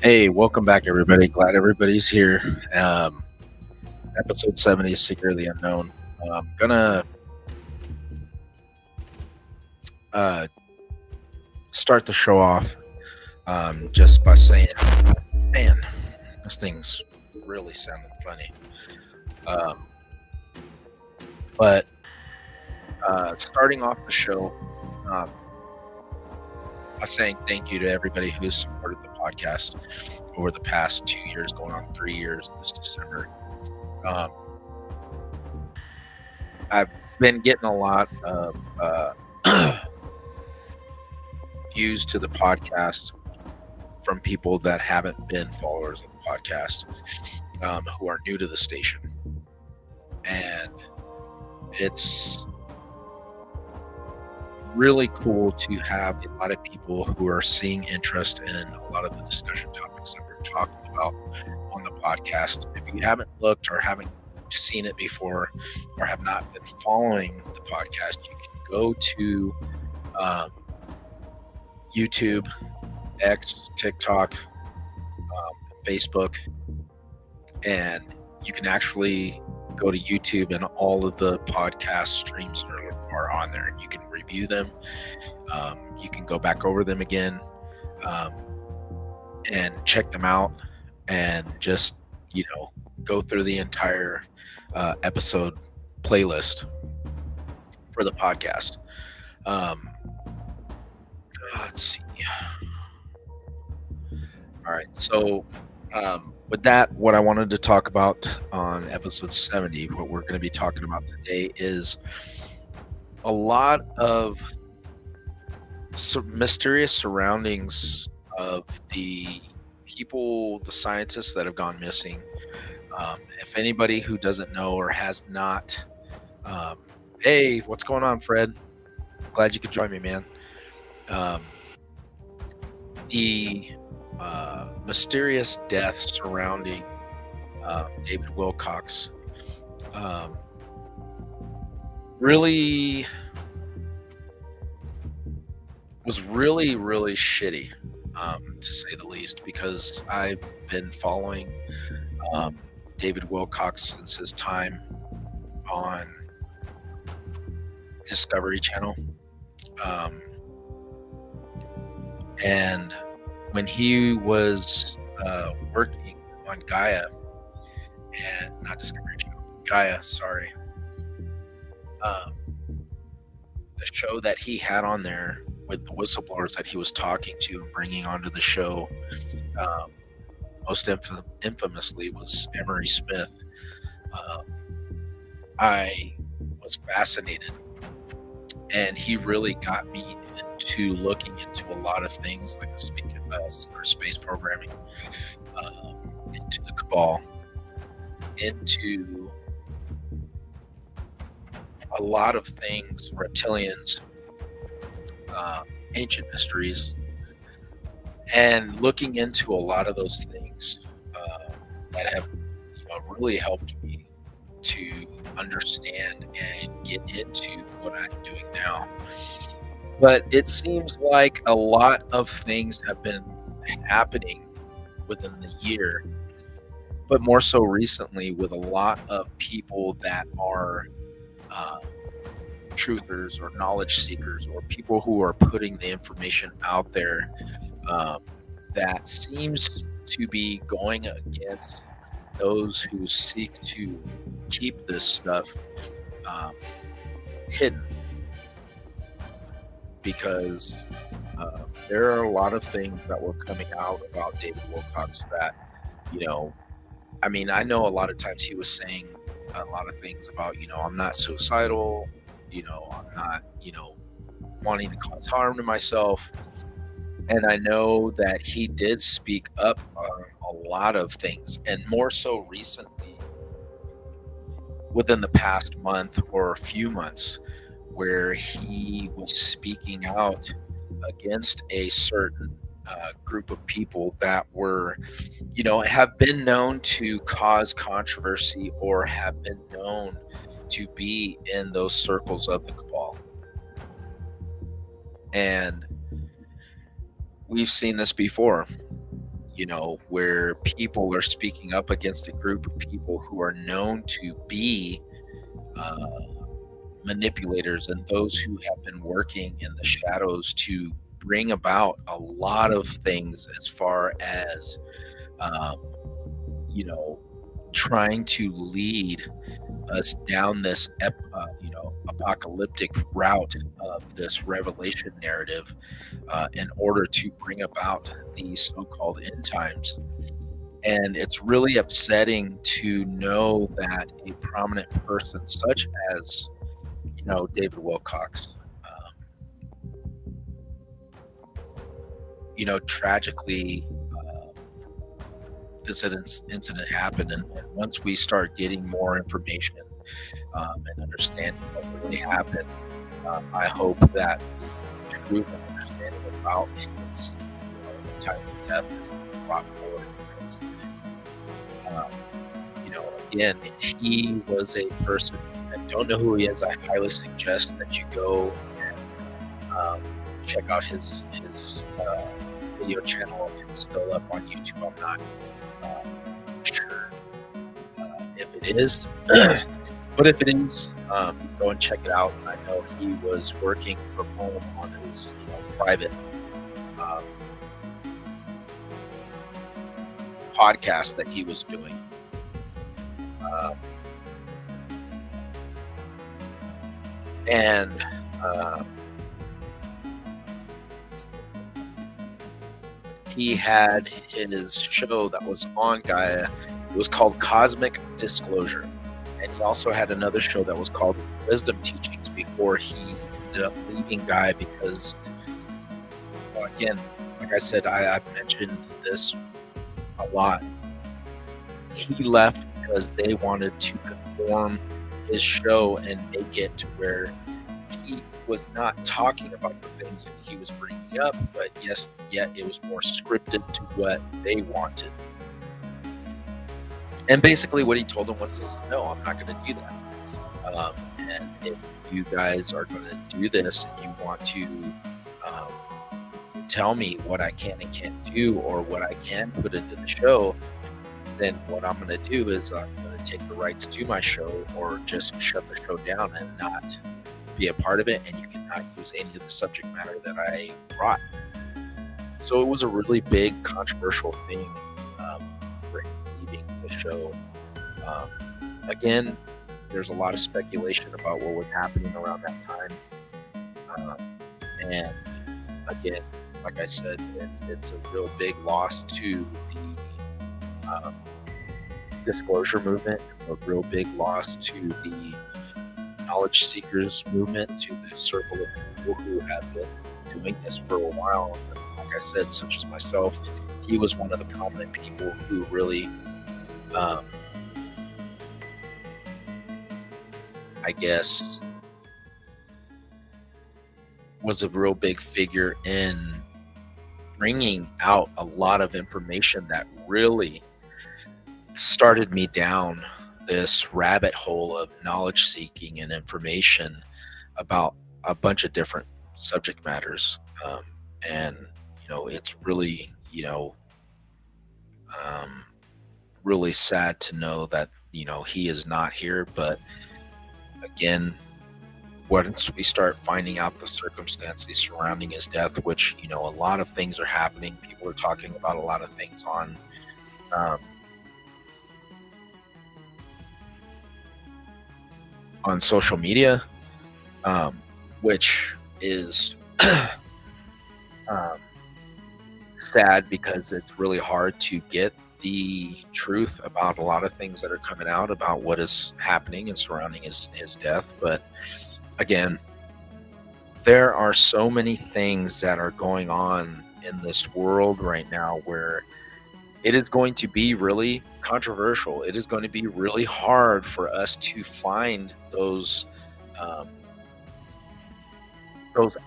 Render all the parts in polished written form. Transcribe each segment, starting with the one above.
Hey, welcome back, everybody. Glad everybody's here. Episode 70 is Secretly Unknown. I'm gonna uh, start the show off just by saying, man, this thing's really sounding funny. Um, but starting off the show um, by saying thank you to everybody who's supported the podcast over the past 2 years, going on 3 years this December. Um, I've been getting a lot of views to the podcast from people that haven't been followers of the podcast, who are new to the station. And it's really cool to have a lot of people who are seeing interest in a lot of the discussion topics that we're talking about on the podcast. If you haven't looked or haven't seen it before or have not been following the podcast, you can go to YouTube, X, TikTok, Facebook, and you can actually go to YouTube, and all of the podcast streams are on there, and you can review them. You can go back over them again and check them out, and just go through the entire episode playlist for the podcast. Let's see. All right, so with that, what I wanted to talk about on episode 70, what we're going to be talking about today, is a lot of mysterious surroundings of the people, the scientists that have gone missing. If anybody who doesn't know or has not, hey, what's going on, Fred? Glad you could join me, man. The mysterious death surrounding David Wilcox really was really shitty, to say the least, because I've been following David Wilcox since his time on Discovery Channel. And when he was working on Gaia, and not Discovery Channel, Gaia, sorry, the show that he had on there with the whistleblowers that he was talking to and bringing onto the show, most infamously was Emery Smith. I was fascinated, and he really got me into looking into a lot of things, like the secret space programming, into the cabal, into a lot of things, reptilians, ancient mysteries, and looking into a lot of those things that have really helped me to understand and get into what I'm doing now. But it seems like a lot of things have been happening within the year, but more so recently with a lot of people that are truthers or knowledge seekers, or people who are putting the information out there that seems to be going against those who seek to keep this stuff hidden, because there are a lot of things that were coming out about David Wilcox that, I mean, I know a lot of times he was saying a lot of things about, I'm not suicidal, I'm not, wanting to cause harm to myself. And I know that he did speak up on a lot of things, and more so recently, within the past month or a few months, where he was speaking out against a certain group of people that were, have been known to cause controversy or have been known to be in those circles of the cabal. And we've seen this before. where people are speaking up against a group of people who are known to be uh, manipulators and those who have been working in the shadows to bring about a lot of things as far as um, you know trying to lead us down this apocalyptic route of this revelation narrative in order to bring about these so-called end times. And it's really upsetting to know that a prominent person such as David Wilcox, tragically, this incident happened. And once we start getting more information and understanding what really happened, I hope that the truth and understanding about his time of death is brought forward. Because, um, again, he was a person. I don't know who he is. I highly suggest that you go and check out his video channel if it's still up on YouTube. I'm not sure if it is, but if it is, go and check it out. I know he was working from home on his private um, podcast that he was doing. And he had his show that was on Gaia. It was called Cosmic Disclosure. And he also had another show that was called Wisdom Teachings before he ended up leaving Gaia because, again, like I said, I've mentioned this a lot. He left because they wanted to conform his show and make it to where he was not talking about the things that he was bringing up, but yet it was more scripted to what they wanted. And basically what he told them was, no, I'm not going to do that. And if you guys are going to do this and you want to tell me what I can and can't do or what I can put into the show, then what I'm going to do is I'm going to take the rights to my show or just shut the show down and not be a part of it, and you cannot use any of the subject matter that I brought. So it was a really big controversial thing for leaving the show. Again, there's a lot of speculation about what was happening around that time. And again, like I said, it's a real big loss to the disclosure movement. It's a real big loss to the knowledge seekers movement, to the circle of people who have been doing this for a while. And like I said, such as myself, he was one of the prominent people who really, I guess, was a real big figure in bringing out a lot of information that really started me down this rabbit hole of knowledge seeking and information about a bunch of different subject matters. And it's really really sad to know that he is not here. But again, once we start finding out the circumstances surrounding his death, which a lot of things are happening, people are talking about a lot of things on social media, which is sad because it's really hard to get the truth about a lot of things that are coming out about what is happening and surrounding his death. But again, there are so many things that are going on in this world right now where it is going to be really controversial. It is going to be really hard for us to find those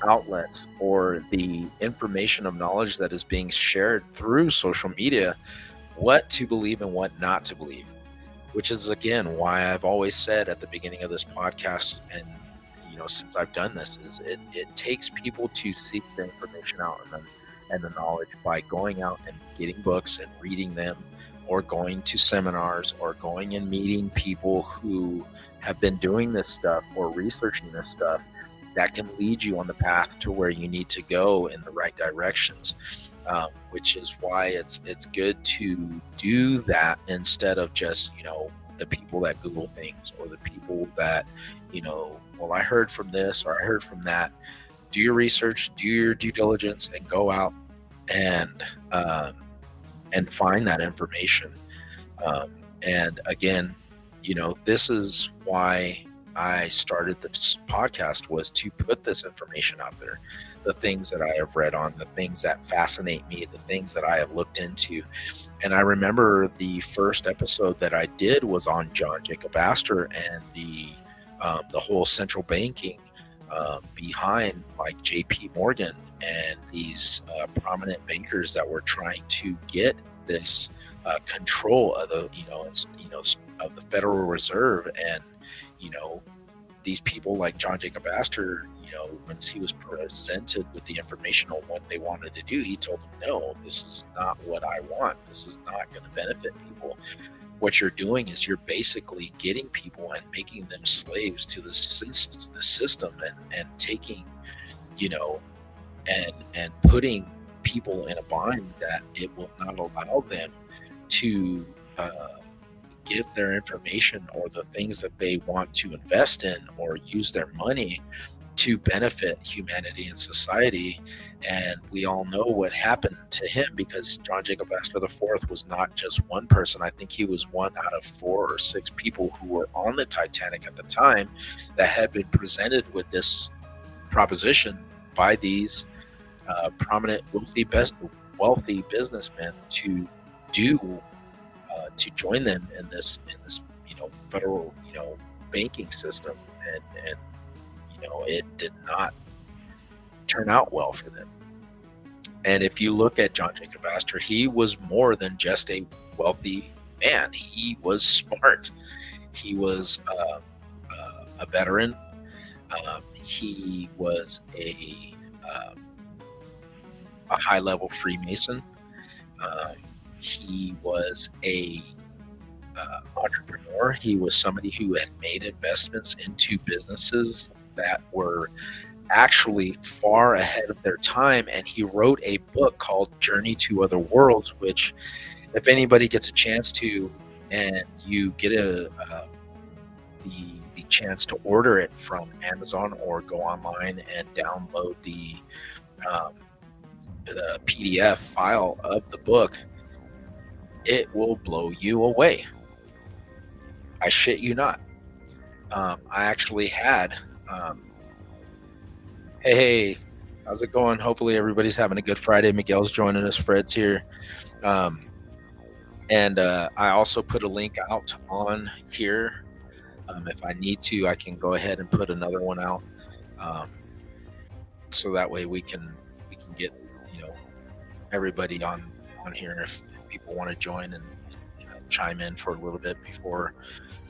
outlets or the information of knowledge that is being shared through social media, what to believe and what not to believe, which is again why I've always said at the beginning of this podcast, and since I've done this, is it takes people to seek the information out. And then and the knowledge by going out and getting books and reading them, or going to seminars, or going and meeting people who have been doing this stuff or researching this stuff that can lead you on the path to where you need to go in the right directions. Which is why it's good to do that instead of just, the people that Google things, or the people that, well, I heard from this or I heard from that. Do your research, do your due diligence, and go out and um, and find that information. And again, this is why I started this podcast, was to put this information out there, the things that I have read on, the things that fascinate me, the things that I have looked into. And I remember the first episode that I did was on John Jacob Astor and the whole central banking behind, like, J.P. Morgan and these prominent bankers that were trying to get this control of the of the Federal Reserve. And these people like John Jacob Astor, once he was presented with the information on what they wanted to do, he told them, no, this is not what I want. This is not going to benefit people. What you're doing is you're basically getting people and making them slaves to the system, and taking, and putting people in a bind that it will not allow them to give their information or the things that they want to invest in or use their money to benefit humanity and society. And we all know what happened to him, because John Jacob Astor IV was not just one person. I think he was one out of 4 or 6 people who were on the Titanic at the time that had been presented with this proposition by these prominent wealthy businessmen to join them in this federal banking system. And it did not turn out well for them. And if you look at John Jacob Astor, he was more than just a wealthy man. He was smart. He was a veteran. He was a high-level Freemason. He was a entrepreneur. He was somebody who had made investments into businesses that were actually far ahead of their time. And he wrote a book called Journey to Other Worlds, which, if anybody gets a chance to, and you get the chance to order it from Amazon or go online and download the PDF file of the book, it will blow you away. I shit you not. I actually had hey, how's it going? Hopefully everybody's having a good Friday. Miguel's joining us. Fred's here. And I also put a link out on here. If I need to, I can go ahead and put another one out. So that way we can get everybody on here if people want to join and chime in for a little bit before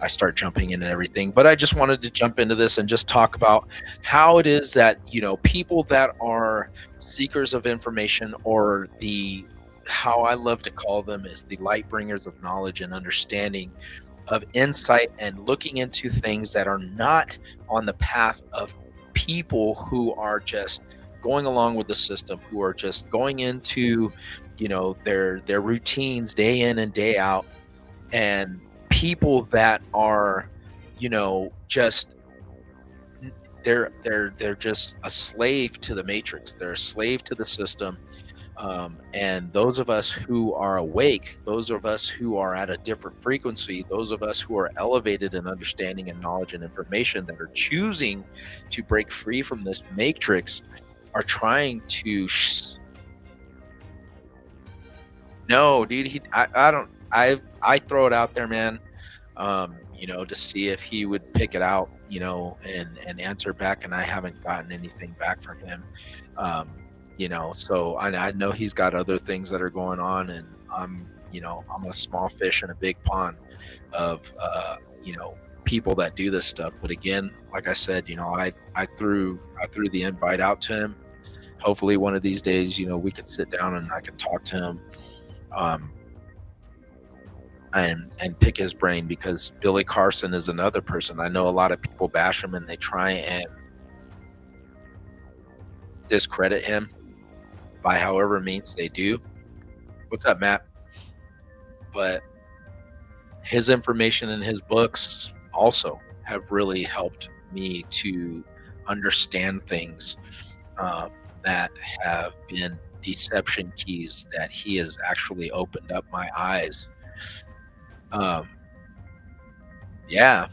I start jumping in and everything. But I just wanted to jump into this and just talk about how it is that people that are seekers of information, or how I love to call them is the light bringers of knowledge and understanding, of insight, and looking into things that are not on the path of people who are just going along with the system, who are just going into their routines day in and day out, and people that are just they're just a slave to the matrix. They're a slave to the system. And those of us who are awake, those of us who are at a different frequency, those of us who are elevated in understanding and knowledge and information, that are choosing to break free from this matrix, are trying to no, dude, I throw it out there, man, to see if he would pick it out, and answer back, and I haven't gotten anything back from him. So I know he's got other things that are going on, and I'm a small fish in a big pond of, people that do this stuff. But again, like I said, I threw the invite out to him. Hopefully, one of these days, we could sit down and I could talk to him, um, and pick his brain, because Billy Carson is another person. I know a lot of people bash him and they try and discredit him by however means they do. What's up, Matt? But his information in his books also have really helped me to understand things, um, that have been deception keys that he has actually opened up my eyes. Um, yeah.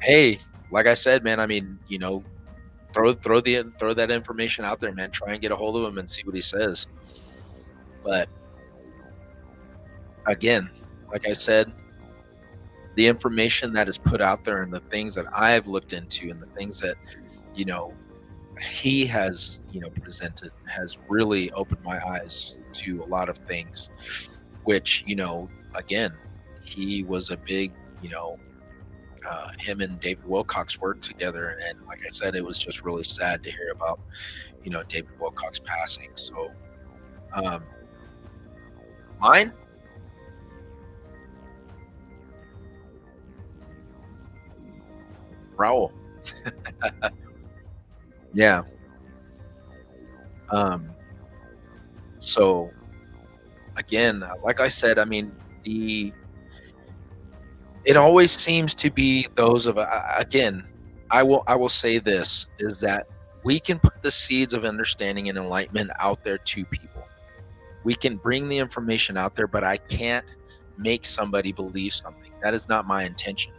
Hey, like I said, man, I mean, throw that information out there, man. Try and get a hold of him and see what he says. But again, like I said, the information that is put out there and the things that I've looked into and the things that, you know, he has, presented has really opened my eyes to a lot of things, which, again, he was a big, him and David Wilcox worked together. And like I said, it was just really sad to hear about, David Wilcox passing. So, um, mine, Raul. Yeah. Um, so again, like I said, I mean, the it always seems to be those of again, I will say this is that we can put the seeds of understanding and enlightenment out there to people. We can bring the information out there, but I can't make somebody believe something. That is not my intention.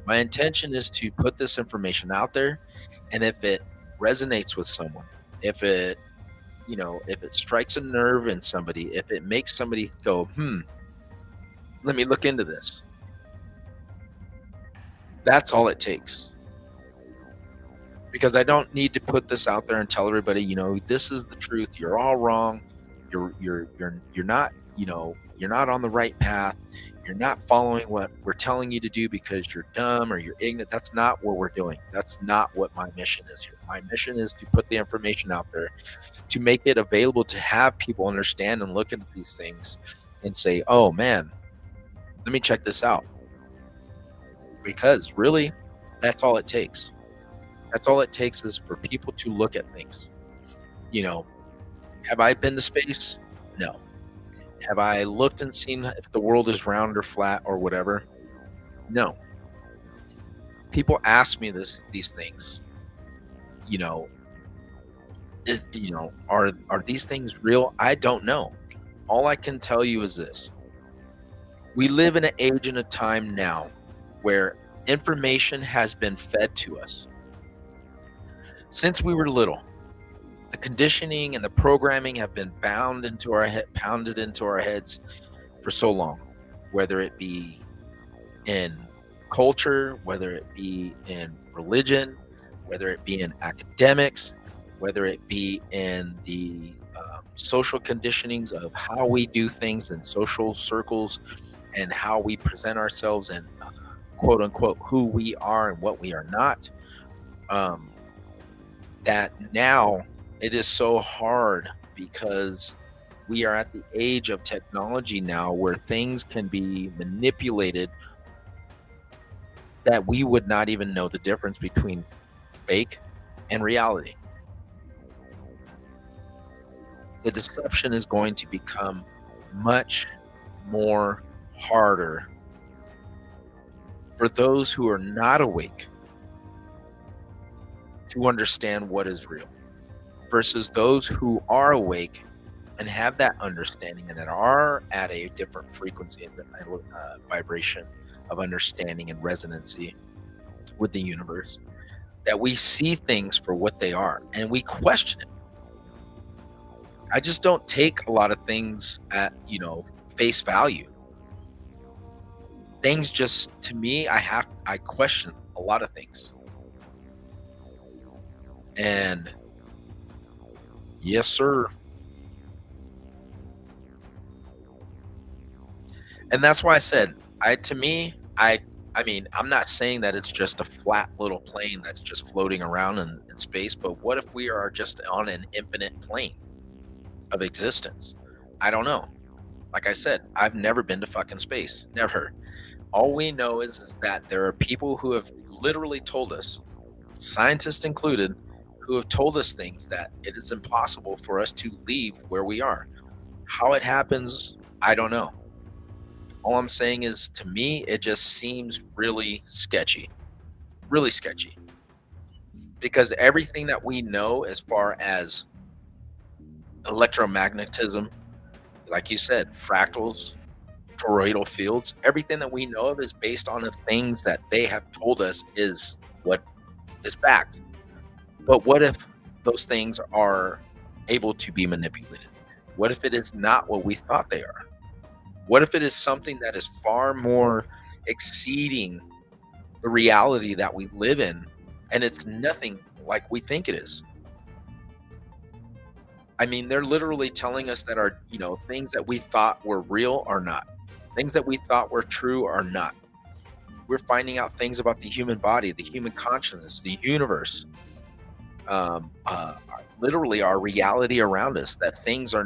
My intention is to put this information out there, and if it resonates with someone, if it, if it strikes a nerve in somebody, if it makes somebody go, let me look into this. That's all it takes. Because I don't need to put this out there and tell everybody, this is the truth. You're all wrong. You're not, you're not on the right path. You're not following what we're telling you to do because you're dumb or you're ignorant. That's not what we're doing. That's not what my mission is here. My mission is to put the information out there, to make it available, to have people understand and look into these things and say, oh man, let me check this out. Because really, that's all it takes. That's all it takes is for people to look at things. You know, have I been to space? No. Have I looked and seen if the world is round or flat or whatever? No. People ask me these things. You know, are these things real? I don't know. All I can tell you is this: we live in an age and a time now where information has been fed to us since we were little. The conditioning and the programming have been pounded into our heads for so long, whether it be in culture, whether it be in religion, whether it be in academics, whether it be in the social conditionings of how we do things in social circles and how we present ourselves and quote unquote who we are and what we are not. Um, that now it is so hard because we are at the age of technology now where things can be manipulated that we would not even know the difference between fake and reality. The deception is going to become much more harder for those who are not awake to understand what is real versus those who are awake and have that understanding and that are at a different frequency and vibration of understanding and resonancy with the universe, that we see things for what they are and we question it. I just don't take a lot of things at, face value. Things just, to me, I question a lot of things. And yes, sir. And that's why I said, I mean, I'm not saying that it's just a flat little plane that's just floating around in space, but what if we are just on an infinite plane? of existence? I don't know. Like I said, I've never been to fucking space. Never. All we know is that there are people who have literally told us, scientists included, who have told us things that it is impossible for us to leave where we are. How it happens, I don't know. All I'm saying is, to me, it just seems really sketchy. Really sketchy. Because everything that we know as far as electromagnetism, like you said, fractals, toroidal fields, everything that we know of is based on the things that they have told us is what is fact. But what if those things are able to be manipulated? What if it is not what we thought they are? What if it is something that is far more exceeding the reality that we live in, and it's nothing like we think it is? I mean, they're literally telling us that our, things that we thought were real are not. Things that we thought were true are not. We're finding out things about the human body, the human consciousness, the universe, um, uh, literally our reality around us, that things are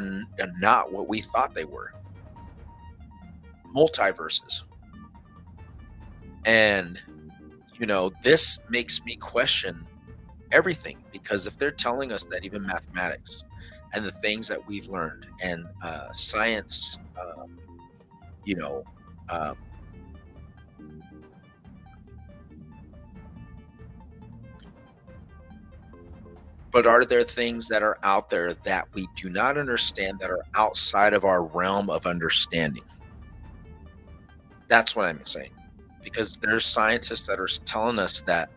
not what we thought they were. Multiverses. And, this makes me question everything, because if they're telling us that even mathematics and the things that we've learned and science, you know, um, but are there things that are out there that we do not understand, that are outside of our realm of understanding? That's what I'm saying. Because there's scientists that are telling us that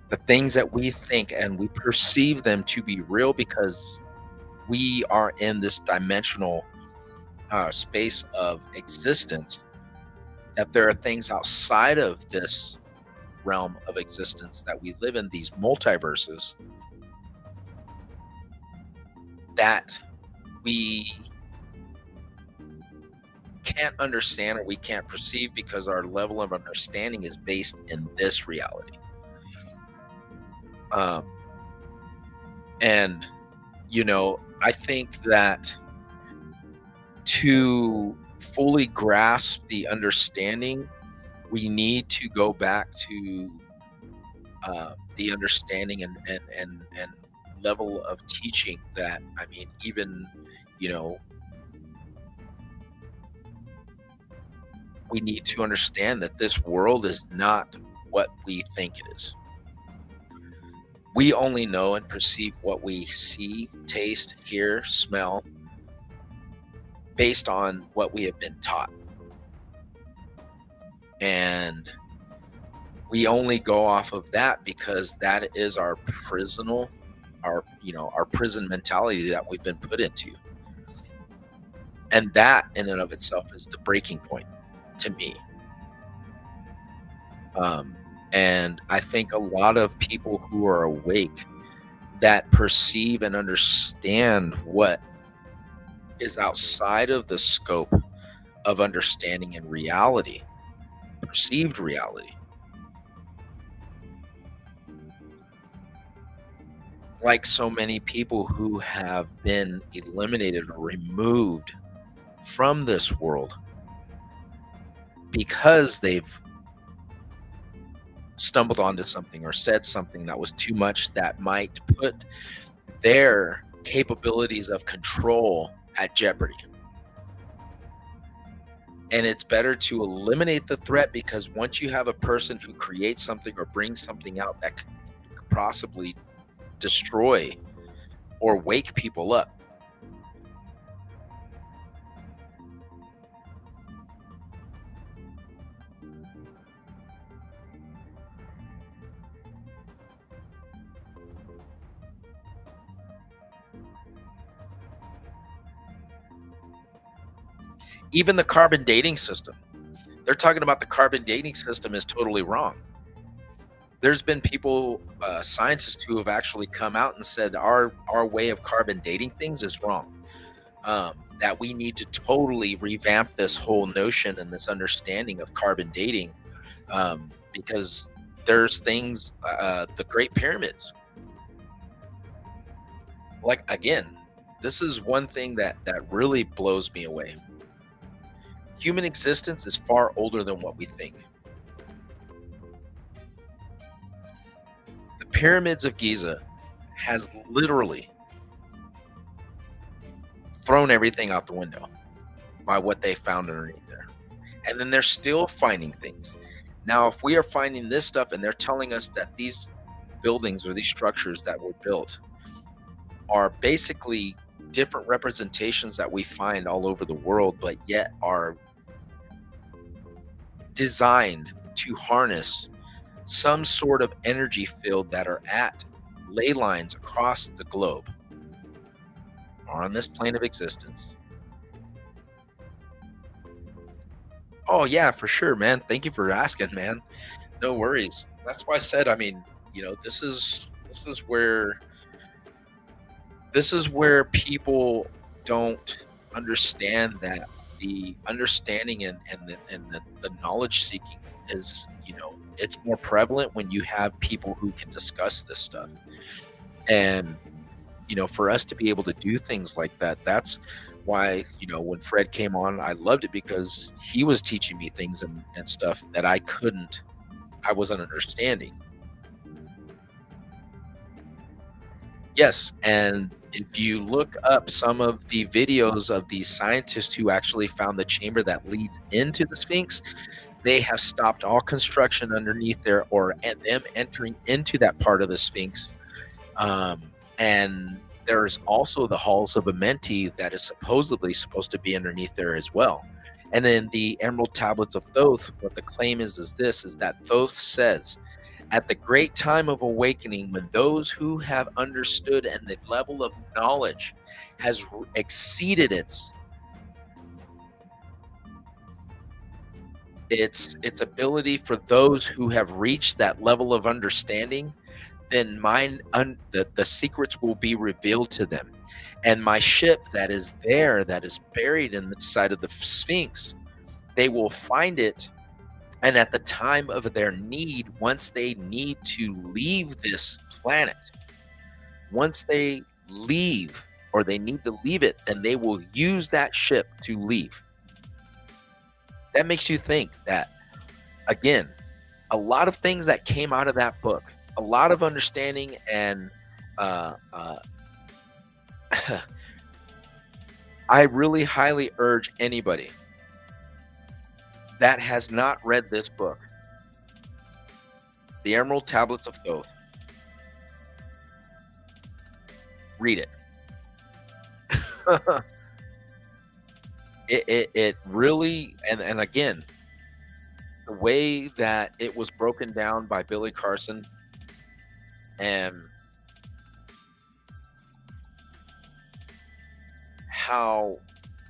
the things that we think and we perceive them to be real because we are in this dimensional space of existence, that there are things outside of this realm of existence that we live in, these multiverses, that we can't understand or we can't perceive because our level of understanding is based in this reality. Um, and, I think that to fully grasp the understanding, we need to go back to the understanding and level of teaching that, I mean, even, you know, we need to understand that this world is not what we think it is. We only know and perceive what we see, taste, hear, smell, based on what we have been taught. And we only go off of that because that is our our prison mentality that we've been put into. And that in and of itself is the breaking point to me. And I think a lot of people who are awake, that perceive and understand what is outside of the scope of understanding and reality, perceived reality, like so many people who have been eliminated or removed from this world because they've stumbled onto something or said something that was too much, that might put their capabilities of control at jeopardy. And it's better to eliminate the threat, because once you have a person who creates something or brings something out that could possibly destroy or wake people up, even the carbon dating system, they're talking about the carbon dating system is totally wrong. There's been people, scientists, who have actually come out and said our way of carbon dating things is wrong. That we need to totally revamp this whole notion and this understanding of carbon dating, because there's things, the Great Pyramids, like, again, this is one thing that really blows me away. Human existence is far older than what we think. The pyramids of Giza has literally thrown everything out the window by what they found underneath there. And then they're still finding things. Now, if we are finding this stuff and they're telling us that these buildings or these structures that were built are basically different representations that we find all over the world, but yet are designed to harness some sort of energy field that are at ley lines across the globe or on this plane of existence. Oh yeah, for sure, man. Thank you for asking, man. No worries. That's why I said, I mean, this is where people don't understand that the understanding and the knowledge seeking is, it's more prevalent when you have people who can discuss this stuff. And for us to be able to do things like that, that's why, when Fred came on, I loved it because he was teaching me things and stuff that I wasn't understanding. Yes, and if you look up some of the videos of these scientists who actually found the chamber that leads into the Sphinx, they have stopped all construction underneath there or and them entering into that part of the Sphinx. Um, and there's also the halls of Amenti that is supposedly supposed to be underneath there as well. And then the Emerald Tablets of Thoth, what the claim is this is that Thoth says, at the great time of awakening, when those who have understood and the level of knowledge has exceeded its ability for those who have reached that level of understanding, then the secrets will be revealed to them. And my ship that is there, that is buried in the side of the Sphinx, they will find it. And at the time of their need, once they need to leave this planet, once they leave or they need to leave it, then they will use that ship to leave. That makes you think that, again, a lot of things that came out of that book, a lot of understanding and I really highly urge anybody that has not read this book, The Emerald Tablets of Thoth, read it. It really, and again, the way that it was broken down by Billy Carson and how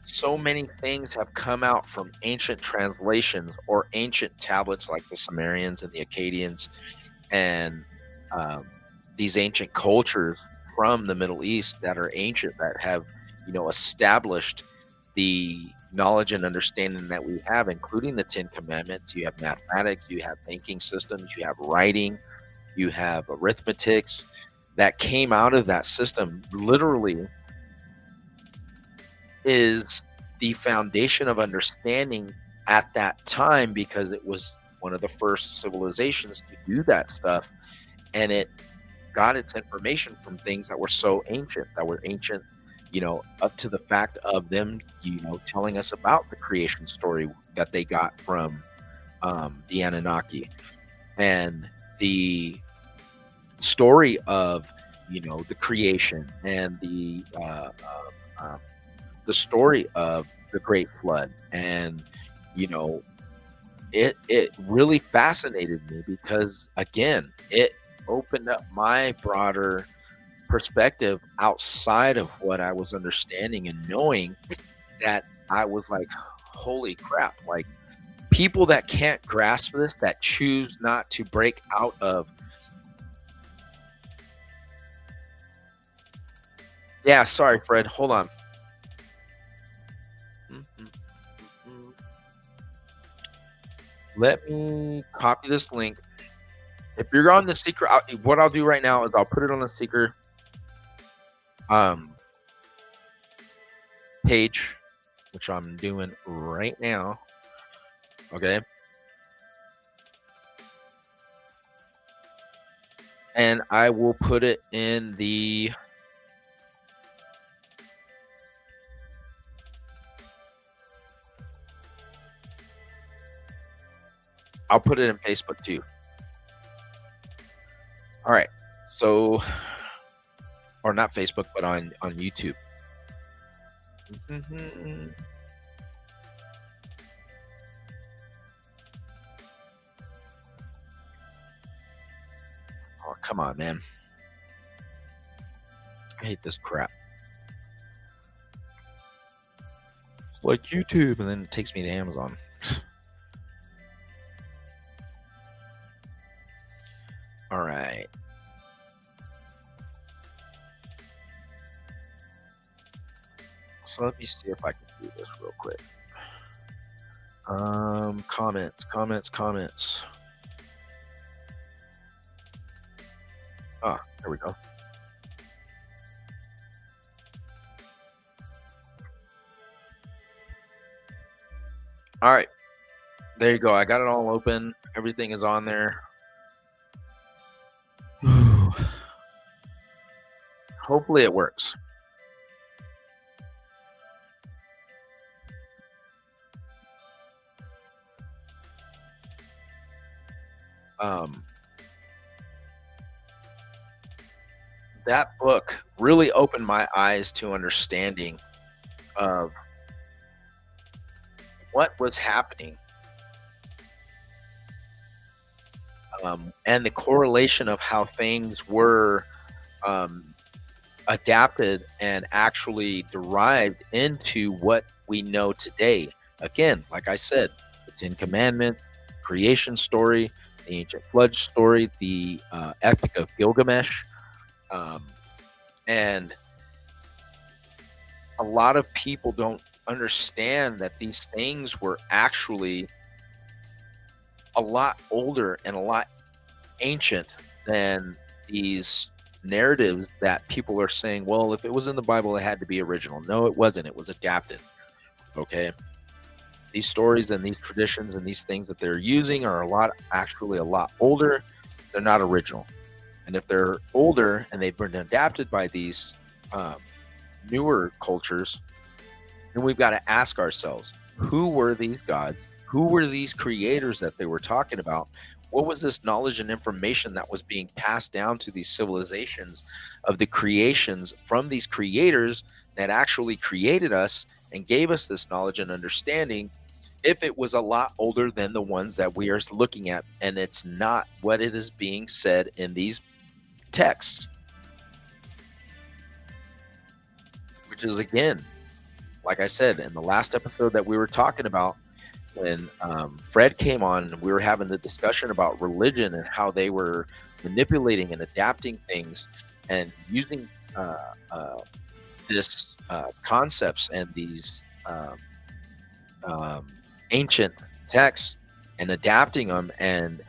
so many things have come out from ancient translations or ancient tablets like the Sumerians and the Akkadians and um, these ancient cultures from the Middle East that are ancient that have established the knowledge and understanding that we have, including the Ten Commandments. You have mathematics, you have banking systems, you have writing, you have arithmetics that came out of that system. Literally, is the foundation of understanding at that time because it was one of the first civilizations to do that stuff, and it got its information from things that were so ancient, up to the fact of them telling us about the creation story that they got from the Anunnaki, and the story of the creation and the story of the Great Flood. And it really fascinated me because, again, it opened up my broader perspective outside of what I was understanding and knowing, that I was like, holy crap, like, people that can't grasp this, that choose not to break out of. Yeah, sorry, Fred, hold on. Let me copy this link. If you're on the secret, what I'll do right now is I'll put it on the secret. Um, page, which I'm doing right now. Okay. And I will put it in the I'll put it in Facebook too. All right. So, or not Facebook, but on YouTube. Mhm. Oh, come on, man. I hate this crap. It's like YouTube, and then it takes me to Amazon. All right. So let me see if I can do this real quick. Comments. Ah, there we go. All right. There you go. I got it all open. Everything is on there. Hopefully it works. That book really opened my eyes to understanding of what was happening, and the correlation of how things were um, adapted and actually derived into what we know today. Again, like I said, the Ten Commandments, creation story, the ancient flood story, the Epic of Gilgamesh, um, and a lot of people don't understand that these things were actually a lot older and a lot ancient than these narratives that people are saying, well, if it was in the Bible, it had to be original. No, it wasn't. It was adapted. Okay. These stories and these traditions and these things that they're using are actually a lot older. They're not original. And if they're older and they've been adapted by these um, newer cultures, then we've got to ask ourselves, who were these gods? Who were these creators that they were talking about? What was this knowledge and information that was being passed down to these civilizations of the creations from these creators that actually created us and gave us this knowledge and understanding, if it was a lot older than the ones that we are looking at, and it's not what it is being said in these texts, which is, again, like I said in the last episode that we were talking about, when Fred came on and we were having the discussion about religion and how they were manipulating and adapting things and using this concepts and these ancient texts and adapting them and,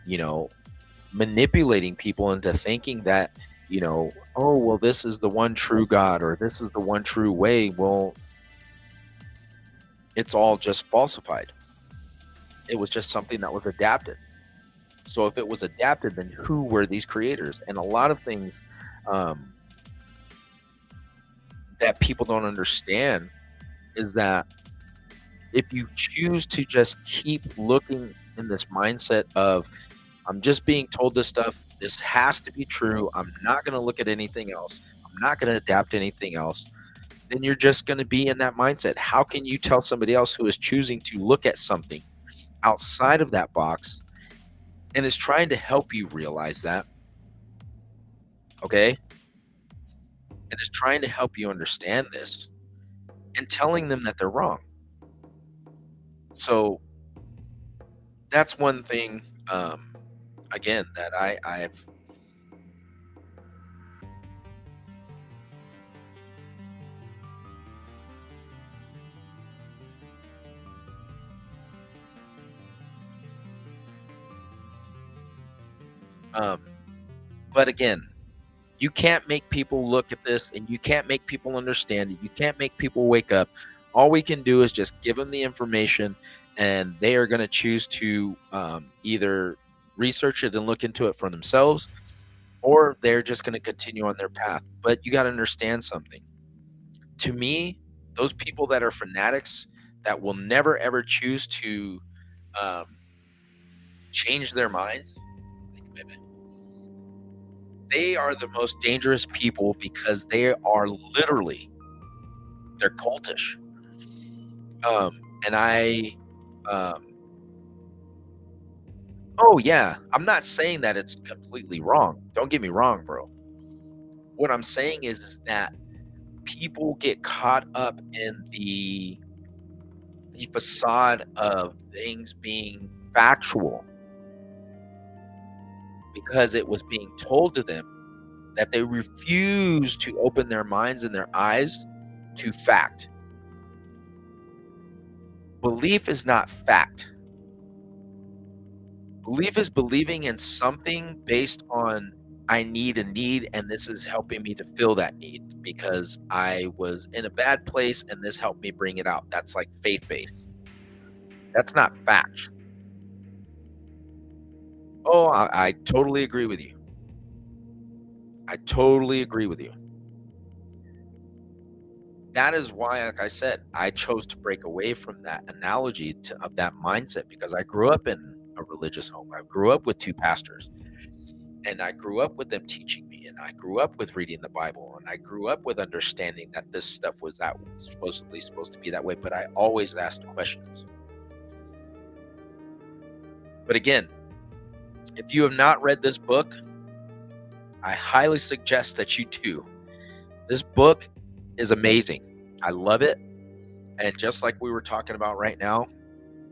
you know, manipulating people into thinking that, you know, oh, well, this is the one true God or this is the one true way. Well, it's all just falsified. It was just something that was adapted. So if it was adapted, then who were these creators? And a lot of things um, that people don't understand is that if you choose to just keep looking in this mindset of, I'm just being told this stuff, this has to be true, I'm not going to look at anything else, I'm not going to adapt anything else, then you're just going to be in that mindset. How can you tell somebody else who is choosing to look at something outside of that box and is trying to help you realize that, okay, and is trying to help you understand this, and telling them that they're wrong? So that's one thing, again, that I've um, but again, You can't make people look at this, and you can't make people understand it. You can't make people wake up. All we can do is just give them the information, and they are going to choose to either research it and look into it for themselves, or they're just going to continue on their path. But you got to understand something. To me, those people that are fanatics that will never ever choose to um, change their minds, they are the most dangerous people because they are literally they're cultish. And um, oh yeah, I'm not saying that it's completely wrong. Don't get me wrong, bro. What I'm saying is that people get caught up in the facade of things being factual because it was being told to them, that they refuse to open their minds and their eyes to fact. Belief is not fact. Belief is believing in something based on I need a need, and this is helping me to fill that need because I was in a bad place and this helped me bring it out. That's like faith based. That's not fact. Oh, I totally agree with you. I totally agree with you. That is why, like I said, I chose to break away from that analogy of that mindset because I grew up in a religious home. I grew up with two pastors, and I grew up with them teaching me, and I grew up with reading the Bible, and I grew up with understanding that this stuff was that supposedly supposed to be that way. But I always asked questions. But again, if you have not read this book, I highly suggest that you do. This book is amazing. I love it. And just like we were talking about right now,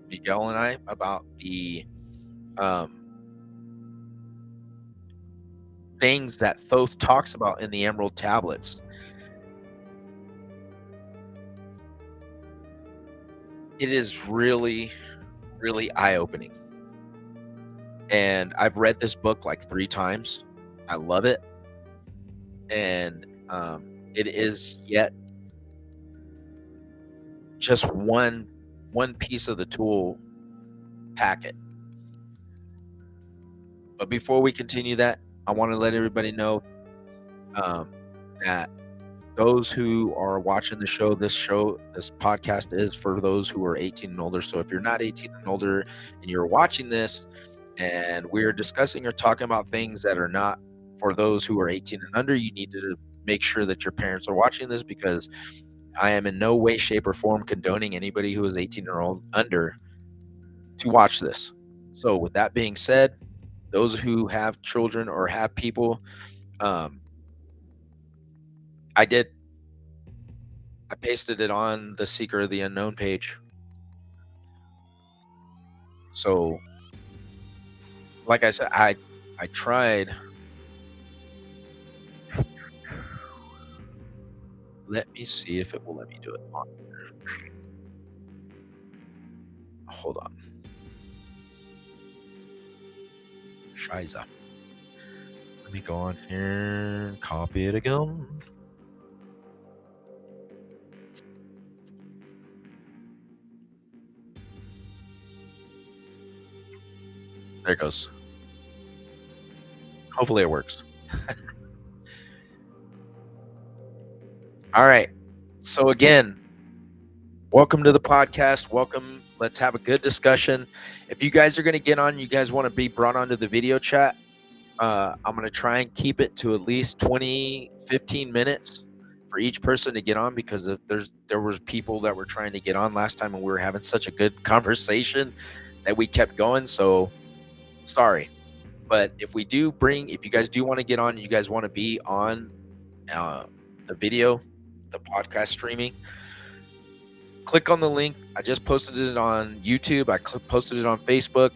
Miguel and I, about the um, things that Thoth talks about in the Emerald Tablets, it is really, really eye-opening. And I've read this book like 3 times. I love it. And it is yet just one piece of the tool packet. But before we continue that, I want to let everybody know that those who are watching the show, this podcast is for those who are 18 and older. So if you're not 18 and older and you're watching this and we're discussing or talking about things that are not for those who are 18 and under, you need to make sure that your parents are watching this, because I am in no way, shape, or form condoning anybody who is 18 or old under to watch this. So with that being said, those who have children or have people, I pasted it on the Seeker of the Unknown page. So like I said, I tried. Let me see if it will let me do it on here. Hold on. Shiza. Let me go on here and copy it again. There it goes. Hopefully it works. All right. So again, welcome to the podcast. Welcome. Let's have a good discussion. If you guys are going to get on, you guys want to be brought onto the video chat, I'm going to try and keep it to at least 15 minutes for each person to get on, because if there was people that were trying to get on last time and we were having such a good conversation that we kept going. So sorry. But if you guys do want to get on, you guys want to be on the video, the podcast streaming, click on the link. I just posted it on YouTube. I posted it on Facebook.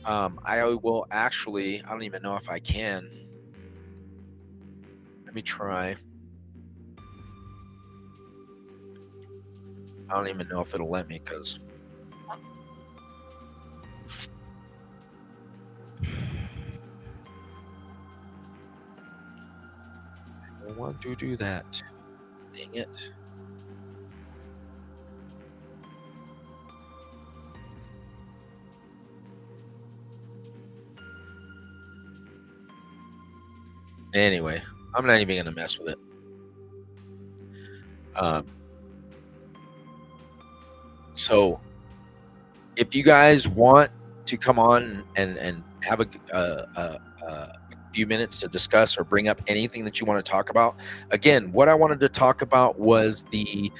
I will actually, I don't even know if I can. Let me try. I don't even know if it'll let me, because don't want to do that. Dang it. Anyway, I'm not even gonna mess with it. So if you guys want to come on and have a few minutes to discuss or bring up anything that you want to talk about, again, what I wanted to talk about was the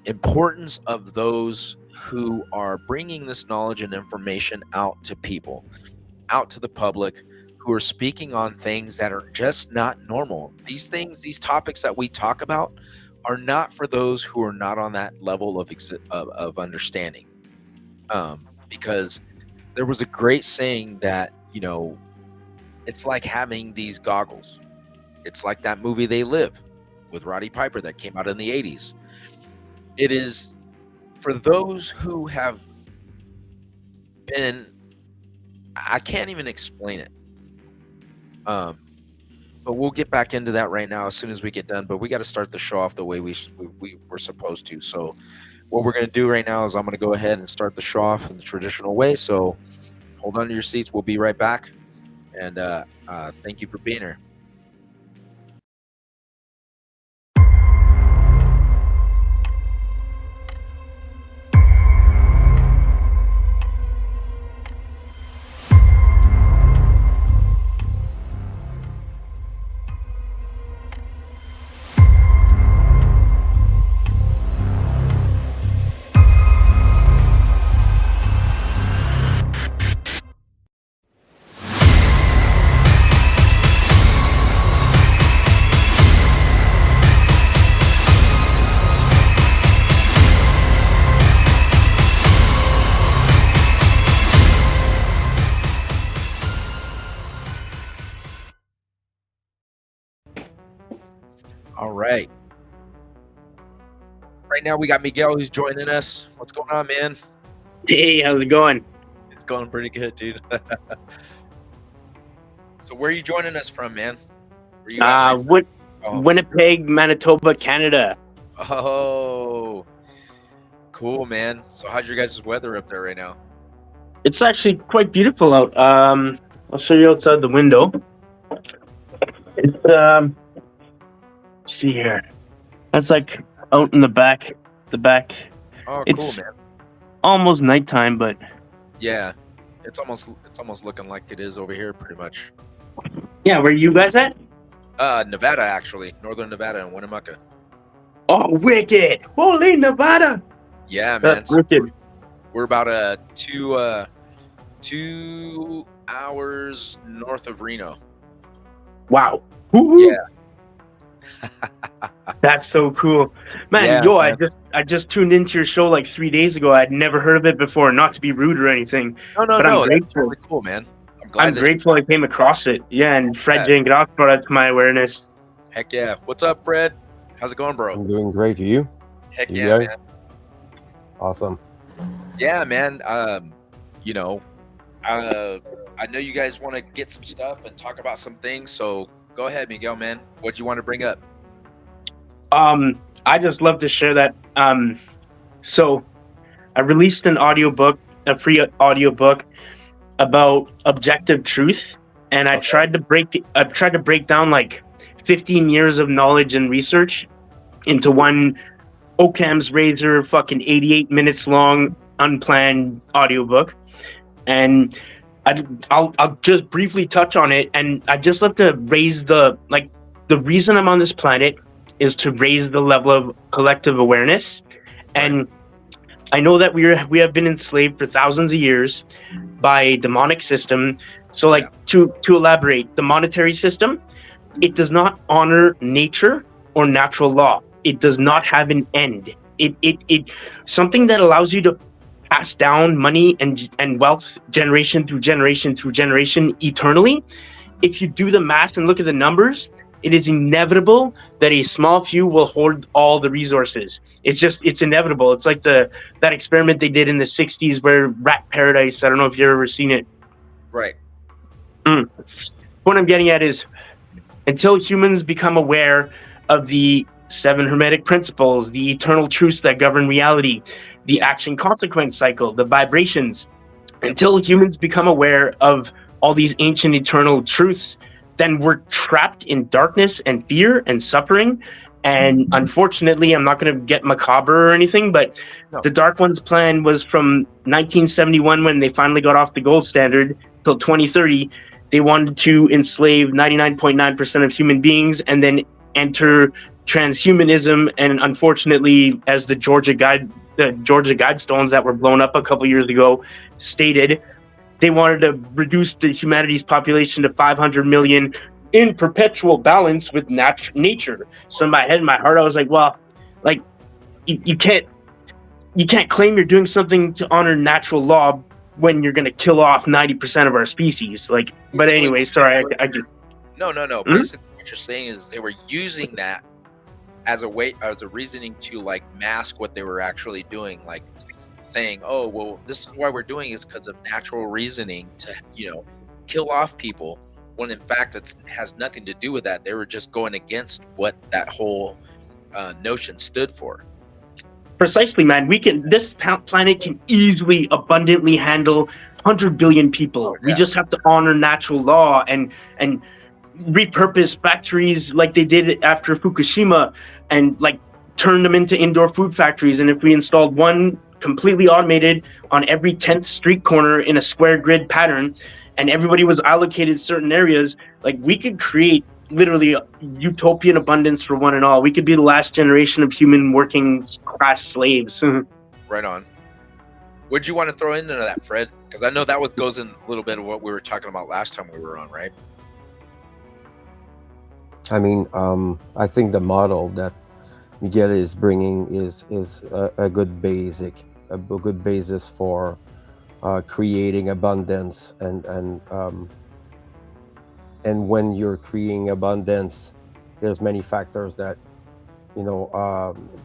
importance of those who are bringing this knowledge and information out to people, out to the public, who are speaking on things that are just not normal. These things, these topics that we talk about, are not for those who are not on that level of understanding. Because there was a great saying that, you know, it's like having these goggles. It's like that movie They Live with Roddy Piper that came out in the 80s. It is for those who have been, I can't even explain it. But we'll get back into that right now as soon as we get done. But we got to start the show off the way we were supposed to. So what we're going to do right now is I'm going to go ahead and start the show off in the traditional way. So hold on to your seats. We'll be right back. And thank you for being here. All right. Right now we got Miguel who's joining us. What's going on, man? Hey, how's it going? It's going pretty good, dude. So where are you joining us from, man? Where you at right now? Winnipeg, Manitoba, Canada. Oh, cool, man. So how's your guys' weather up there right now? It's actually quite beautiful out. I'll show you outside the window. It's let's see here. That's like out in the back. Oh, It's cool, man. almost nighttime, but Yeah, it's almost looking like it is over here, pretty much. yeah, where are you guys at? Nevada, actually, northern Nevada in Winnemucca. Oh, wicked! Holy Nevada! Yeah, man. That's wicked. We're about 2 hours north of Reno. Wow. Yeah. That's so cool, man. Yeah, yo, man. I just tuned into your show like 3 days ago. I'd never heard of it before. Not to be rude or anything, No, but I'm that's grateful. really cool, man. I'm glad I'm grateful I came across it. Yeah, and Fred Yeah. Jenkins brought it to my awareness. Heck yeah. What's up, Fred? How's it going, bro? I'm doing great. You? Heck You yeah, guys? man. Awesome. Yeah, man. You know, I know you guys want to get some stuff and talk about some things, so go ahead, Miguel, man. What do you want to bring up? I just love to share that. So I released an audiobook, a free audiobook about objective truth, and I tried to break down like 15 years of knowledge and research into one Occam's razor fucking 88 minutes long unplanned audiobook. And I'll just briefly touch on it, and I just love to raise the reason I'm on this planet is to raise the level of collective awareness. And I know that we have been enslaved for thousands of years by a demonic system. So to elaborate, the monetary system, it does not honor nature or natural law. It does not have an end. It something that allows you to pass down money and wealth generation through generation eternally. If you do the math and look at the numbers, it is inevitable that a small few will hoard all the resources. It's inevitable. It's like that experiment they did in the 60s where Rat Paradise, I don't know if you've ever seen it. Right. What I'm getting at is until humans become aware of the seven hermetic principles, the eternal truths that govern reality, the Yeah. action consequence cycle, the vibrations. Yep. Until humans become aware of all these ancient eternal truths, then we're trapped in darkness and fear and suffering. And unfortunately, I'm not going to get macabre or anything, but No. the Dark One's plan was from 1971, when they finally got off the gold standard, till 2030. They wanted to enslave 99.9% of human beings and then enter transhumanism. And unfortunately, as the Georgia Guidestones that were blown up a couple years ago stated, they wanted to reduce the humanity's population to 500 million in perpetual balance with nature. So in my head, in my heart, I was like, well, like you can't claim you're doing something to honor natural law when you're going to kill off 90% of our species. Like, but Basically, anyway, sorry, I just. no. Hmm? Basically, what you're saying is they were using that as a way, as a reasoning to like mask what they were actually doing, like saying, "Oh, well, this is why we're doing is because of natural reasoning to, kill off people." When in fact, it has nothing to do with that. They were just going against what that whole notion stood for. Precisely, man. This planet can easily, abundantly handle 100 billion Oh people. We yeah, just have to honor natural law and repurpose factories like they did after Fukushima, and like turn them into indoor food factories. And if we installed one completely automated on every 10th street corner in a square grid pattern, and everybody was allocated certain areas, like we could create literally utopian abundance for one and all. We could be the last generation of human working class slaves. right on. Would you want to throw into that, Fred? Because I know that goes in a little bit of what we were talking about last time we were on, right? I mean, I think the model that Miguel is bringing is a good good basis for creating abundance, and when you're creating abundance, there's many factors that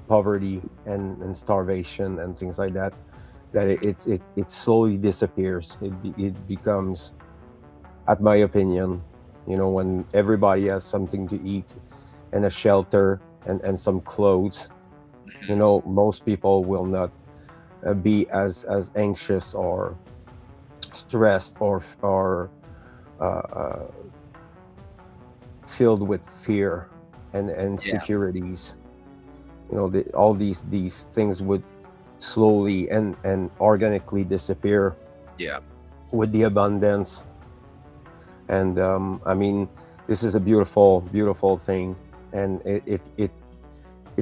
poverty and starvation and things like that, that it slowly disappears. It becomes, at my opinion, when everybody has something to eat and a shelter and some clothes, most people will not be as anxious or stressed or filled with fear and Yeah. insecurities. All these things would slowly and organically disappear Yeah. with the abundance. And I mean, this is a beautiful thing, and it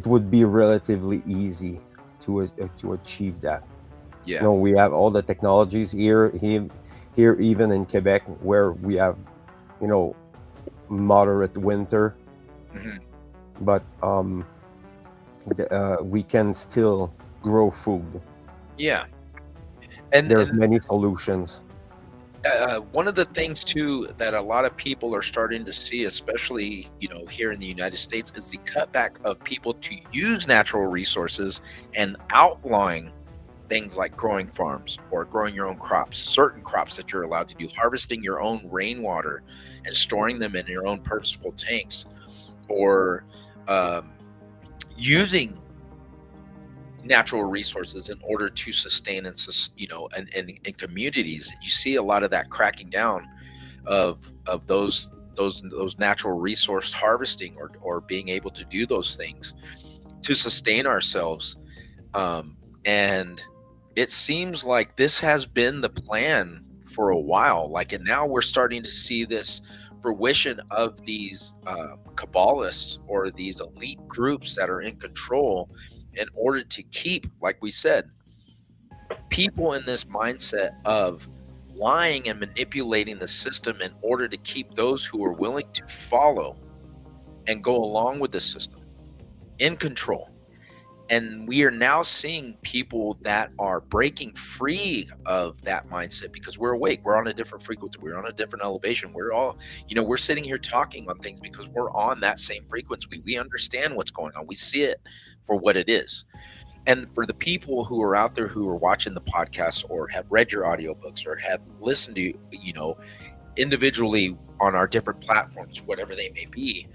would be relatively easy to achieve that. Yeah. We have all the technologies here, even in Quebec, where we have moderate winter, Hmm. but we can still grow food. Yeah. And There's many solutions. one of the things too that a lot of people are starting to see, especially here in the United States, is the cutback of people to use natural resources and outlawing things like growing farms or growing your own crops, certain crops that you're allowed to do, harvesting your own rainwater and storing them in your own purposeful tanks, or um, using natural resources in order to sustain in communities. You see a lot of that cracking down of those natural resource harvesting, or being able to do those things to sustain ourselves. And it seems like this has been the plan for a while. Like, and now we're starting to see this fruition of these Kabbalists, or these elite groups that are in control, in order to keep, like we said, people in this mindset of lying and manipulating the system in order to keep those who are willing to follow and go along with the system in control. And we are now seeing people that are breaking free of that mindset, because we're awake, we're on a different frequency, we're on a different elevation. We're all, we're sitting here talking on things because we're on that same frequency. We understand what's going on, we see it for what it is. And for the people who are out there who are watching the podcast, or have read your audiobooks, or have listened to individually on our different platforms, whatever they may be,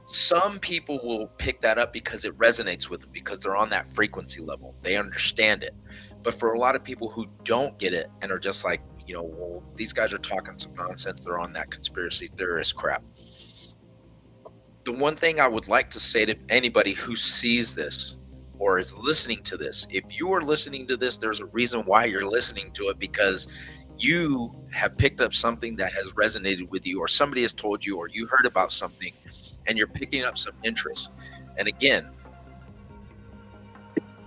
some people will pick that up because it resonates with them, because they're on that frequency level. They understand it. But for a lot of people who don't get it and are just like, well, these guys are talking some nonsense, they're on that conspiracy theorist crap. The one thing I would like to say to anybody who sees this or is listening to this, if you are listening to this, there's a reason why you're listening to it, because you have picked up something that has resonated with you, or somebody has told you, or you heard about something and you're picking up some interest. And again,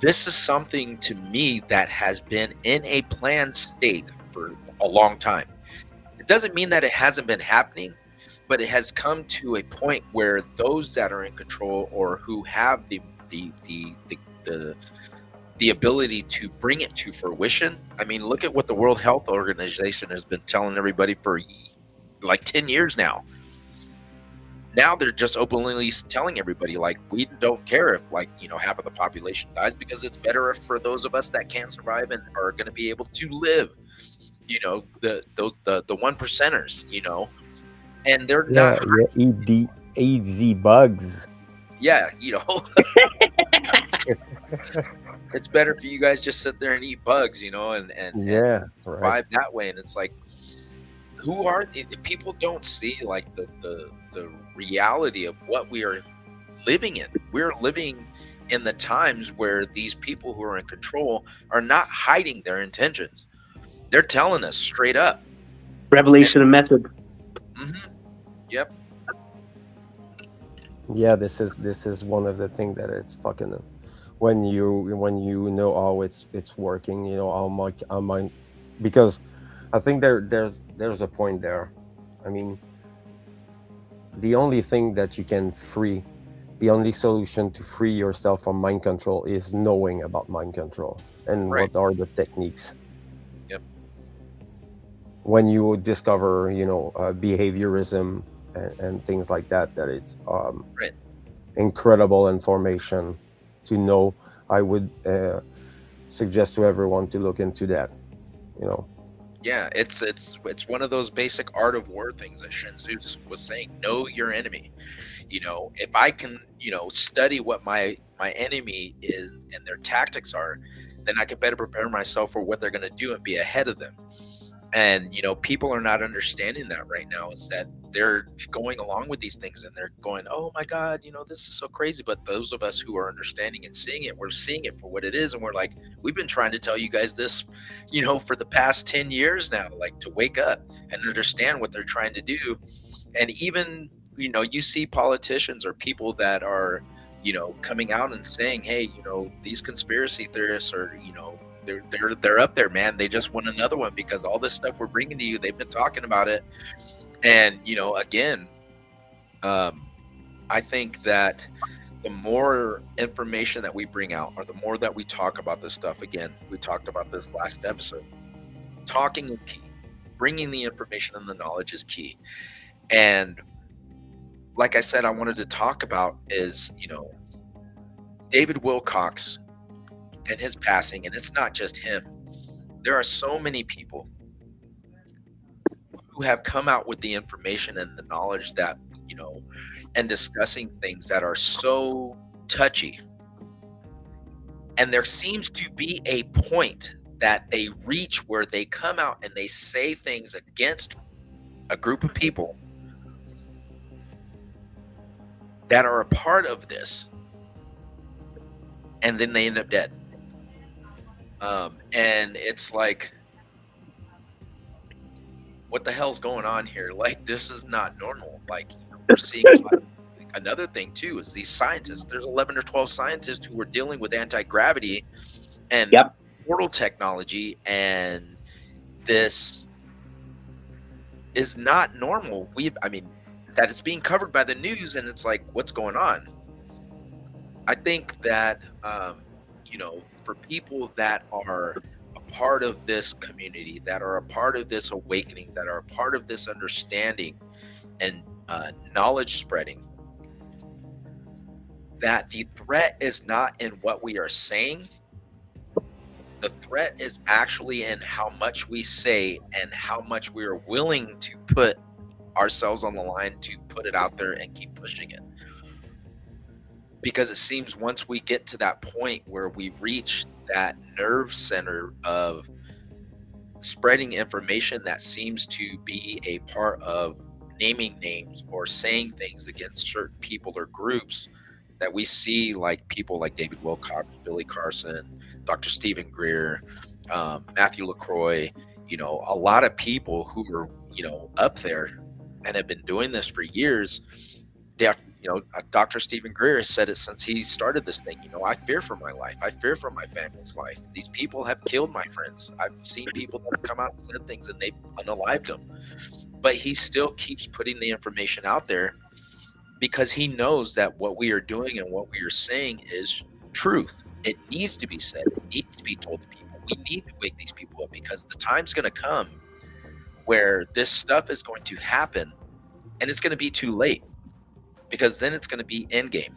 this is something to me that has been in a planned state for a long time. It doesn't mean that it hasn't been happening, but it has come to a point where those that are in control, or who have the ability to bring it to fruition. I mean, look at what the World Health Organization has been telling everybody for like 10 years now. Now they're just openly telling everybody, like, we don't care if, like, half of the population dies, because it's better for those of us that can survive and are going to be able to live. The one percenters, and they're not. Eat the bugs. Yeah, it's better for you guys just sit there and eat bugs, and survive that way. And it's like, who are people don't see like the reality of what we are living in. We're living in the times where these people who are in control are not hiding their intentions. They're telling us straight up. Revelation and method. Mm-hmm. Yep. Yeah, this is one of the things that it's fucking, when you know how it's working, how much because I think there's a point there. I mean, the only thing that you can free, the only solution to free yourself from mind control is knowing about mind control and Right. what are the techniques. Yep. When you discover, behaviorism and things like that, it's Right. incredible information to know. I would suggest to everyone to look into that. Yeah, it's one of those basic art of war things that Sun Tzu was saying. Know your enemy. If I can, study what my enemy is and their tactics are, then I can better prepare myself for what they're going to do and be ahead of them. And people are not understanding that right now. Is that they're going along with these things and they're going, oh my God, this is so crazy. But those of us who are understanding and seeing it, we're seeing it for what it is, and we're like, we've been trying to tell you guys this, for the past 10 years now, like, to wake up and understand what they're trying to do. And even you see politicians or people that are coming out and saying, hey, these conspiracy theorists are, they're up there, man. They just want another one, because all this stuff we're bringing to you, they've been talking about it. And again, I think that the more information that we bring out, or the more that we talk about this stuff, again, we talked about this last episode, talking is key. Bringing the information and the knowledge is key. And like I said, I wanted to talk about is, David Wilcox and his passing. And it's not just him. There are so many people who have come out with the information and the knowledge that, and discussing things that are so touchy. And there seems to be a point that they reach where they come out and they say things against a group of people that are a part of this, and then they end up dead. And it's like, what the hell's going on here? Like, this is not normal. Like, we're seeing another thing too is these scientists. There's 11 or 12 scientists who are dealing with anti-gravity and portal technology, and this is not normal. I mean, that it's being covered by the news, and it's like, what's going on? I think that, for people that are a part of this community, that are a part of this awakening, that are a part of this understanding and knowledge spreading, that the threat is not in what we are saying, The threat is actually in how much we say and how much we are willing to put ourselves on the line to put it out there and keep pushing it. Because it seems once we get to that point where we reach that nerve center of spreading information that seems to be a part of naming names or saying things against certain people or groups, that we see like people like David Wilcock, Billy Carson, Dr. Stephen Greer, Matthew LaCroix, a lot of people who are, up there and have been doing this for years. Dr. Stephen Greer has said it since he started this thing. I fear for my life. I fear for my family's life. These people have killed my friends. I've seen people that have come out and said things and they've unalived them. But he still keeps putting the information out there because he knows that what we are doing and what we are saying is truth. It needs to be said. It needs to be told to people. We need to wake these people up because the time's going to come where this stuff is going to happen and it's going to be too late. Because then it's going to be end game.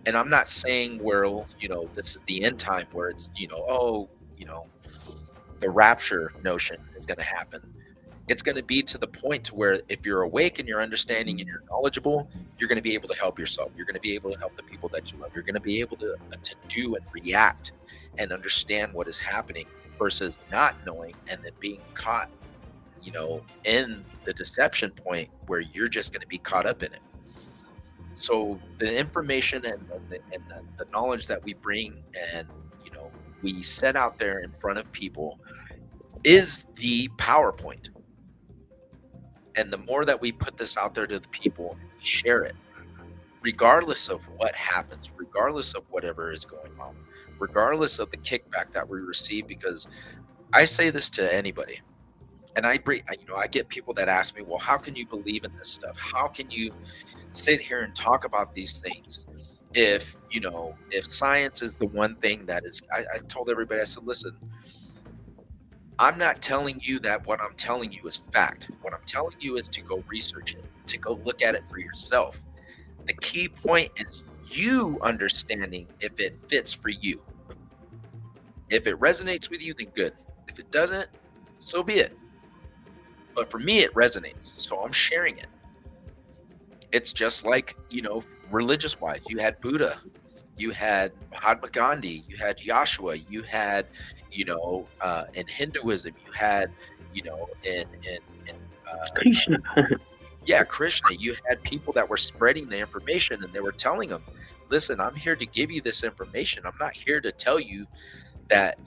And I'm not saying where, this is the end time where it's, the rapture notion is going to happen. It's going to be to the point to where if you're awake and you're understanding and you're knowledgeable, you're going to be able to help yourself. You're going to be able to help the people that you love. You're going to be able to do and react and understand what is happening versus not knowing and then being caught, in the deception point where you're just going to be caught up in it. So the information and the knowledge that we bring and we set out there in front of people is the PowerPoint. And the more that we put this out there to the people, we share it, regardless of what happens, regardless of whatever is going on, regardless of the kickback that we receive. Because I say this to anybody, and I get people that ask me, well, how can you believe in this stuff? How can you sit here and talk about these things if science is the one thing that is? I told everybody, I said, listen, I'm not telling you that what I'm telling you is fact. What I'm telling you is to go research it, to go look at it for yourself. The key point is you understanding if it fits for you. If it resonates with you, then good. If it doesn't, so be it. But for me, it resonates, so I'm sharing it. It's just like, religious wise, you had Buddha, you had Mahatma Gandhi, you had Yahshua, you had, in Hinduism, you had, in Krishna. Krishna, you had people that were spreading the information and they were telling them, listen, I'm here to give you this information. I'm not here to tell you that,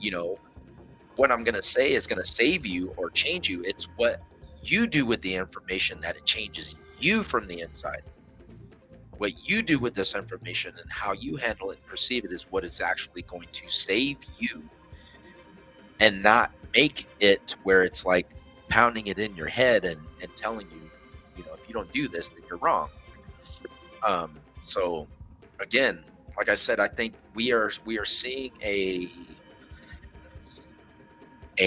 what I'm going to say is going to save you or change you. It's what you do with the information that it changes you from the inside. What you do with this information and how you handle it and perceive it is what is actually going to save you, and not make it where it's like pounding it in your head and telling you, if you don't do this, then you're wrong. So again, like I said, I think we are seeing a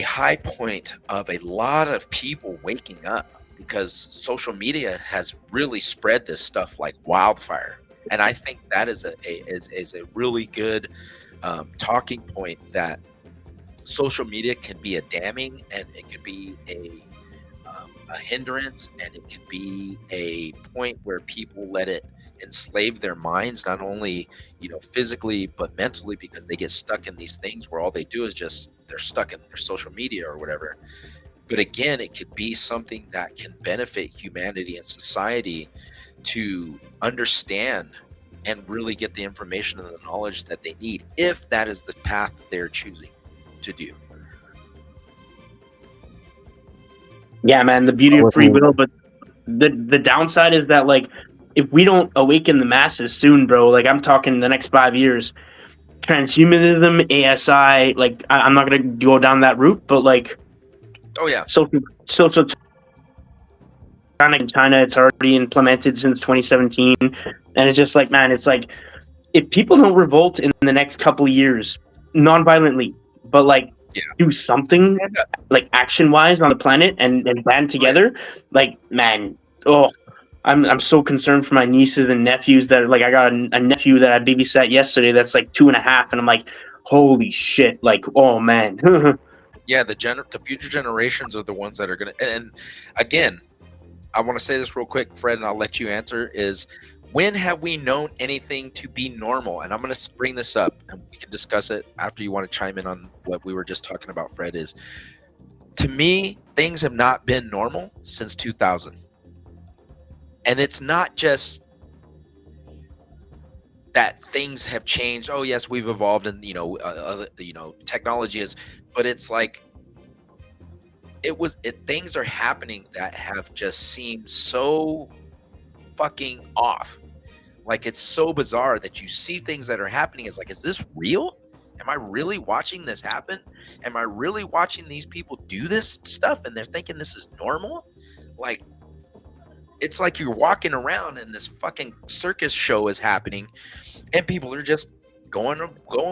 high point of a lot of people waking up, because social media has really spread this stuff like wildfire. And I think that is a really good talking point, that social media can be a damning, and it can be a hindrance, and it can be a point where people let it enslave their minds, not only physically but mentally, because they get stuck in these things where all they do is they're stuck in their social media or whatever. But again, it could be something that can benefit humanity and society to understand and really get the information and the knowledge that they need, if that is the path that they're choosing to do. Yeah, man, the beauty of free will, but the downside is that, like, if we don't awaken the masses soon, bro, like, I'm talking the next 5 years, transhumanism, ASI, like, I'm not gonna go down that route, but like, oh yeah, so China, it's already implemented since 2017, and it's just like, man, it's like, if people don't revolt in the next couple of years, non-violently, but like do something like action-wise on the planet and band together, like, man, I'm so concerned for my nieces and nephews that, like, I got a nephew that I babysat yesterday that's like 2.5, and I'm like, Holy shit! Like, oh man. Yeah, the future generations are the ones that are gonna. And again, I want to say this real quick, Fred, and I'll let you answer. Is when have we known anything to be normal? And I'm gonna bring this up, and we can discuss it after you want to chime in on what we were just talking about. Fred, is to me, things have not been normal since 2000, and it's not just that things have changed. Oh yes, we've evolved, and technology is, but it's like things are happening that have just seemed so fucking off. Like it's so bizarre that you see things that are happening. It's like, is this real? Am I really watching this happen? Am I really watching these people do this stuff and they're thinking this is normal? Like, it's like you're walking around and this fucking circus show is happening and people are just going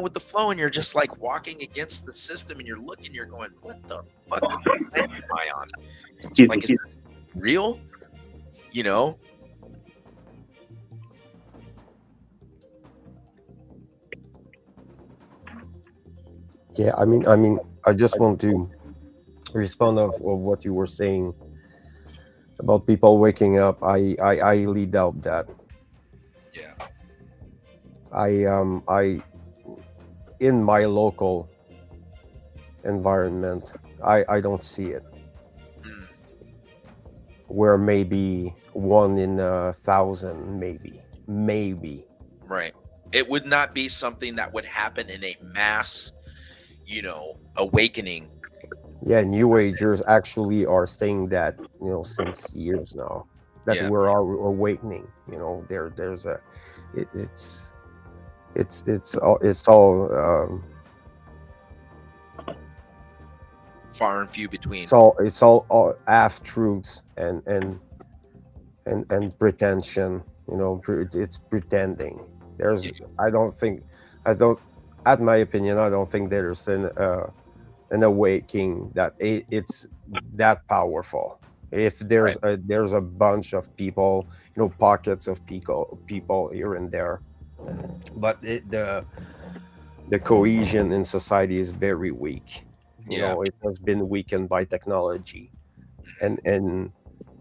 with the flow, and you're just like walking against the system, and you're looking, you're going, what the fuck planet am I on? Like, is this real? You know? Yeah, I just want to respond of what you were saying about people waking up. I highly doubt that. Yeah. I in my local environment, I don't see it. Mm. Where maybe 1 in 1,000, maybe. Right. It would not be something that would happen in a mass, awakening. Yeah, New Agers actually are saying that, since years now, that Yeah. we're all awakening. There's a, it's all Far and few between. it's all half truths and pretension. It's pretending. There's I don't at my opinion, I don't think there's an awakening that it's that powerful. If there's a bunch of people, pockets of people here and there, but the cohesion in society is very weak. It has been weakened by technology and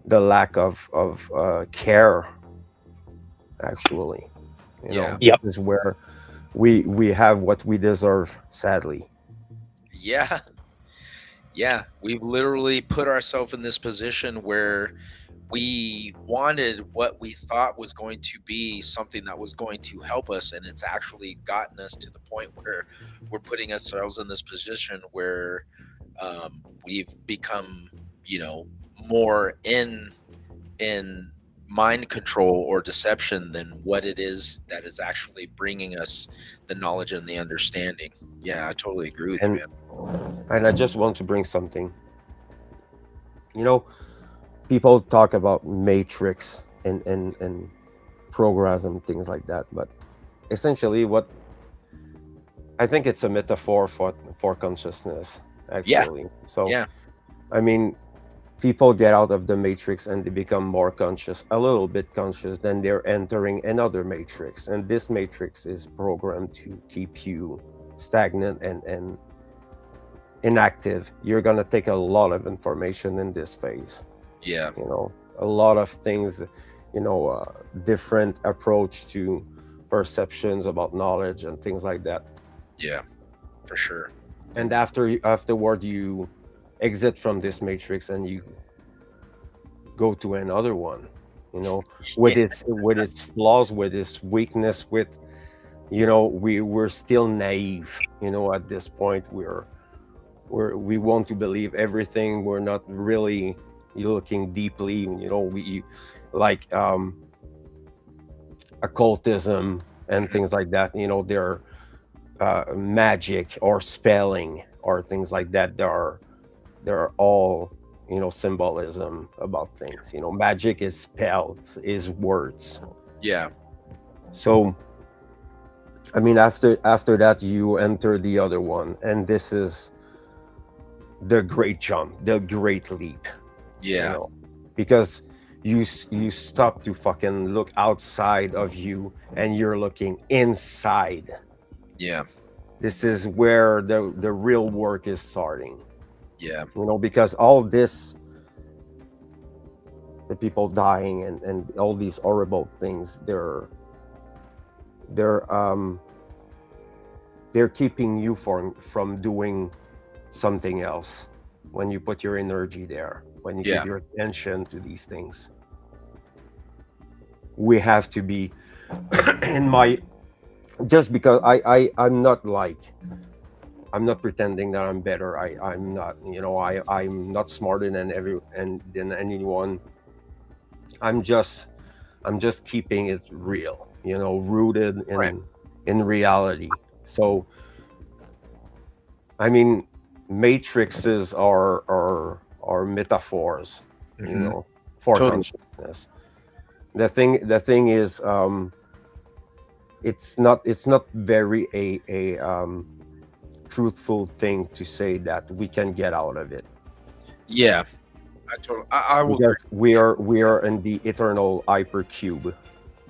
the lack of care. Actually, Yeah. Yep. this is where we have what we deserve, sadly. Yeah. Yeah. We've literally put ourselves in this position where we wanted what we thought was going to be something that was going to help us, and it's actually gotten us to the point where we're putting ourselves in this position where we've become, more in mind control or deception than what it is that is actually bringing us the knowledge and the understanding. Yeah, I totally agree with you, man. And I just want to bring something. People talk about matrix and programs and things like that, but essentially what I think it's a metaphor for consciousness, actually. So Yeah. People get out of the matrix and they become more conscious, a little bit conscious, then they're entering another matrix, and this matrix is programmed to keep you stagnant and inactive. You're going to take a lot of information in this phase. Yeah. A lot of things, different approach to perceptions about knowledge and things like that. Yeah, for sure. And afterward you exit from this matrix and you go to another one, with its flaws, with its weakness, with we're still naive. At this point we want to believe everything. We're not really looking deeply. We like occultism and things like that. They're magic or spelling or things like that. They're all symbolism about things. Magic is spells, is words. Yeah. So after that you enter the other one, and this is the great jump, the great leap. Yeah. Because you stop to fucking look outside of you and you're looking inside. Yeah. This is where the real work is starting. Yeah. Because all this, the people dying and all these horrible things, they're keeping you from doing something else. When you put your energy there, when you Yeah. give your attention to these things, we have to be in my just because I'm not pretending that I'm better. I'm not, I'm not smarter than anyone. I'm just keeping it real, rooted Right. in reality. So I mean, matrices are metaphors, Hmm. for Totally. consciousness. The thing is, it's not very a truthful thing to say that we can get out of it, Yeah. I will agree. because we are in the eternal hypercube.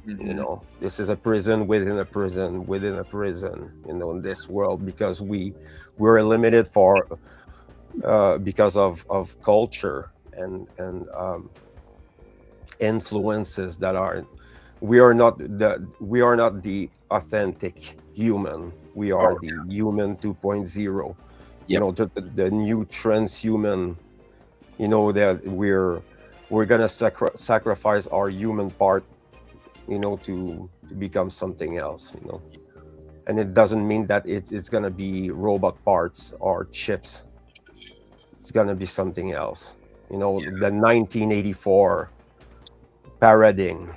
Hmm. This is a prison within a prison within a prison, in this world, because we're limited because of culture and influences that are we are not the authentic human. We Oh, are the human 2.0, yep. the new transhuman, that we're gonna sacrifice our human part, to become something else, and it doesn't mean that it's gonna be robot parts or chips. It's gonna be something else. Yeah. The 1984 paradigm.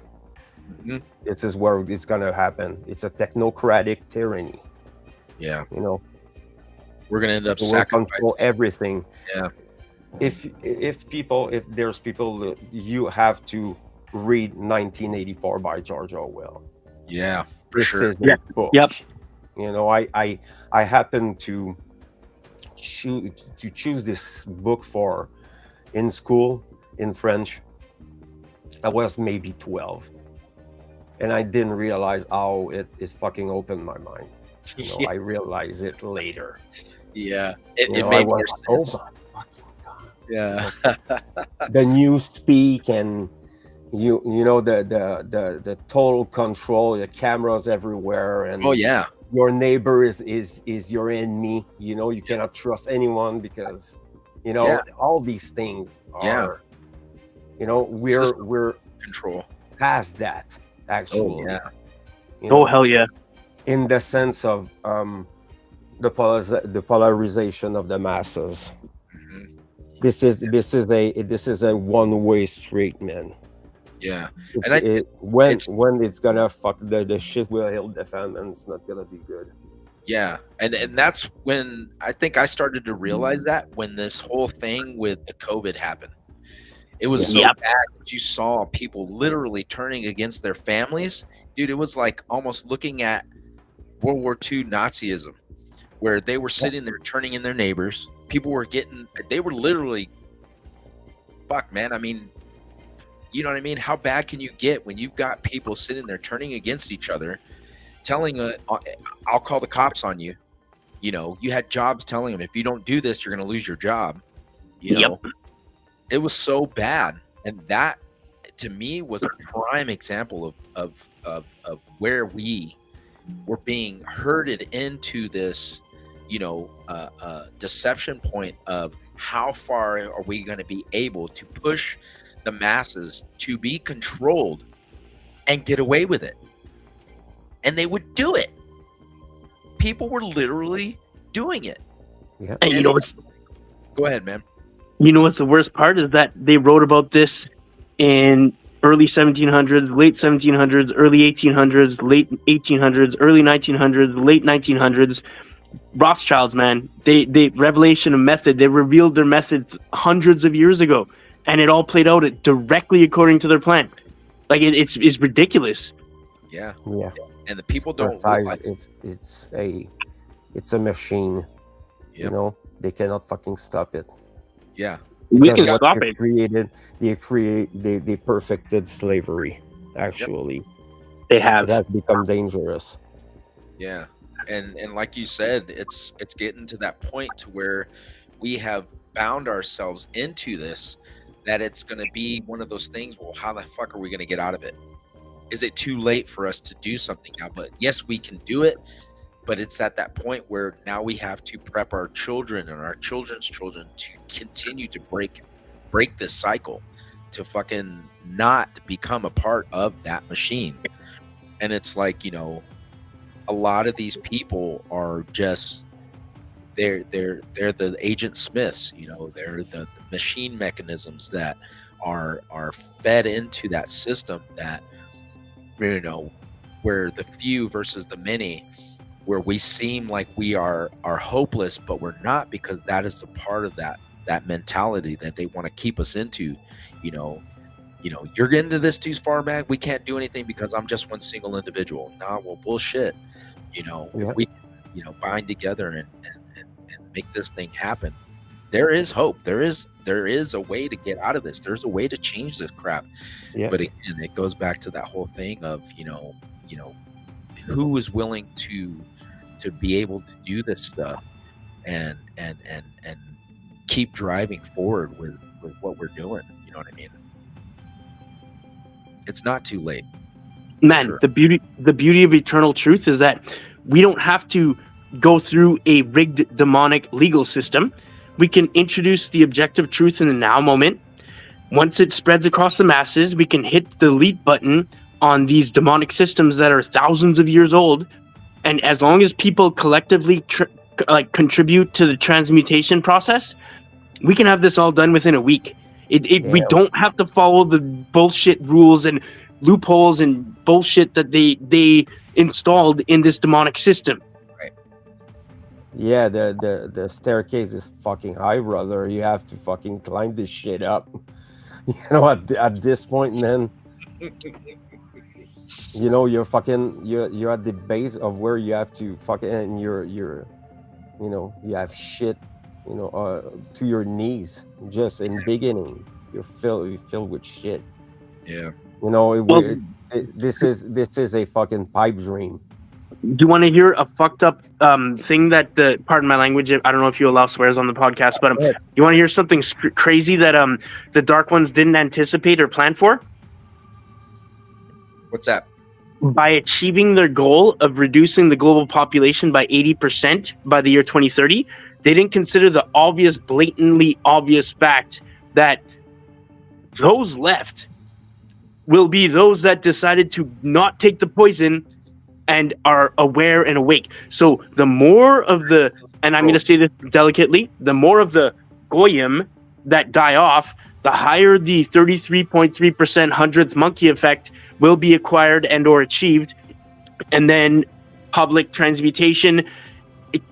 Hmm. This is where it's gonna happen. It's a technocratic tyranny. Yeah. You know, We're gonna end up it will control sacrificing. everything. Yeah. If there's people that you have to read 1984 by George Orwell. Yeah. For This sure. is Yeah. a book. Yep. I happen to choose this book for in school in French. I was maybe 12, and I didn't realize how it fucking opened my mind. Yeah. I realized it later. Yeah. It I made was more like, oh sense. my fucking god. Yeah. The news speak, and the total control, the cameras everywhere, Oh and yeah. your neighbor is your enemy. You cannot trust anyone, because Yeah. all these things Yeah. are, we're System we're control. past that, Oh actually. yeah. Oh hell yeah. In the sense of the polarization of the masses. Hmm. This is a one-way street, man. Yeah. It's And it when it's when it's gonna fuck, the shit will hit the fan, and it's not gonna be good. yeah. And that's when I think I started to realize that when this whole thing with the COVID happened. It was Yeah. so Yep. bad that you saw people literally turning against their families. Dude, it was like almost looking at World War II Nazism, where they were sitting there turning in their neighbors. People were they were literally, fuck, man. I mean, you know what I mean? How bad can you get when you've got people sitting there turning against each other, telling, I'll call the cops on you. You had jobs telling them, if you don't do this, you're going to lose your job. You Yep. know, it was so bad. And that, to me, was a prime example of where we were being herded into this, deception point of how far are we going to be able to push the masses to be controlled and get away with it. And they would do it. People were literally doing it. Yeah. And And go ahead, man. what's the worst part is that they wrote about this in early 1700s, late 1700s, early 1800s, late 1800s, early 1900s, late 1900s. Rothschilds, man, they revelation of method. They revealed their methods hundreds of years ago, and it all played out directly according to their plan. Like it's ridiculous. Yeah. Yeah. And the people don't Precise. realize. It's a machine. Yep. They cannot fucking stop it, Yeah. We because can what stop they it. created, they perfected slavery. Actually, They it have. has become dangerous. Yeah. and like you said, it's getting to that point to where we have bound ourselves into this, that it's going to be one of those things. Well, how the fuck are we going to get out of it? Is it too late for us to do something now? But yes, we can do it, but it's at that point where now we have to prep our children and our children's children to continue to break this cycle, to fucking not become a part of that machine. And it's like, a lot of these people are just, they're the agent Smiths, they're the machine mechanisms that are fed into that system, that, where the few versus the many, where we seem like we are hopeless, but we're not, because that is a part of that mentality that they want to keep us into. You're getting to this too far, man. We can't do anything because I'm just one single individual. Nah, well, bullshit. If we, bind together and make this thing happen, there is hope. There is a way to get out of this. There's a way to change this crap. Yeah. But again, it goes back to that whole thing of, who is willing to be able to do this stuff and keep driving forward with what we're doing. You know what I mean? It's not too late. Man, Sure. the beauty of eternal truth is that we don't have to go through a rigged demonic legal system. We can introduce the objective truth in the now moment. Once it spreads across the masses, we can hit the delete button on these demonic systems that are thousands of years old. And as long as people collectively contribute to the transmutation process, we can have this all done within a week. We don't have to follow the bullshit rules and loopholes and bullshit that they installed in this demonic system. Yeah, the staircase is fucking high, brother. You have to fucking climb this shit up. At this point, man, you're fucking you're at the base of where you have to fucking, and you're you have shit, to your knees just in beginning. You're filled with shit. Yeah. This is a fucking pipe dream. Do you want to hear a fucked up thing that pardon my language, I don't know if you allow swears on the podcast, but you want to hear something crazy that the Dark Ones didn't anticipate or plan for? What's that? By achieving their goal of reducing the global population by 80% by the year 2030, they didn't consider the obvious, blatantly obvious fact that those left will be those that decided to not take the poison and are aware and awake. So the more of the, and I'm going to say this delicately, the more of the goyim that die off, the higher the 33.3% 100th monkey effect will be acquired and or achieved. And then public transmutation,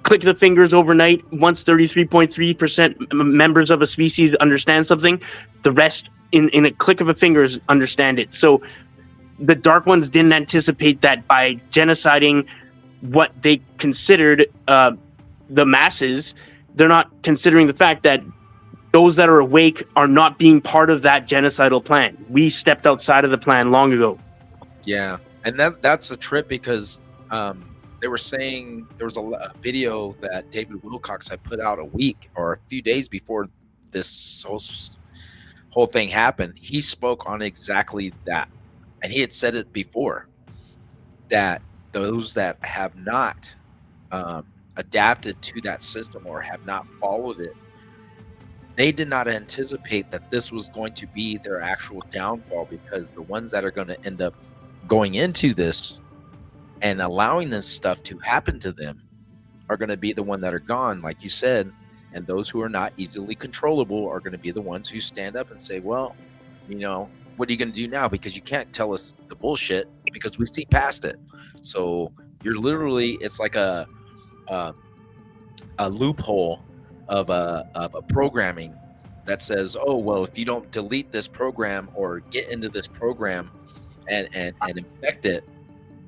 click the fingers overnight. Once 33.3% members of a species understand something, the rest in a click of a fingers understand it. So the Dark Ones didn't anticipate that by genociding what they considered the masses, they're not considering the fact that those that are awake are not being part of that genocidal plan. We stepped outside of the plan long ago. Yeah, and that's a trip, because they were saying there was a video that David Wilcox had put out a week or a few days before this whole thing happened. He spoke on exactly that, and he had said it before, that those that have not adapted to that system or have not followed it, they did not anticipate that this was going to be their actual downfall, because the ones that are going to end up going into this and allowing this stuff to happen to them are going to be the one that are gone, like you said. And those who are not easily controllable are going to be the ones who stand up and say, well, what are you going to do now? Because you can't tell us the bullshit, because we see past it. So you're literally, it's like a loophole of a programming that says, oh, well, if you don't delete this program or get into this program and infect it,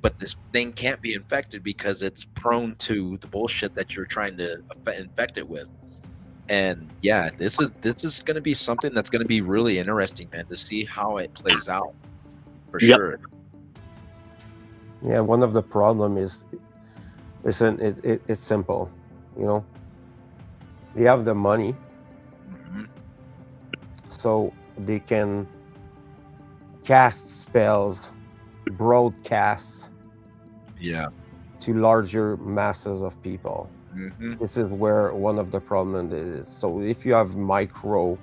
but this thing can't be infected because it's prone to the bullshit that you're trying to infect it with. And yeah, this is going to be something that's going to be really interesting, man, to see how it plays out, for sure. Yeah, one of the problem is Listen, it's simple. You know, they have the money, Hmm. so they can cast spells, broadcasts Yeah. to larger masses of people. Hmm. This is where one of the problems is. So if you have micro,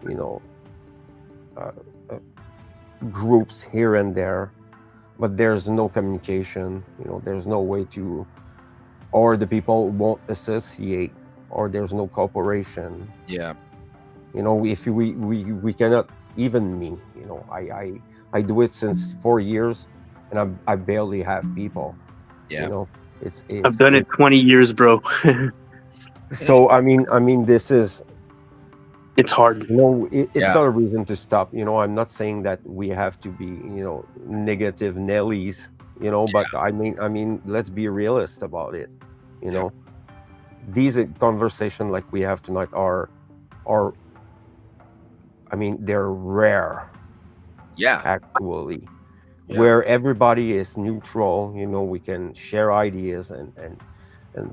you know, uh, uh, groups here and there, but there's no communication, there's no way to, or the people won't associate, or there's no cooperation. Yeah. If we cannot, even me, I do it since 4 years, and I barely have people. you Yeah. know it's I've it's done it it 20 years, bro. so I mean this is, It's hard. it's Yeah. not a reason to stop. I'm not saying that we have to be, negative Nellies, but I mean let's be realist about it. you Yeah. know these conversation like we have tonight are they're rare, Yeah. actually, Yeah. where everybody is neutral. We can share ideas and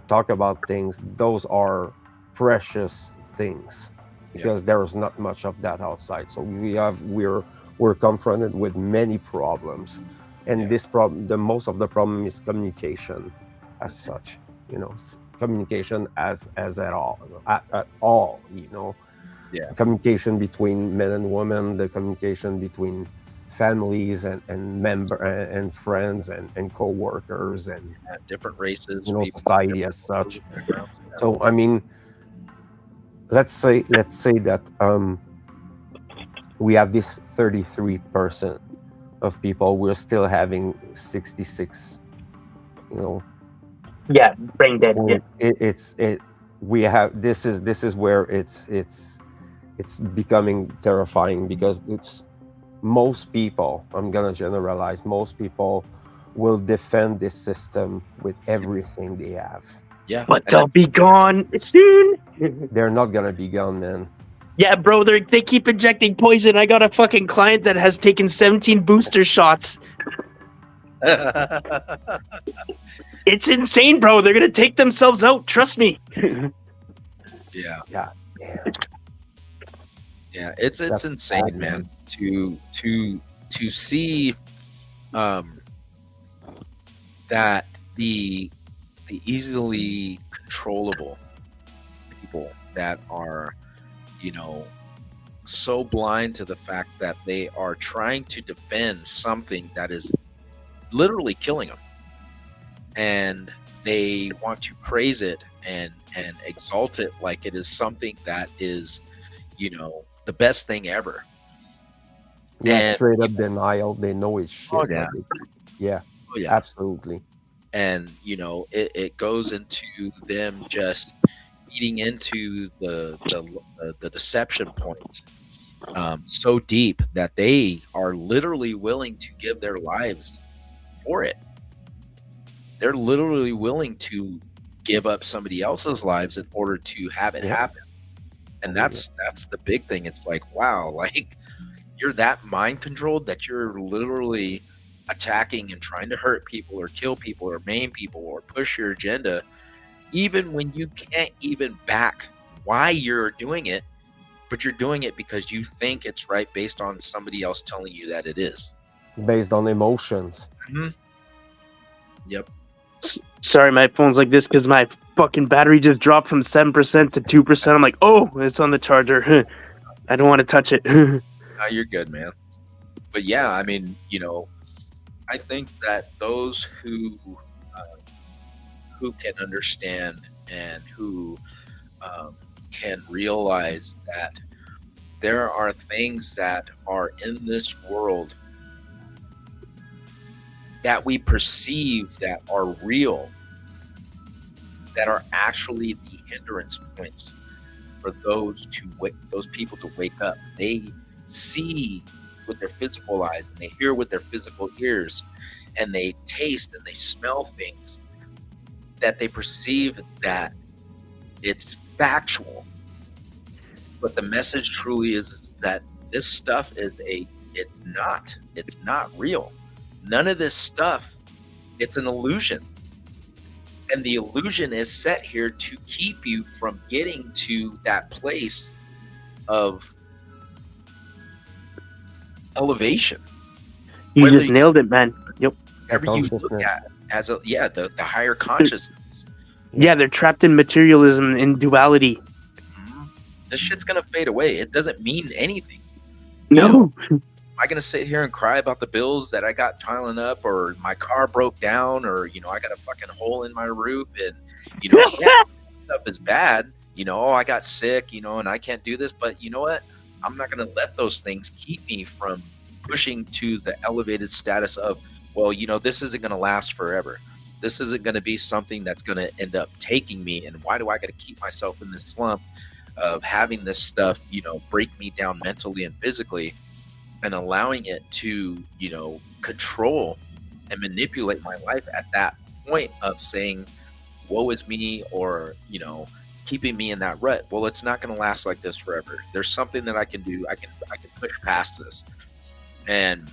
talk about things. Those are precious things, Yeah. because there is not much of that outside. So we're confronted with many problems, and Yeah. this problem, the most of the problem is communication, as such. Communication as at all. Yeah. Communication between men and women, the communication between families and member and friends and co-workers, and Different races, people from society different as cultural such. backgrounds. Yeah. So let's say that we have this 33% of people, we're still having 66. you know Yeah, brain dead. Yeah. we have, this is where it's becoming terrifying, because it's most people, I'm gonna generalize, most people will defend this system with everything they have. Yeah. But And they'll be gone soon. They're not gonna be gone, man. Yeah, bro, they keep injecting poison. I got a fucking client that has taken 17 booster shots. It's insane, bro. They're gonna take themselves out. Trust me. yeah. Yeah, yeah, Yeah. It's that's bad, insane, man, man. to see um that the easily controllable people that are, you know, so blind to the fact that they are trying to defend something that is literally killing them, and they want to praise it and exalt it like it is something that is, the best thing ever. Yeah, And straight up denial. They know it's oh shit, yeah, but yeah, oh yeah, absolutely. and it goes into them just eating into the deception points so deep that they are literally willing to give their lives for it. They're literally willing to give up somebody else's lives in order to have it Yep. happen. And Oh yeah. that's the big thing. It's like, wow, like you're that mind controlled that you're literally attacking and trying to hurt people or kill people or maim people or push your agenda, even when you can't even back why you're doing it, but you're doing it because you think it's right based on somebody else telling you that it is. Based on emotions. Mhm. Yep. Sorry, my phone's like this because my fucking battery just dropped from 7% to 2%. I'm like, oh, it's on the charger. I don't want to touch it. No, you're good, man. But yeah, I mean, I think that those uh, who can understand and who can realize that there are things that are in this world that we perceive that are real, that are actually the hindrance points for those people to wake up. They see with their physical eyes, and they hear with their physical ears, and they taste and they smell things that they perceive that it's factual. But the message truly is that this stuff it's not real. None of this stuff, it's an illusion. And the illusion is set here to keep you from getting to that place of elevation. You Whether just nailed it, man. Yep. whatever you look consciousness. at as the higher consciousness. Yeah, they're trapped in materialism and duality. This shit's gonna fade away. It doesn't mean anything. No. Am I gonna sit here and cry about the bills that I got piling up, or my car broke down, or I got a fucking hole in my roof, and stuff is bad. I got sick, and I can't do this. But you know what? I'm not gonna let those things keep me from pushing to the elevated status of, well, this isn't gonna last forever. This isn't gonna be something that's gonna end up taking me. And why do I gotta keep myself in this slump of having this stuff, break me down mentally and physically, and allowing it to, control and manipulate my life at that point of saying, woe is me, or, keeping me in that rut. Well, it's not going to last like this forever. There's something that I can do. I can push past this. And,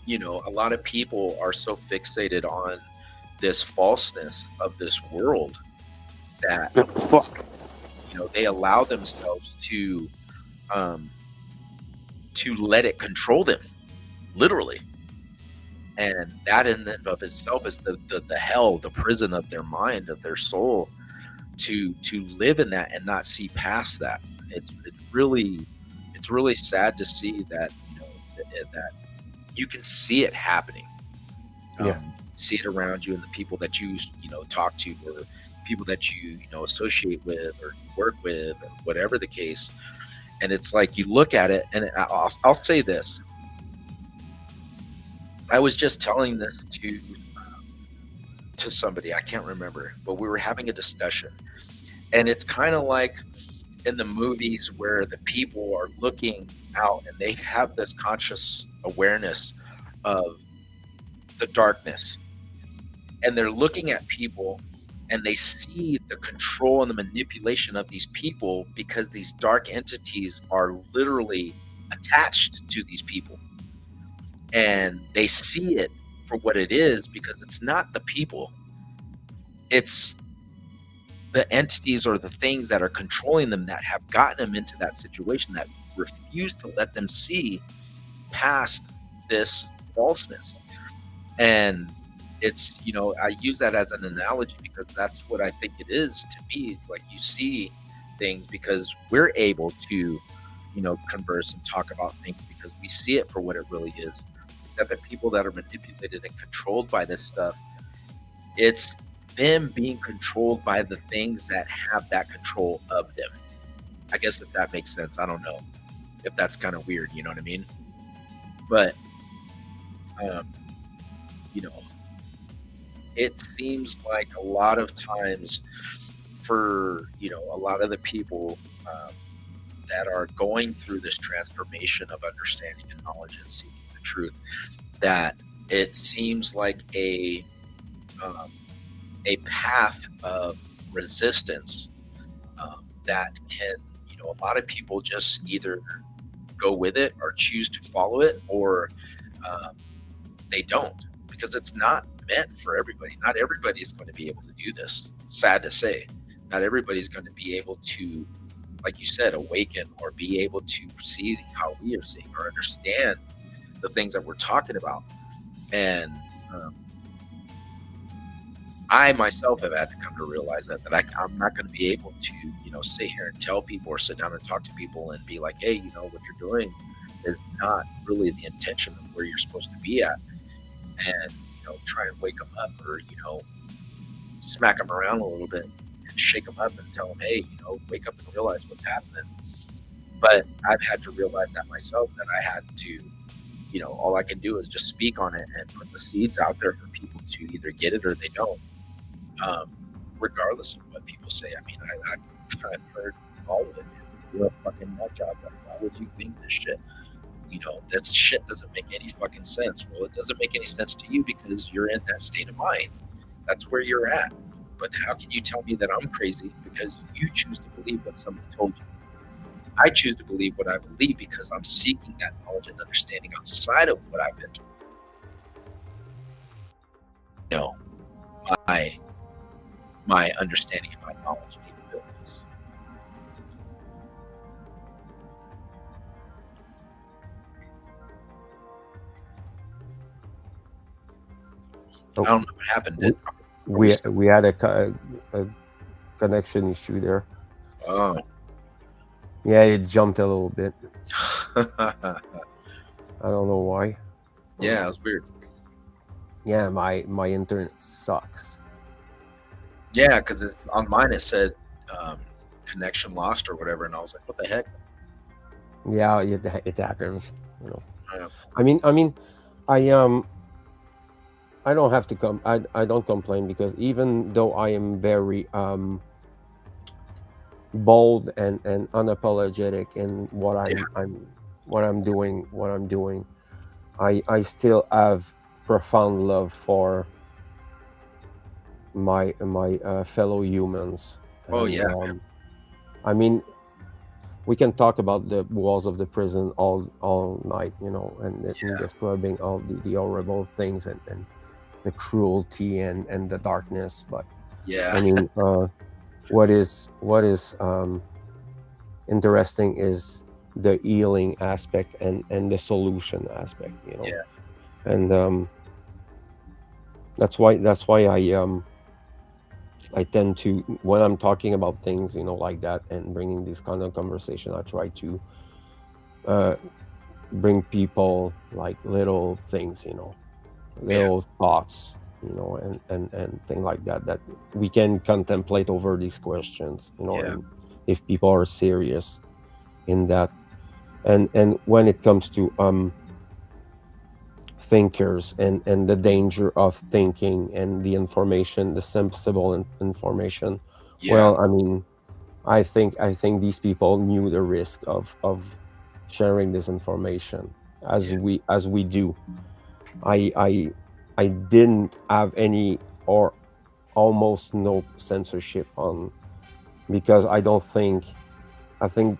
a lot of people are so fixated on this falseness of this world that, Fuck. they allow themselves to let it control them, literally. And that in and of itself is the hell, the prison of their mind, of their soul, to live in that and not see past that. It's really sad to see that, that you can see it happening. See it around you, and the people that you talk to, or people that you associate with or work with, or whatever the case. And it's like, you look at it, and I'll say this. I was just telling this to somebody, I can't remember, but we were having a discussion, and it's kind of like in the movies where the people are looking out and they have this conscious awareness of the darkness, and they're looking at people, and they see the control and the manipulation of these people, because these dark entities are literally attached to these people. And they see it for what it is, because it's not the people. It's the entities or the things that are controlling them that have gotten them into that situation, that refuse to let them see past this falseness. And it's, I use that as an analogy because that's what I think it is to me. It's like, you see things because we're able to, converse and talk about things because we see it for what it really is. That the people that are manipulated and controlled by this stuff, it's them being controlled by the things that have that control of them. I guess if that makes sense. I don't know if that's kind of weird, you know what I mean? But, it seems like a lot of times for, a lot of the people that are going through this transformation of understanding and knowledge and seeking the truth, that it seems like a path of resistance that can, a lot of people just either go with it or choose to follow it, or they don't, because it's not meant for everybody. Not everybody is going to be able to do this. Sad to say, not everybody's going to be able to, like you said, awaken or be able to see how we are seeing or understand the things that we're talking about. And I myself have had to come to realize that I'm not going to be able to, sit here and tell people or sit down and talk to people and be like, hey, what you're doing is not really the intention of where you're supposed to be at. And, try and wake them up, or, smack them around a little bit and shake them up and tell them, hey, wake up and realize what's happening. But I've had to realize that myself, that I had to, all I can do is just speak on it and put the seeds out there for people to either get it or they don't, regardless of what people say. I mean, I've heard all of it. You're a fucking nut job. Like, why would you think this shit? That shit doesn't make any fucking sense. Well, it doesn't make any sense to you because you're in that state of mind. That's where you're at. But how can you tell me that I'm crazy because you choose to believe what somebody told you? I choose to believe what I believe because I'm seeking that knowledge and understanding outside of what I've been told. My my understanding and my knowledge and capabilities. Oh, I don't know what happened. we We we had a connection issue there. oh. Yeah, it jumped a little bit. I don't know why. Yeah, it was weird. Yeah, my internet sucks. Yeah, because on mine it said connection lost or whatever, and I was like, what the heck? Yeah, it happens. You know. Uh, I mean, I I don't have to come. I don't complain because even though I am very bold and unapologetic in yeah. what I'm doing, I still have profound love for my fellow humans. Oh And yeah. I mean, we can talk about the walls of the prison all night, you know, and Yeah. describing all the horrible things and the cruelty and the darkness. But Yeah. I mean, what is interesting is the healing aspect and the solution aspect, you know. Yeah. And that's why I tend to, when I'm talking about things, you know, like that, and bringing this kind of conversation, I try to uh bring people like little things, you know, Yeah. little thoughts, you know, and things like that, that we can contemplate over these questions, you know. Yeah. And if people are serious in that, and when it comes to thinkers and the danger of thinking and the information, the sensible information, Yeah. well, I mean, I think these people knew the risk of sharing this information Yeah. as we do. I didn't have any or almost no censorship on, because I think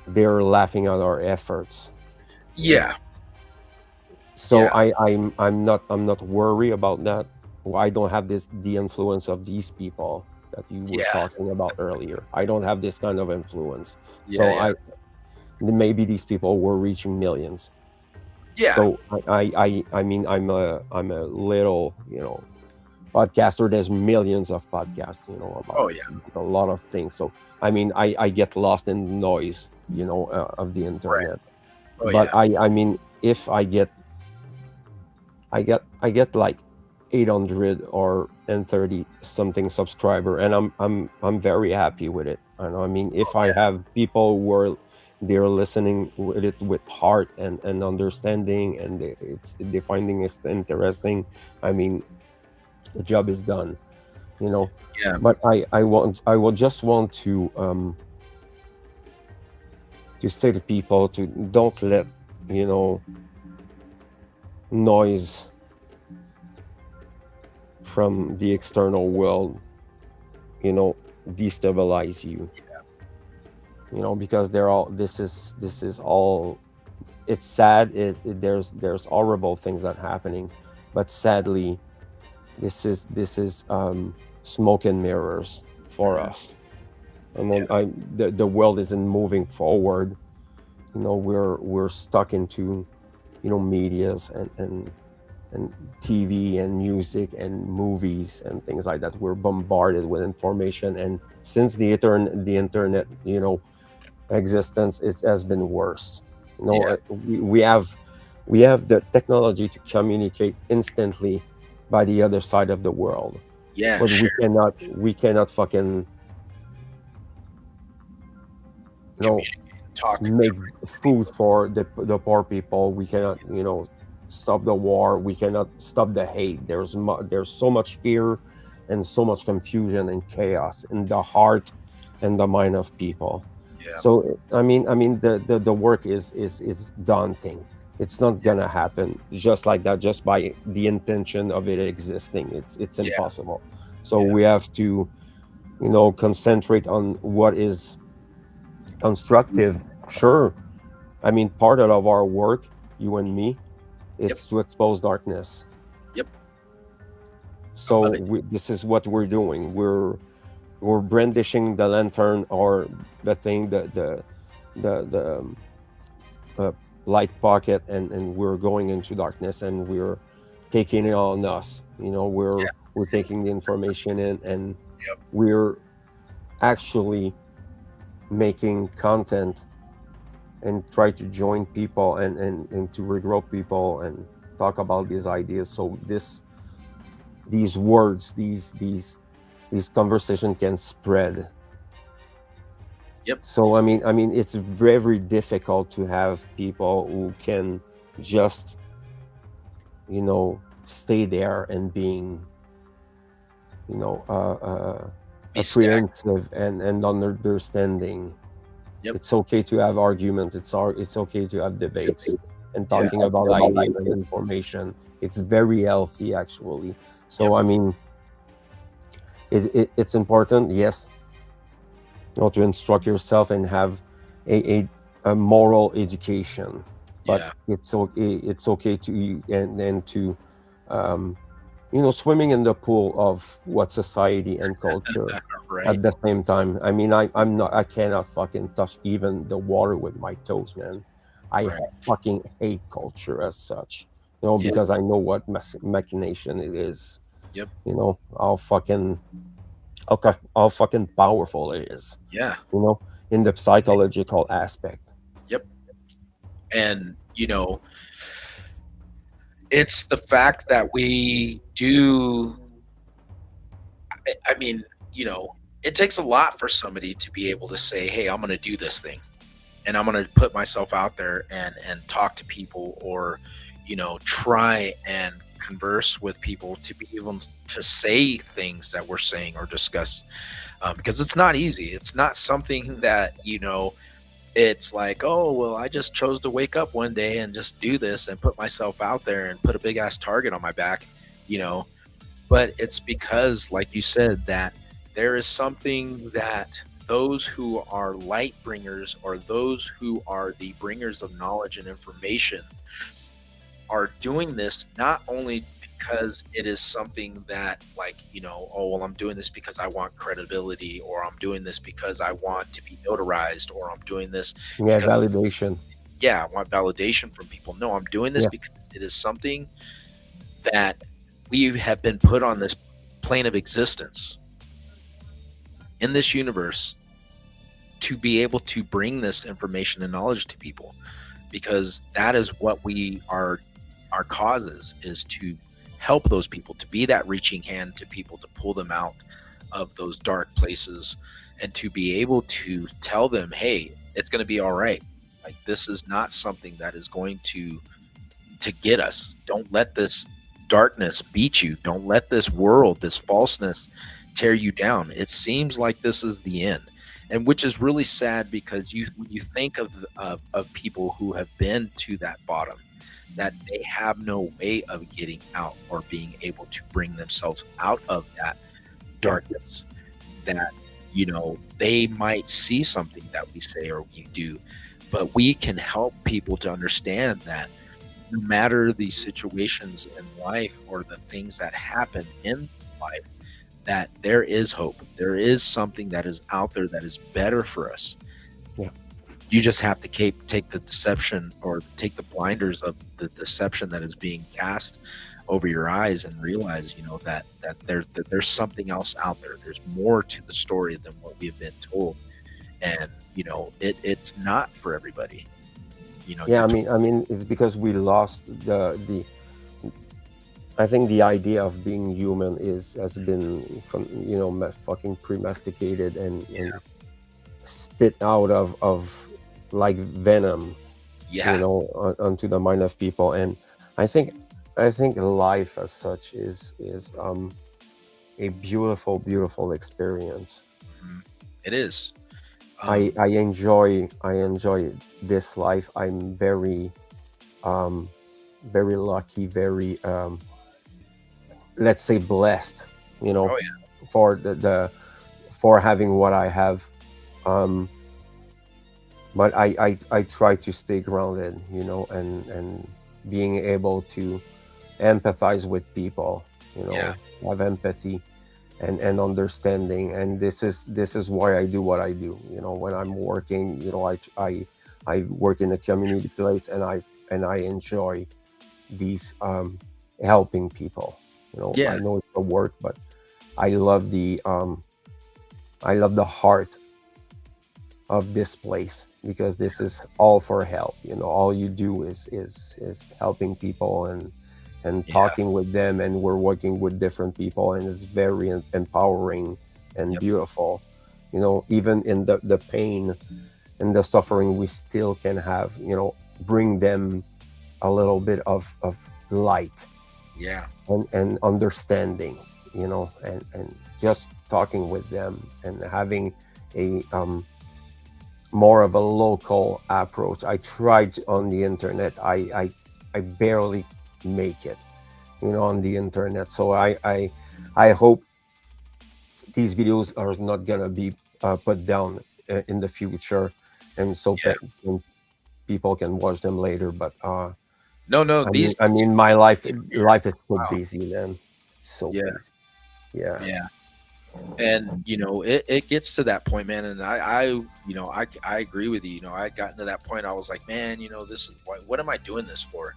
they're laughing at our efforts. Yeah. So Yeah. I'm not worried about that. Well, I don't have the influence of these people that you were Yeah. talking about earlier. I don't have this kind of influence. Yeah. So Yeah. maybe these people were reaching millions. Yeah. So I mean, I'm a little, you know, podcaster. There's millions of podcasts, you know, Oh about yeah. a lot of things. So I mean, I get lost in the noise, you know, of the Right. internet. Oh But yeah. I mean, if I get like 800 or and 30 something subscriber, and I'm very happy with it. And I mean, Oh if I yeah. have people who are they're listening with it with heart and understanding, and they're finding it interesting, I mean, the job is done, you know. Yeah. But I will just want to say to people to don't let, you know, noise from the external world, you know, destabilize you, you know, because they're all this is all, it's sad. There's horrible things that happening, but sadly this is smoke and mirrors for Mhm. us. I Yeah. mean, the world isn't moving forward, you know. We're stuck into, you know, medias and TV and music and movies and things like that. We're bombarded with information, and since the internet, you know, existence, it has been worse. You know, Yeah. we have the technology to communicate instantly by the other side of the world, Yeah. but we Share cannot we cannot fucking, you know, communicate, talk make directly to food people. for the poor people. We cannot, you know, stop the war. We cannot stop the hate. There's so much fear and so much confusion and chaos in the heart and the mind of people. Yeah. So I mean the work is daunting. It's not Yeah. gonna happen just like that, just by the intention of it existing. It's Yeah. impossible. So Yeah. we have to, you know, concentrate on what is constructive. Sure, I mean, part of our work, you and me, Yep. it's to expose darkness. Yep. I love So it. this is what we're doing. We're brandishing the lantern or the thing, the uh, light pocket, and we're going into darkness, and we're taking it on us. Yeah. We're taking the information in, and Yep. we're actually making content and try to join people and to regroup people and talk about these ideas. So these words, these conversation can spread. Yep. So I mean it's very difficult to have people who can just stay there and being you know uh, uh Be stagnant. apprehensive and understanding. Yep. It's okay to have arguments. It's okay to have debates and Yeah. talking about ideas and information. It's very healthy, actually. Yep. So I mean, it's important, yes, to instruct yourself and have a moral education, but Yeah. it's okay to and to um, swimming in the pool of what society and culture Right. at the same time. I mean, I cannot fucking touch even the water with my toes, man. I Right. fucking hate culture as such, Yeah. because I know what machination it is. Yep. How fucking powerful it is, Yeah. in the psychological aspect. Yep. And it's the fact that we do. I mean, it takes a lot for somebody to be able to say, "Hey, I'm going to do this thing, and I'm going to put myself out there and talk to people, or try and converse with people to be able to say things that we're saying or discuss, because it's not easy. It's not something that it's like, oh well, I just chose to wake up one day and just do this and put myself out there and put a big ass target on my back, you know but it's because, like you said, that there is something that those who are light bringers, or those who are the bringers of knowledge and information, are doing this not only because it is something that, like, oh well, I'm doing this because I want credibility, or I'm doing this because I want to be notarized, or I'm doing this Yeah, because, validation. yeah, I want validation from people. No, I'm doing this Yeah, because it is something that we have been put on this plane of existence in this universe to be able to bring this information and knowledge to people, because that is what our causes is to help those people, to be that reaching hand to people, to pull them out of those dark places, and to be able to tell them, hey, it's going to be all right. Like, this is not something that is going to get us. Don't let this darkness beat you. Don't let this world, this falseness, tear you down. It seems like this is the end, and which is really sad, because when you think of people who have been to that bottom, that they have no way of getting out or being able to bring themselves out of that yeah, darkness. That they might see something that we say or we do, but we can help people to understand that no matter the situations in life or the things that happen in life, that there is hope. There is something that is out there that is better for us. yeah. You just have to take the deception, or take the blinders of the deception that is being cast over your eyes, and realize, that there's something else out there. There's more to the story than what we've been told, and it's not for everybody. Yeah, You're I mean, it's because we lost the. I think the idea of being human has been from fucking premasticated and spit out of like venom, yeah, onto the mind of people. And I think I think life as such is a beautiful experience. mhm, it is. I Um, I enjoy I enjoy this life. I'm um very lucky, very let's say blessed, you know, oh yeah, for the for having what I have. Um, but I try to stay grounded, and being able to empathize with people. Yeah. have empathy and understanding. And this is why I do what I do. When I'm working, I work in a community place, and I enjoy these helping people. I Yeah. know it's a work, but I love the heart of this place, because this is all for help. All you do is helping people, and Yeah. talking with them, and we're working with different people, and it's very empowering and Yep. beautiful. Even in the pain and the suffering, we still can have, bring them a little bit of light Yeah. and understanding, and just talking with them and having a more of a local approach. I tried on the internet. I barely make it, on the internet. So I hope these videos are not gonna be put down in the future, and so Yeah. and people can watch them later. But No, I mean, these I things mean, my life here. life is so Wow. busy, man. It's so Yeah. busy. Yeah. Yeah. And it gets to that point, man. And I agree with you. I got into that point. I was like, man, this is what am I doing this for?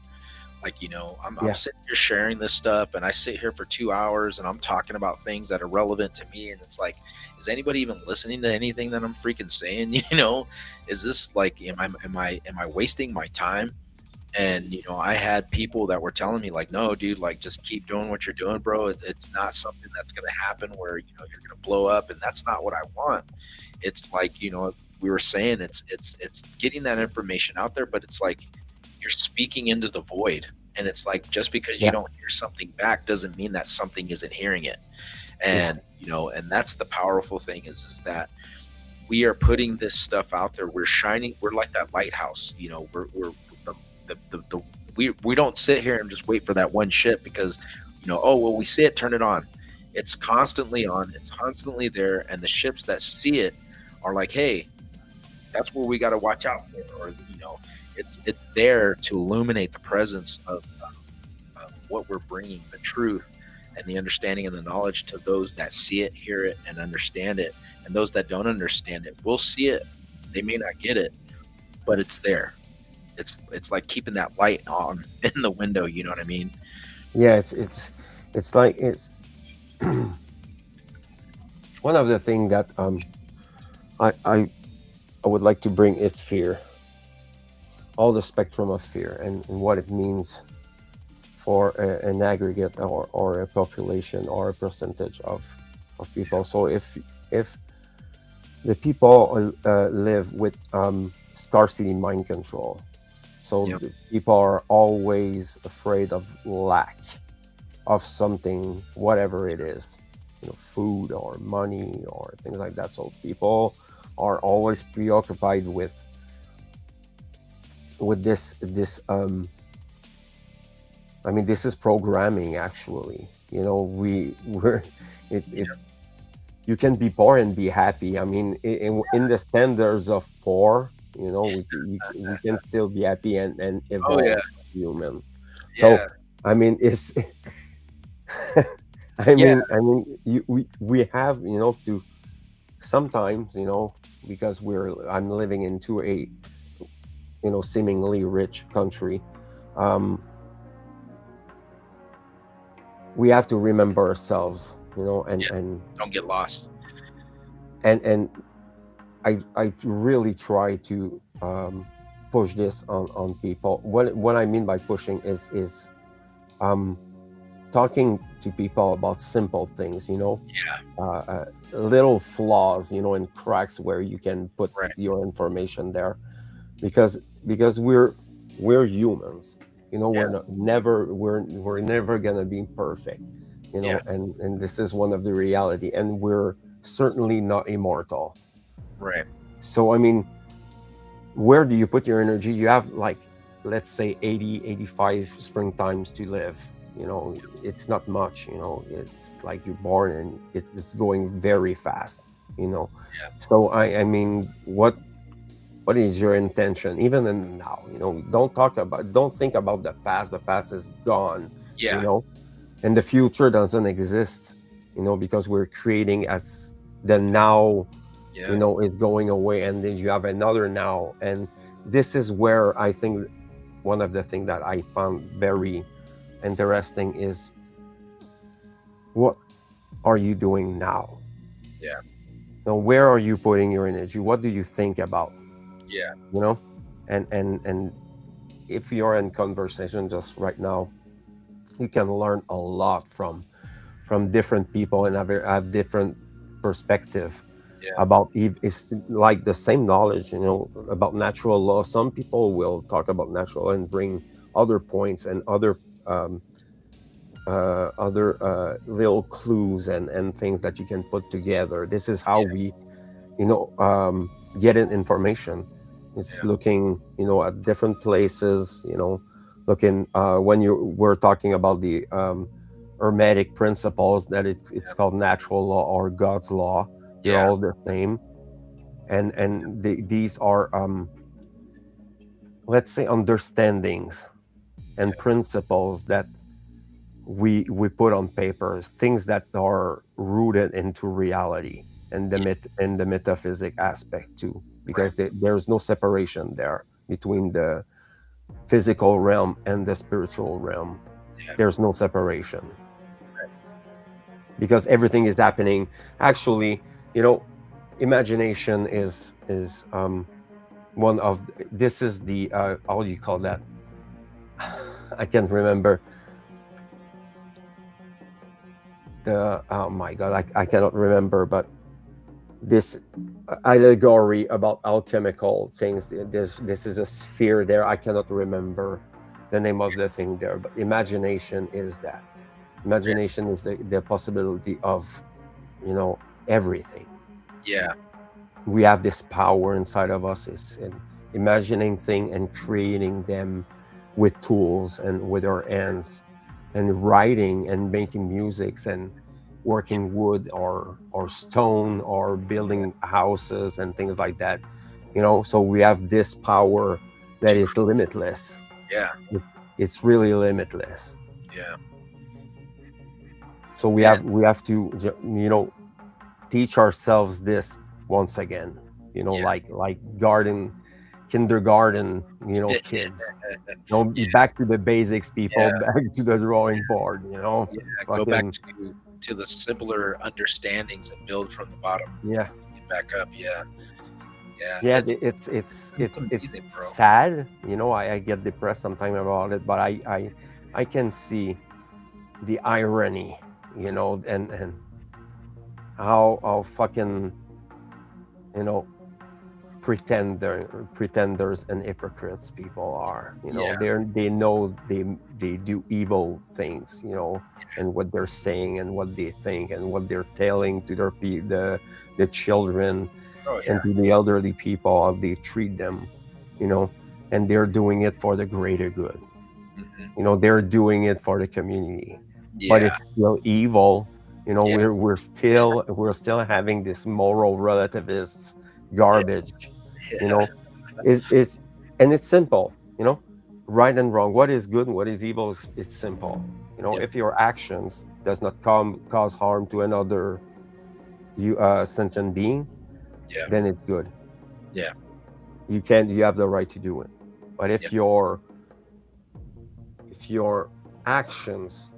Like, I'm Yeah. sitting here sharing this stuff, and I sit here for 2 hours and I'm talking about things that are relevant to me. And it's like, is anybody even listening to anything that I'm freaking saying? Is this like, am I wasting my time? And I had people that were telling me like, no dude, like just keep doing what you're doing, bro. It's not something that's going to happen where you're going to blow up, and that's not what I want. It's like, we were saying, it's getting that information out there, but it's like you're speaking into the void. And it's like, just because you Yeah. don't hear something back doesn't mean that something isn't hearing it. Yeah. And and that's the powerful thing, is that we are putting this stuff out there. We're shining. We're like that lighthouse. We're the we don't sit here and just wait for that one ship, because oh well, we see it, turn it on. It's constantly on. It's constantly there, and the ships that see it are like, hey, that's where we got to watch out for. Or it's there to illuminate the presence of what we're bringing, the truth and the understanding and the knowledge, to those that see it, hear it, and understand it. And those that don't understand it will see it. They may not get it, but it's there. It's like keeping that light on in the window. You know what I mean? Yeah. It's like it's one of the things that I would like to bring is fear. All the spectrum of fear, and what it means for an aggregate, or a population, or a percentage of people. So if the people live with scarcity mind control, so Yep. the people are always afraid of lack of something, whatever it is, food or money or things like that. So people are always preoccupied with this I mean, this is programming, actually. We're it's you can be poor and be happy. I mean, in the standards of poor, we can still be happy and Oh evolve yeah. as human. So Yeah. I mean, it's Yeah. we have, to sometimes, because I'm living into a, seemingly rich country. um we have to remember ourselves, and Yeah. Don't get lost. and I really try to push this on people. What I mean by pushing is um talking to people about simple things, Yeah. little flaws, and cracks where you can put Right. your information there, because because we're humans. Yeah. We're never gonna be perfect, Yeah. and this is one of the reality, and we're certainly not immortal. Right. So I mean, where do you put your energy? You have, like, let's say 80, 85 springtimes to live. It's not much. It's like you're born, and it's going very fast. Yeah. So I mean, what is your intention, even in now? Don't think about the past. The past is gone. you Yeah. know and the future doesn't exist, because we're creating as the now, Yeah. is going away, and then you have another now. And this is where I think one of the things that I found very interesting is, what are you doing now? Yeah. Where are you putting your energy? What do you think about? Yeah. you know and if you're in conversation just right now, you can learn a lot from different people, and have different perspective Yeah. about, it's like the same knowledge, about natural law. Some people will talk about natural and bring other points and um, other little clues and things that you can put together. This is how Yeah. we, get in information. It's Yeah. looking, at different places, looking, when you were talking about the hermetic principles, that it's called natural law or God's law. They're Yeah. all the same. And these are, let's say, understandings and Yeah. principles that we put on papers, things that are rooted into reality, and Yeah. the metaphysic aspect too, Right. because there's no separation there between the physical realm and the spiritual realm. Yeah. There's no separation, because everything is happening. Actually, imagination is one of this is the, how do you call that? I can't remember the, oh my god, I cannot remember, but this allegory about alchemical things. This is a sphere there. I cannot remember the name of the thing there, but imagination is that. Yeah. Imagination is the possibility of, everything. Yeah. We have this power inside of us, is in imagining things and creating them with tools and with our hands, and writing and making musics and working wood or stone or building houses and things like that. So we have this power that To is limitless. Yeah. It- it's really limitless. Yeah. So we Man. have we have to teach ourselves this once again, Yeah. like garden kindergarten, kids. Back to the basics, people. Yeah. Back to the drawing board. Yeah. Go back Fucking to the simpler understandings and build from the bottom. yeah, Get back up. Yeah. Yeah. yeah. It's It's amazing, bro. sad. I get depressed sometimes about it, but I can see the irony, and how fucking, you know pretenders and hypocrites people are. Yeah. They know they do evil things, and what they're saying and what they think and what they're telling to the children Oh and yeah. to the elderly people, how they treat them, you know and they're doing it for the greater good. They're doing it for the community, but Yeah. it's still evil. Yeah. We're still having this moral relativists Yeah. garbage. you Yeah. know is and it's simple. Right and wrong, what is good and what is evil, it's simple. Yep. If your actions does not cause harm to another sentient being, Yeah. then it's good. Yeah. You have the right to do it. But Yep. if your actions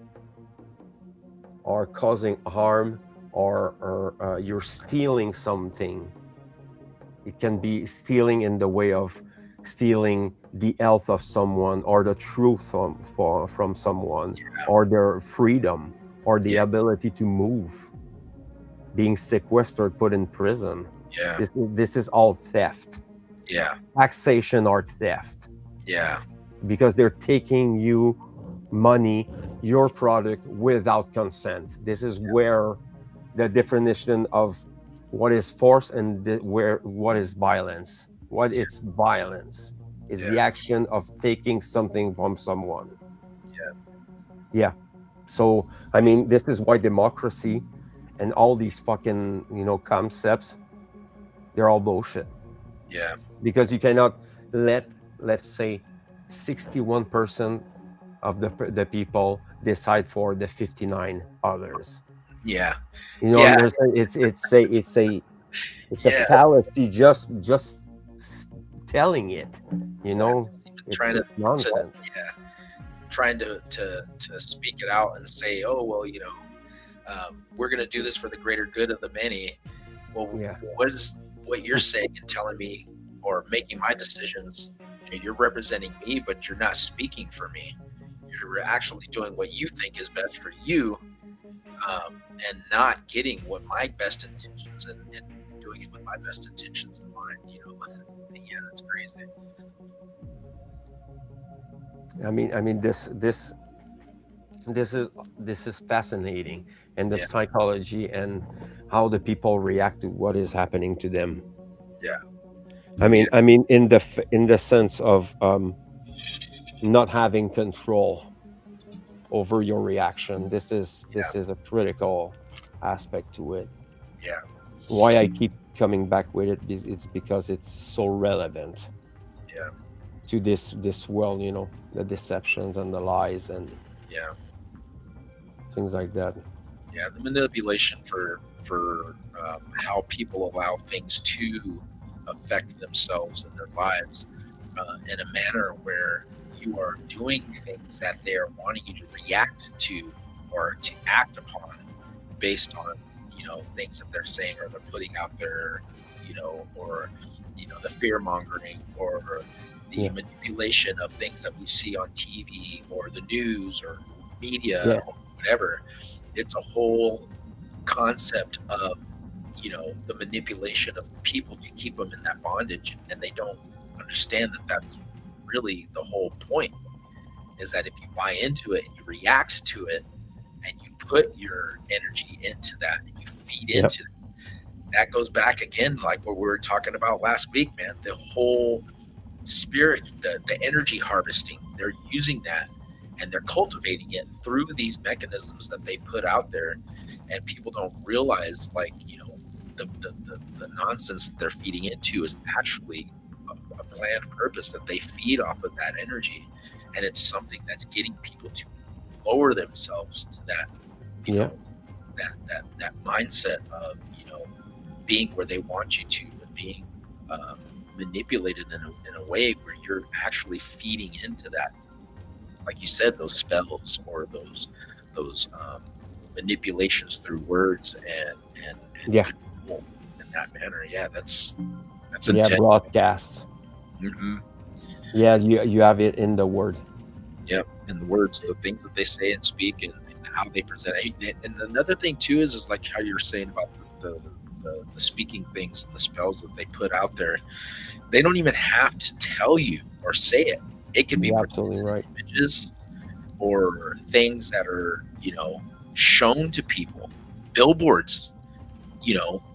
are causing harm, or you're stealing something, it can be stealing in the way of stealing the health of someone, or the truth from someone, or their freedom, or the Yeah. ability to move, being sequestered, put in prison. Yeah. This is all theft. Yeah. Taxation or theft, Yeah. because they're taking you money, your product, without consent. This is where the definition of what is force and what is violence. What it's violence is the Yeah. action of taking something from someone. Yeah. Yeah. So I mean, this is why democracy and all these fucking concepts, they're all bullshit. Yeah. Because you cannot let, let's say, 61% of the people decide for the 59 others. Yeah. You know, Yeah. it's a Yeah. fallacy, just telling it, you know. Even it's trying it's to nonsense. yeah, trying to speak it out and say, oh well, we're going to do this for the greater good of the many. Well, Yeah, what is what you're saying and telling me or making my decisions? You're representing me, but you're not speaking for me. You're actually doing what you think is best for you, and not getting what my best intentions and doing it with my best intentions in mind. Yeah, that's crazy. I mean this is this is fascinating, and the Yeah, psychology and how the people react to what is happening to them. yeah, I mean, yeah, in the sense of not having control over your reaction. yeah, This is a critical aspect to it. yeah, Why I keep coming back with it, it's because it's so relevant yeah, to this world, you know, the deceptions and the lies and yeah. things like that. Yeah, the manipulation for how people allow things to affect themselves and their lives in a manner where you are doing things that they are wanting you to react to or to act upon based on things that they're saying or they're putting out there, or the fear mongering or the Yeah, manipulation of things that we see on TV or the news or media yeah, or whatever. It's a whole concept of the manipulation of people to keep them in that bondage, and they don't understand that that's really the whole point, is that if you buy into it and you react to it and you put your energy into that and you feed yeah, into it, that goes back again like what we were talking about last week, man. The whole spirit, the energy harvesting, they're using that and they're cultivating it through these mechanisms that they put out there, and people don't realize, like, the nonsense that they're feeding into is actually a planned purpose that they feed off of that energy, and it's something that's getting people to lower themselves to that, you yeah, know that mindset of being where they want you to, and being um, manipulated in a way where you're actually feeding into that, like you said, those spells or those manipulations through words and yeah, control in that manner. Yeah, that's yeah. intense. Broadcasts. Hmm. Yeah, you have it in the word. Yep, and the words, the things that they say and speak, and how they present it. And another thing too is like how you're saying about this, the speaking things and the spells that they put out there. They don't even have to tell you or say it. It could be You're presented absolutely right. in images or things that are shown to people, billboards,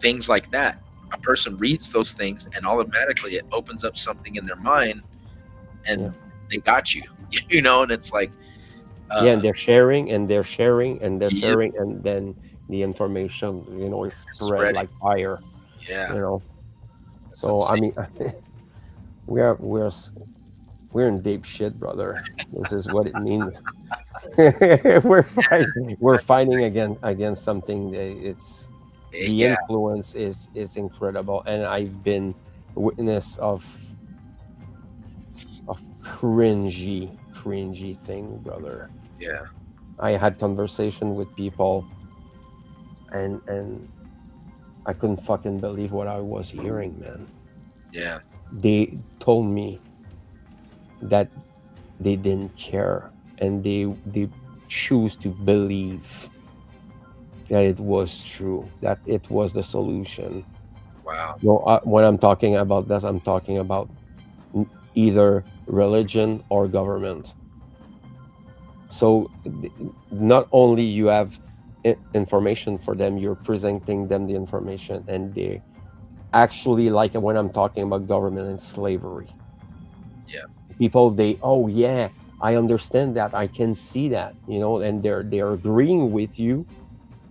things like that. A person reads those things and automatically it opens up something in their mind, Yeah, and they got you. And it's like, yeah, and uh they're sharing and they're sharing and they're yep, sharing, and then the information, you know, is it's spread spreading. like fire. Yeah, You know, it's so I insane. mean, we're we're in deep shit, brother. This is what it means. We're fighting against something that it's the Yeah, influence is incredible, and I've been witness of cringy thing, brother. yeah, I had conversation with people, and I couldn't fucking believe what I was hearing, man. yeah, They told me that they didn't care, and they choose to believe that it was true, that it was the solution. wow, No, when I'm talking about that, I'm talking about either religion or government. So not only you have information for them, you're presenting them the information, and they actually, like when I'm talking about government and slavery, yeah, people, they, oh yeah, I understand that, I can see that, you know, and they're agreeing with you.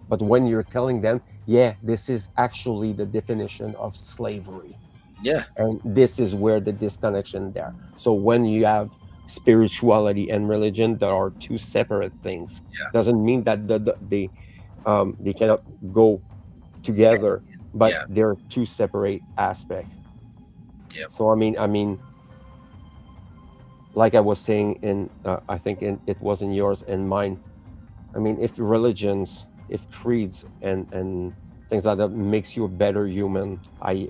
But when you're telling them, yeah, this is actually the definition of slavery, yeah, and this is where the disconnection there. So when you have spirituality and religion that are two separate things. Yeah. Doesn't mean that they cannot go together, but Yeah. they're two separate aspects. Yep. So I mean, like I was saying in I think it was in yours and mine. I mean, if religions, if creeds and things like that makes you a better human, I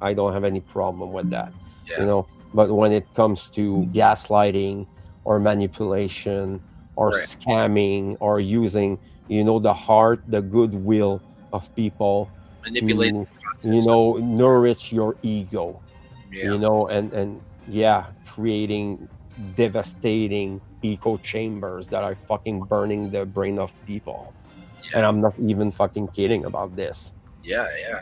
don't have any problem with that, you Yeah. know. But when it comes to gaslighting or manipulation or Right. scamming or using, the heart, the goodwill of people Manipulating to, the context of nourish your ego, yeah. and yeah, creating devastating echo chambers that are fucking burning the brain of people. And Yeah. I'm not even fucking kidding about this. Yeah. Yeah.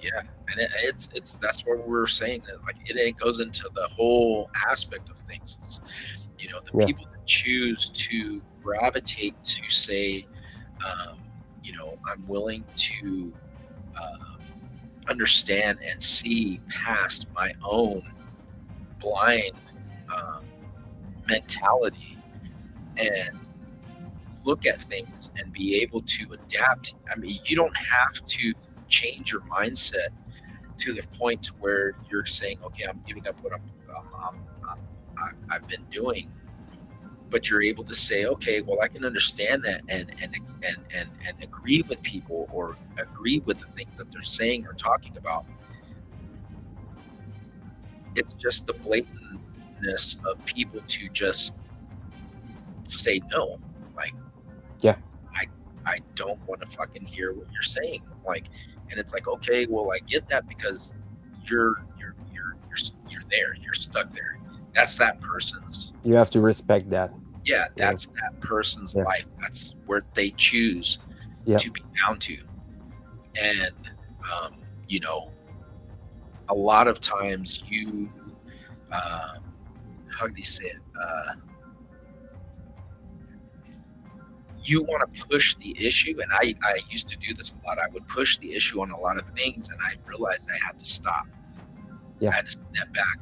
Yeah. And it's that's what we're saying, that like it goes into the whole aspect of things. It's, the Yeah, people that choose to gravitate to say, um, I'm willing to uh, understand and see past my own blind um, mentality and look at things and be able to adapt. I mean, you don't have to change your mindset to the point where you're saying, okay, I'm giving up what I've been doing, but you're able to say, okay, well, I can understand that and agree with people or agree with the things that they're saying or talking about. It's just the blatantness of people to just say no. Like, yeah, I I don't want to fucking hear what you're saying. Like, and it's like, okay, well, I get that because you're there, you're stuck there. That's that person's you have to respect that. yeah, Yeah, that's that person's yeah, life. That's where they choose yeah. to be bound to. And um, you know, a lot of times uh, how do you say it? You want to push the issue, and I used to do this a lot. I would push the issue on a lot of things, and I realized I had to stop. Yeah. I had to step back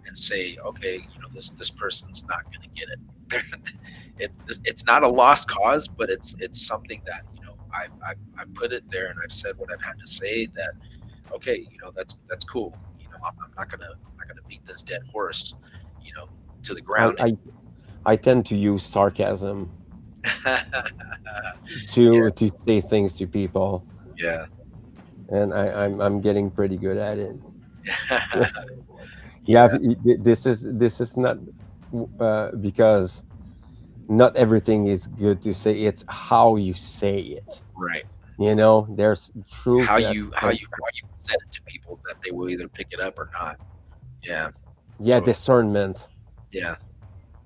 and say, okay, this person's not going to get it. It's not a lost cause, but it's something that I put it there, and I've said what I've had to say. That okay, that's cool. I'm not gonna beat this dead horse, you know, to the I, ground. I, I tend to use sarcasm Yeah, to say things to people, yeah, and I'm getting pretty good at it. Yeah, yeah, this is not because not everything is good to say. It's how you say it. right. There's truth that comes. How you present it to people that they will either pick it up or not. Yeah, Yeah, totally. discernment. Yeah,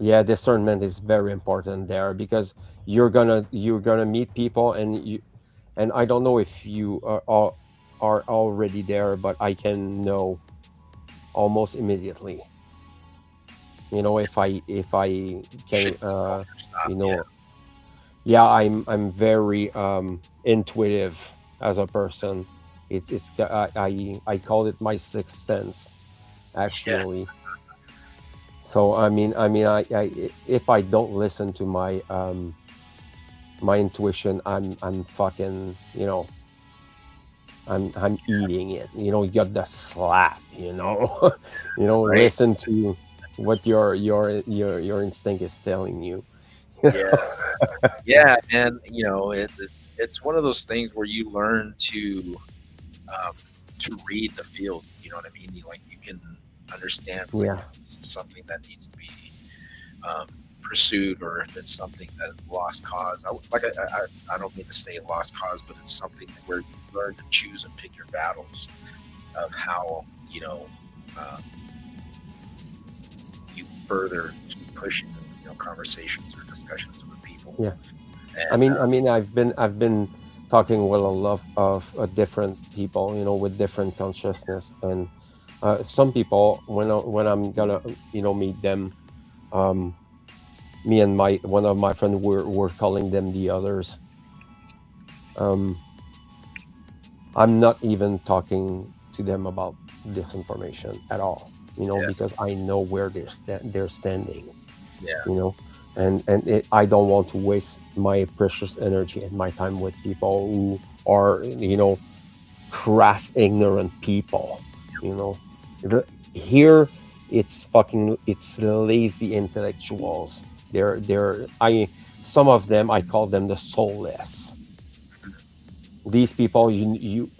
Yeah, discernment is very important there because you're gonna meet people, and I don't know if you are already there, but I can know almost immediately. If I can, should be called or stop. you Yeah, know, yeah, I'm very intuitive as a person. I call it my sixth sense, yeah, actually. So if I don't listen to my intuition, I'm fucking, I'm eating it. You got the slap, right. listen to what your instinct is telling you. Yeah, yeah, and it's one of those things where you learn um, to read the field. You know what I mean? You can understand like Yeah, if this is something that needs to be um, pursued or if it's something that's lost cause. I don't mean to say lost cause, but it's something where you learn to choose and pick your battles of how um, you further keep pushing conversations or discussions with people. yeah. I And mean, I mean, I've been talking with a lot of different people, with different consciousness, and some people, when I'm gonna, meet them, um, me and my one of my friends were calling them the others. Um, I'm not even talking to them about this information at all. Yeah. because I know where they're standing, Yeah. and I don't want to waste my precious energy and my time with people who are, crass, ignorant people. You know, here it's lazy intellectuals. They're I Some of them I call them the soulless. These people,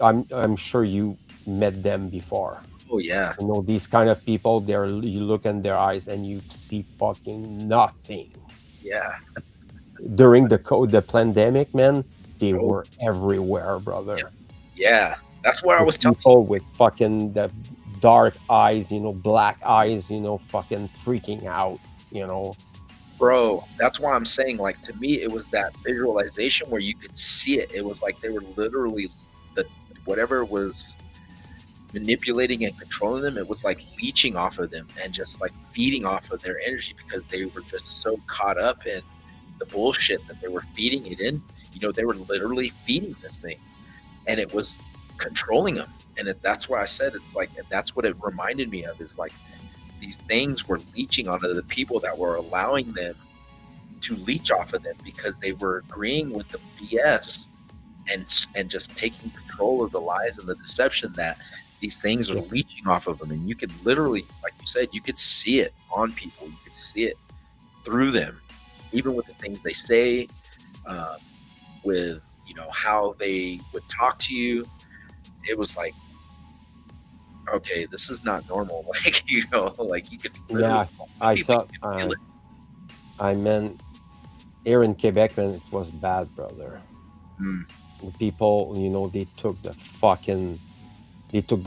I'm sure you met them before. Oh yeah. These kind of people, you look in their eyes and you see fucking nothing. Yeah. During the pandemic, man, they Oh were everywhere, yeah. brother. Yeah. That's what I The was telling you, people with fucking the dark eyes, black eyes, fucking freaking out, you know. bro. That's why I'm saying, like, to me, it was that visualization where you could see it. It was like they were literally the whatever was manipulating and controlling them. It was like leeching off of them and just like feeding off of their energy because they were just so caught up in the bullshit that they were feeding it in. They were literally feeding this thing, and it was controlling them. And that's why I said it's like, and that's what it reminded me of, is like these things were leeching onto the people that were allowing them to leech off of them because they were agreeing with the BS and just taking control of the lies and the deception that these things are Yeah. leeching off of them. And you could literally, like you said, you could see it on people. You could see it through them, even with the things they say, with how they would talk to you. It was like, okay, this is not normal. Like, like you could literally, Yeah, I people, thought you could feel it. I meant here in Quebec, man, it was bad, brother. Mm, The people, they took the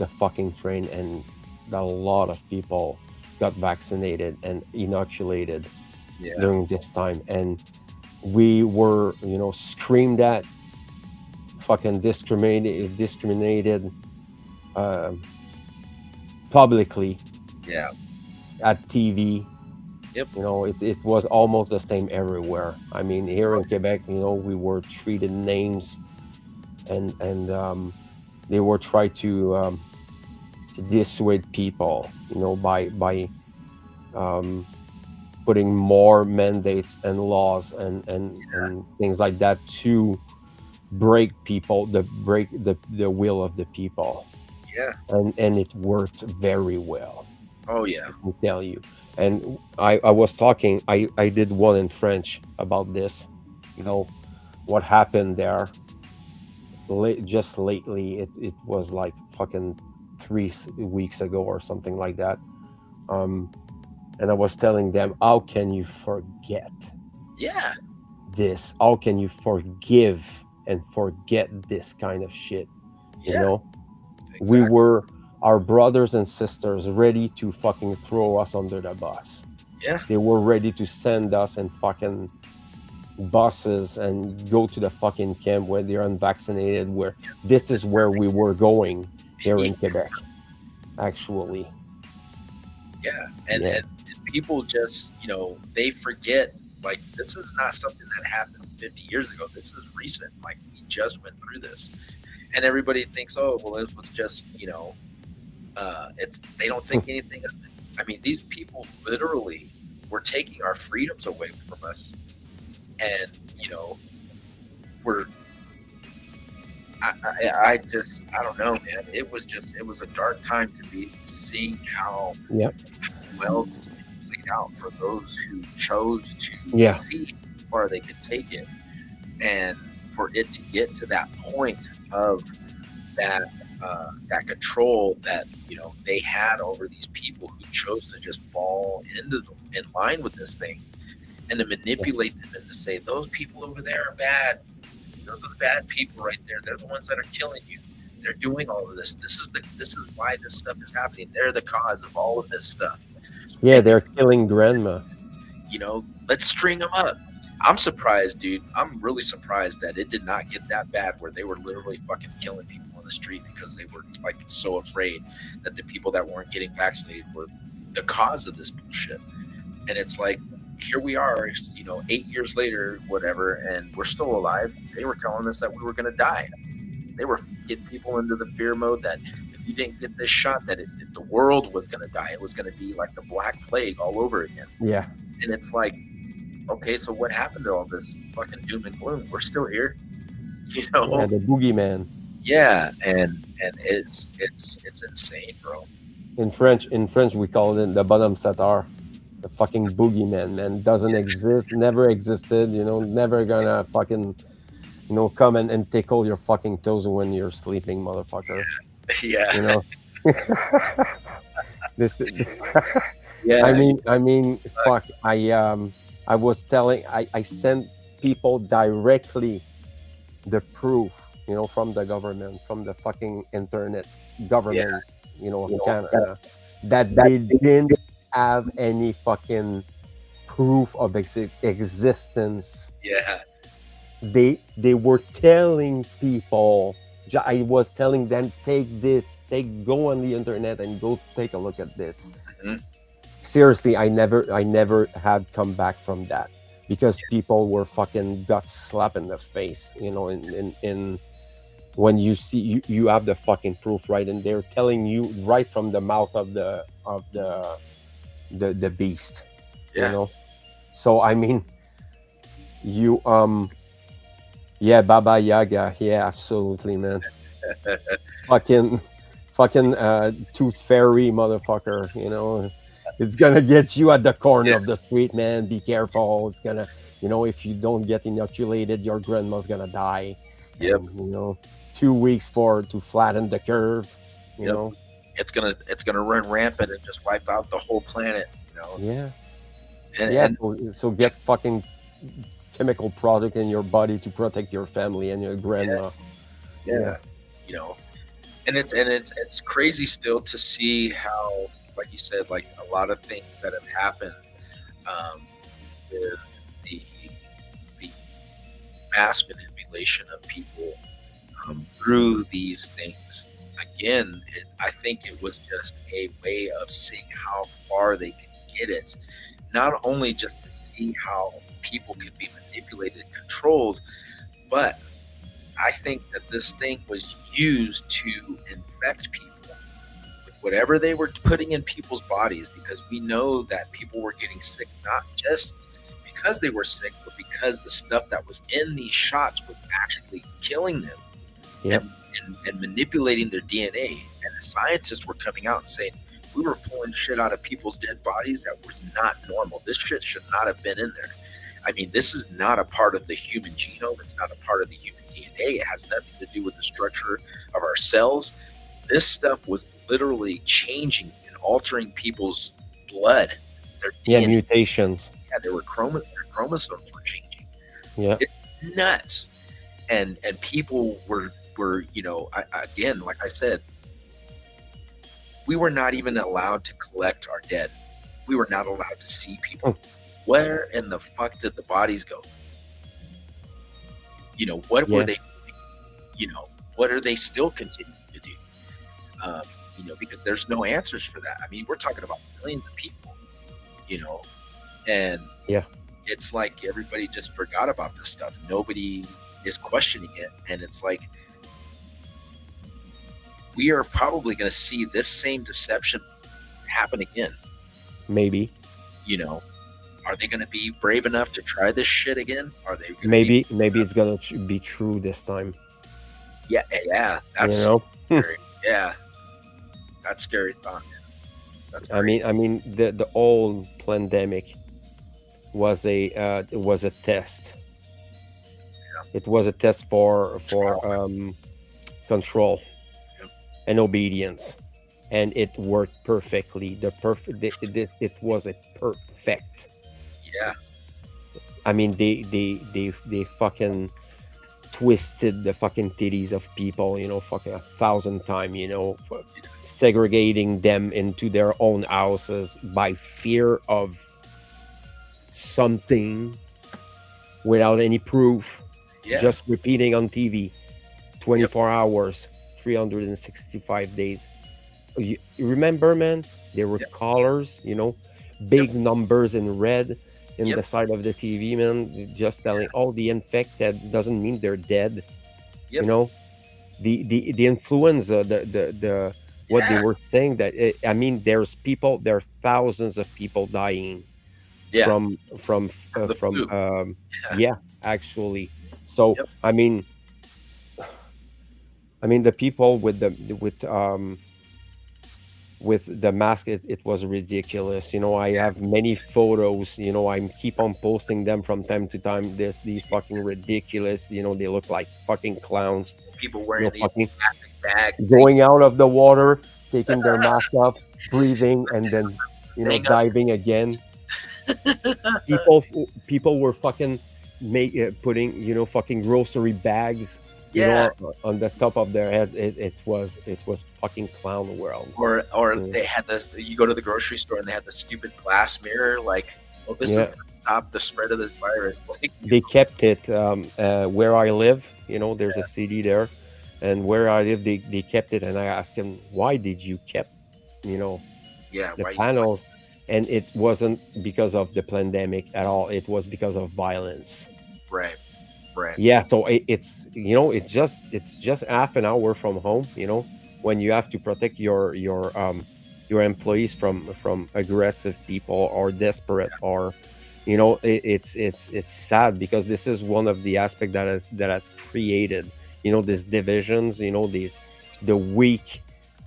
fucking train, and a lot of people got vaccinated and inoculated yeah, during this time, and we were, screamed at, fucking discriminated, uh, publicly yeah, at TV. yep, It was almost the same everywhere. I mean, here in Quebec, we were treated names, and they were trying to dissuade people, by um, putting more mandates and laws and things like that to break the will of the people, yeah. and it worked very well. Oh yeah, I can tell you. And I was talking, I did one in French about this, what happened there. Just lately, it was like fucking 3 weeks ago or something like that. Um, and I was telling them, how can you forget yeah, this? How can you forgive and forget this kind of shit? You yeah. know, we Exactly. were our brothers and sisters ready to fucking throw us under the bus. Yeah, They were ready to send us in fucking buses and go to the fucking camp where they're unvaccinated. Where this is where we were going here in Quebec, actually. yeah. And, Yeah, and people just, they forget, like, this is not something that happened 50 years ago. This is recent. Like, we just went through this. And everybody thinks, oh, well, it was just, they don't think anything of it. I mean, these people literally were taking our freedoms away from us. And, we're, I don't know, man. It was a dark time to be seeing how yeah, well this thing played out for those who chose to yeah, see how far they could take it, and for it to get to that point of that that control that they had over these people who chose to just fall in line with this thing, and to yeah, manipulate them and to say those people over there are bad. Those are the bad people right there. They're the ones that are killing you. They're doing all of this. This is why this stuff is happening. They're the cause of all of this stuff. yeah. And They're killing grandma. let's string them up. I'm surprised, dude. I'm really surprised that it did not get that bad where they were literally fucking killing people on the street because they were like so afraid that the people that weren't getting vaccinated were the cause of this bullshit. And it's like, here we are, 8 years later, whatever, and we're still alive. They were telling us that we were going to die. They were getting people into the fear mode that if you didn't get this shot, that the world was going to die. It was going to be like the Black Plague all over again. Yeah. And it's like, okay, so what happened to all this fucking doom and gloom? We're still here, you know? Yeah, the boogeyman. Yeah, and it's insane, bro. In French, we call it the bonhomme satar, the fucking boogeyman, man. Doesn't exist, never existed, you know, never gonna fucking, you know, come and tickle your fucking toes when you're sleeping, motherfucker. Yeah. You know. this Yeah. I mean, fuck. I was telling, I sent people directly the proof, you know, from the government, from the fucking internet government, you know, of Canada, that they didn't have any fucking proof of existence. Yeah. They were telling people. I was telling them, go on the internet and go take a look at this. Mhm. Seriously, I never had come back from that, because people were fucking got slapped in the face, you know, in when you see you have the fucking proof, right, and they're telling you right from the mouth of the beast, Yeah. you know. So I mean, you yeah, Baba Yaga, yeah, absolutely, man. fucking tooth fairy motherfucker, you know. It's gonna get you at the corner of the street, man. Be careful. It's gonna, you know, if you don't get inoculated, your grandma's gonna die. Yep. And, you know, 2 weeks to flatten the curve. You Yep. know. It's gonna run rampant and just wipe out the whole planet. You know. Yeah. And, Yeah. and So get fucking chemical product in your body to protect your family and your grandma. Yeah. You know, and it's crazy still to see how, like you said, like a lot of things that have happened with the mass manipulation of people through these things. Again, I think it was just a way of seeing how far they can get it, not only just to see how people can be manipulated and controlled, but I think that this thing was used to infect people with whatever they were putting in people's bodies, because we know that people were getting sick not just because they were sick, but because the stuff that was in these shots was actually killing them. Yep. And manipulating their DNA. And the scientists were coming out and saying, we were pulling shit out of people's dead bodies that was not normal. This shit should not have been in there. I mean, this is not a part of the human genome. It's not a part of the human DNA. It has nothing to do with the structure of our cells. This stuff was literally changing and altering people's blood. Their DNA. Mutations. Yeah, their chromosomes were changing. Yeah. It's nuts. And people were, you know, again, like I said, we were not even allowed to collect our dead. We were not allowed to see people. Where in the fuck did the bodies go? You know, what were they doing? You know, what are they still continuing to do? You know, because there's no answers for that. I mean, we're talking about millions of people, you know, and it's like everybody just forgot about this stuff. Nobody is questioning it. And it's like, we are probably going to see this same deception happen again. Maybe. You know, are they going to be brave enough to try this shit again? Are they maybe it's going to be true this time? Yeah, that's, you know? scary. Yeah, that's scary thought, man. That's I mean the whole pandemic was a test. It was a test for control and obedience, and it worked perfectly. It was a perfect. Yeah. I mean, they fucking twisted the fucking titties of people, you know, fucking 1,000 times, you know, segregating them into their own houses by fear of something without any proof. Just repeating on TV 24 hours, 365 days. You remember, man, there were colors, you know, big numbers in red in the side of the TV, man, just telling all the infected doesn't mean they're dead. You know, the influenza, what they Yeah. were saying, that I mean, there are thousands of people dying Yeah. The from flu. Yeah. yeah, actually. So Yep. I mean the people with the mask, it was ridiculous. I have many photos. I keep on posting them from time to time. These fucking ridiculous. They look like fucking clowns. People wearing these Fucking plastic bag going out of the water, taking their mask off, breathing, and then thing up. diving again. People were fucking putting fucking grocery bags Yeah. on the top of their heads. It was fucking clown world. Or Yeah. they had this. You go to the grocery store and they had the stupid glass mirror. Like, well, this is Yeah. going to stop the spread of this virus. Like, They kept it where I live. There's a city there, and where I live, they kept it. And I asked him, why did you kept you know yeah. the Why you still? panels? And it wasn't because of the pandemic at all. It was because of violence. Right. Right. Yeah, so it's just half an hour from home. When you have to protect your employees from aggressive people or desperate, or it's sad, because this is one of the aspect that has created these divisions, the weak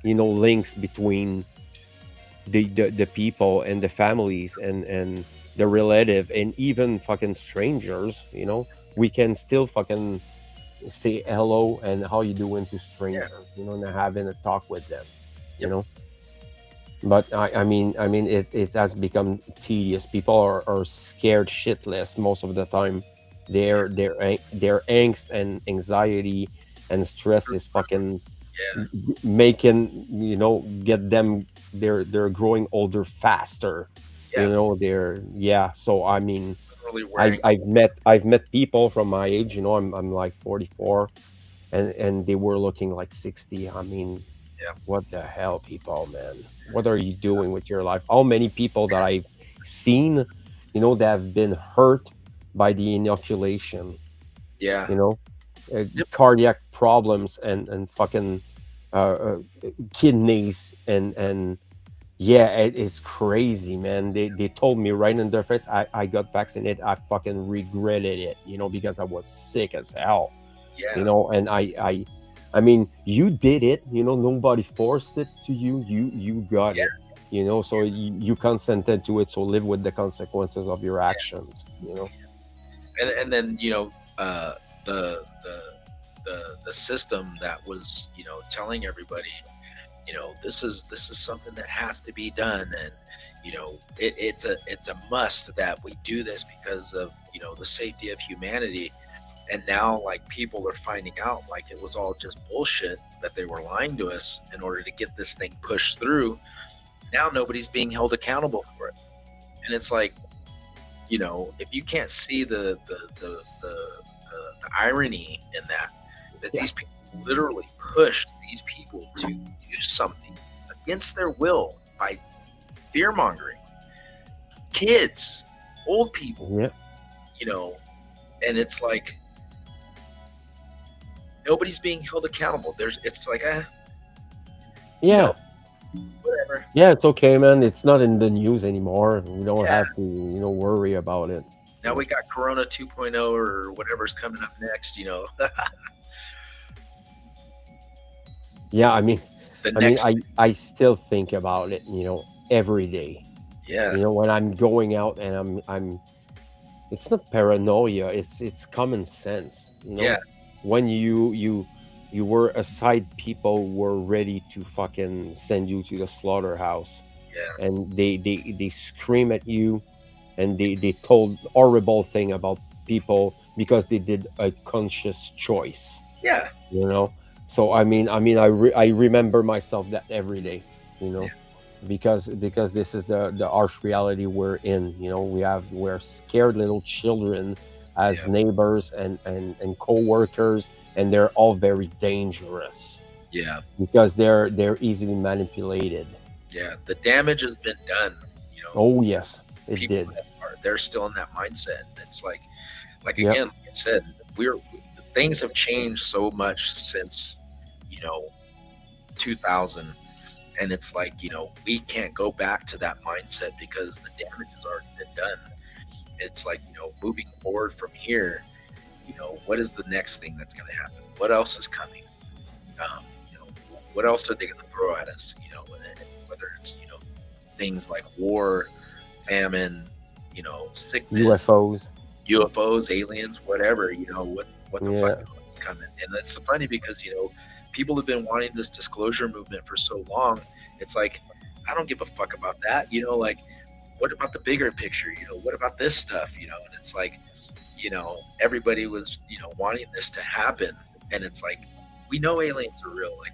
links between the people and the families and the relative, and even fucking strangers. We can still fucking say hello and how you doing to strangers, and having a talk with them, you Yep. know. But I mean, it has become tedious. People are scared shitless most of the time. Their angst and anxiety and stress is fucking Yeah. making get them. They're growing older faster. Yeah. So I mean, Literally I, wearing. I've met people from my age. I'm like 44, and they were looking like 60. I mean, Yeah. what the hell, people, man? What are you doing with your life? How many people that I've seen, that have been hurt by the inoculation, Yeah. Yep. cardiac problems and fucking uh, uh, kidneys and yeah, it's crazy, man. They told me right in their face, I got vaccinated. I fucking regretted it, because I was sick as hell, Yeah. and I mean, you did it, nobody forced it to you. You got Yeah. it, so you consented to it. So live with the consequences of your actions. And then uh, the the system that was telling everybody this is something that has to be done, and it's a must that we do this because of the safety of humanity. And now, like, people are finding out, like, it was all just bullshit, that they were lying to us in order to get this thing pushed through. Now nobody's being held accountable for it, and it's like, if you can't see the irony in that Yeah. these people literally pushed these people to do something against their will by fear mongering kids, old people, Yeah. and it's like nobody's being held accountable. It's like, Yeah. whatever. Yeah, it's okay, man. It's not in the news anymore. We don't Yeah. have to, worry about it. Now we got Corona 2.0 or whatever's coming up next. Yeah, I mean, The I mean, next, I still think about it, every day. yeah, When I'm going out and I'm it's not paranoia, it's common sense. Yeah. When you were aside, people were ready to fucking send you to the slaughterhouse, yeah, and they scream at you, and they told horrible thing about people because they did a conscious choice. yeah, So I remember myself that every day, because this is the harsh reality we're in. We're scared little children as Yeah. neighbors and co-workers, and they're all very dangerous yeah, because they're easily manipulated. yeah. The damage has been done. Oh yes, it People did. that they're still in that mindset. It's like Yeah. again, like I said, things have changed so much since 2000, And it's like, we can't go back to that mindset because the damage has already been done. It's like, moving forward from here, what is the next thing that's going to happen? What else is coming? Um, you know, what else are they going to throw at us? Whether it's, things like war, famine, sickness, UFOs, aliens, whatever, what the fuck else is coming. And it's funny because, people have been wanting this disclosure movement for so long. It's like, I don't give a fuck about that. Like, what about the bigger picture? What about this stuff? And it's like, everybody was, wanting this to happen. And it's like, we know aliens are real. Like,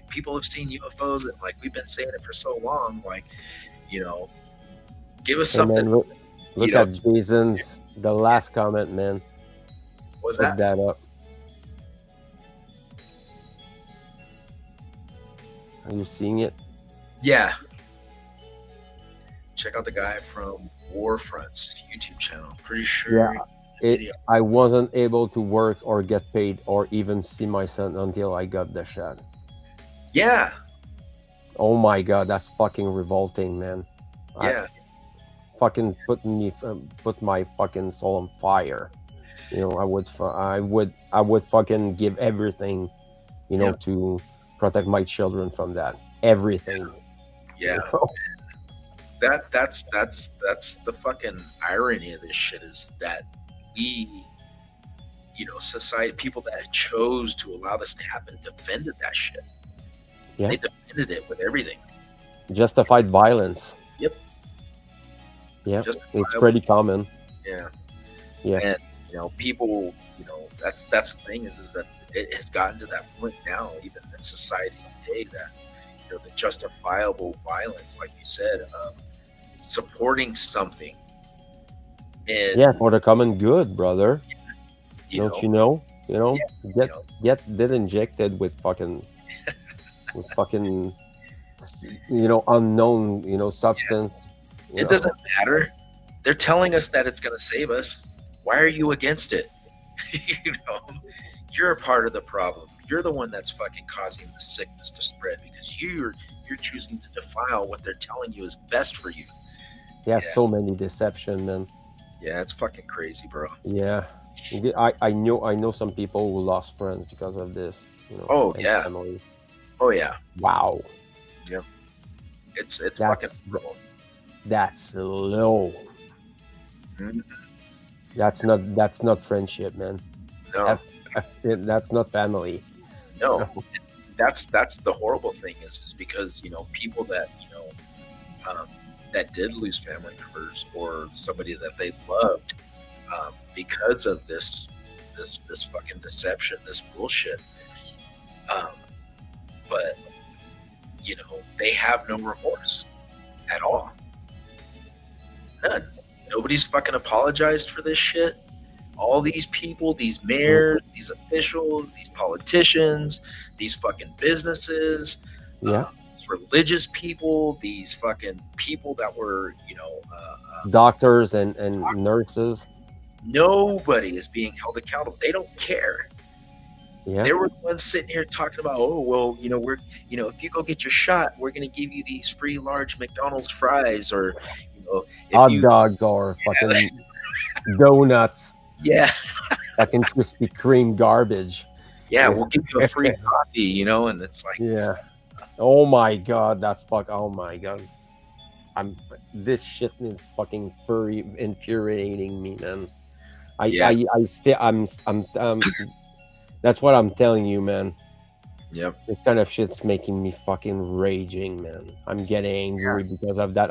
people have seen UFOs, and like, we've been saying it for so long. Like, give us something. Man, look at Jason's, the last comment, man. What's Look that up. Are you seeing it? Yeah. Check out the guy from Warfront's YouTube channel. Pretty sure. Yeah. I wasn't able to work or get paid or even see my son until I got the shot. Yeah. Oh my God, that's fucking revolting, man. Yeah. Fucking put my fucking soul on fire. I would fucking give everything, to protect my children from that. Everything. Yeah. That's the fucking irony of this shit, is that we, society, people that chose to allow this to happen, defended that shit. Yeah. They defended it with everything. Justified violence. Yep. Yeah. It's pretty common. Yeah. Yeah. And people, that's the thing is that it has gotten to that point now, even in society today, that the justifiable violence, like you said, supporting something. And for the common good, brother. Don't you know? Get injected with fucking unknown, substance. It doesn't matter. They're telling us that it's going to save us. Why are you against it? You're a part of the problem. You're the one that's fucking causing the sickness to spread because you're choosing to defile what they're telling you is best for you. Yeah, so many deception, man. Yeah, it's fucking crazy, bro. Yeah, I know some people who lost friends because of this. Oh yeah. Family. Oh yeah. Wow. Yep. It's fucking. That's low. Mm-hmm. That's not friendship, man. No. That's not family. No. That's the horrible thing is because people that that did lose family members or somebody that they loved because of this fucking deception, this bullshit. But they have no remorse at all. None. Nobody's fucking apologized for this shit. All these people, these mayors, these officials, these politicians, these fucking businesses, these religious people, these fucking people that were, doctors and nurses. Nobody is being held accountable. They don't care. Yeah. They were the ones sitting here talking about, oh, well, we're, if you go get your shot, we're going to give you these free large McDonald's fries or, hot dogs or fucking donuts. Yeah. Fucking Krispy Kreme garbage. Yeah, we'll give you a free coffee, and it's like, yeah. Oh my God, oh my God. This shit is fucking infuriating me, man. That's what I'm telling you, man. Yep. This kind of shit's making me fucking raging, man. I'm getting angry because of that.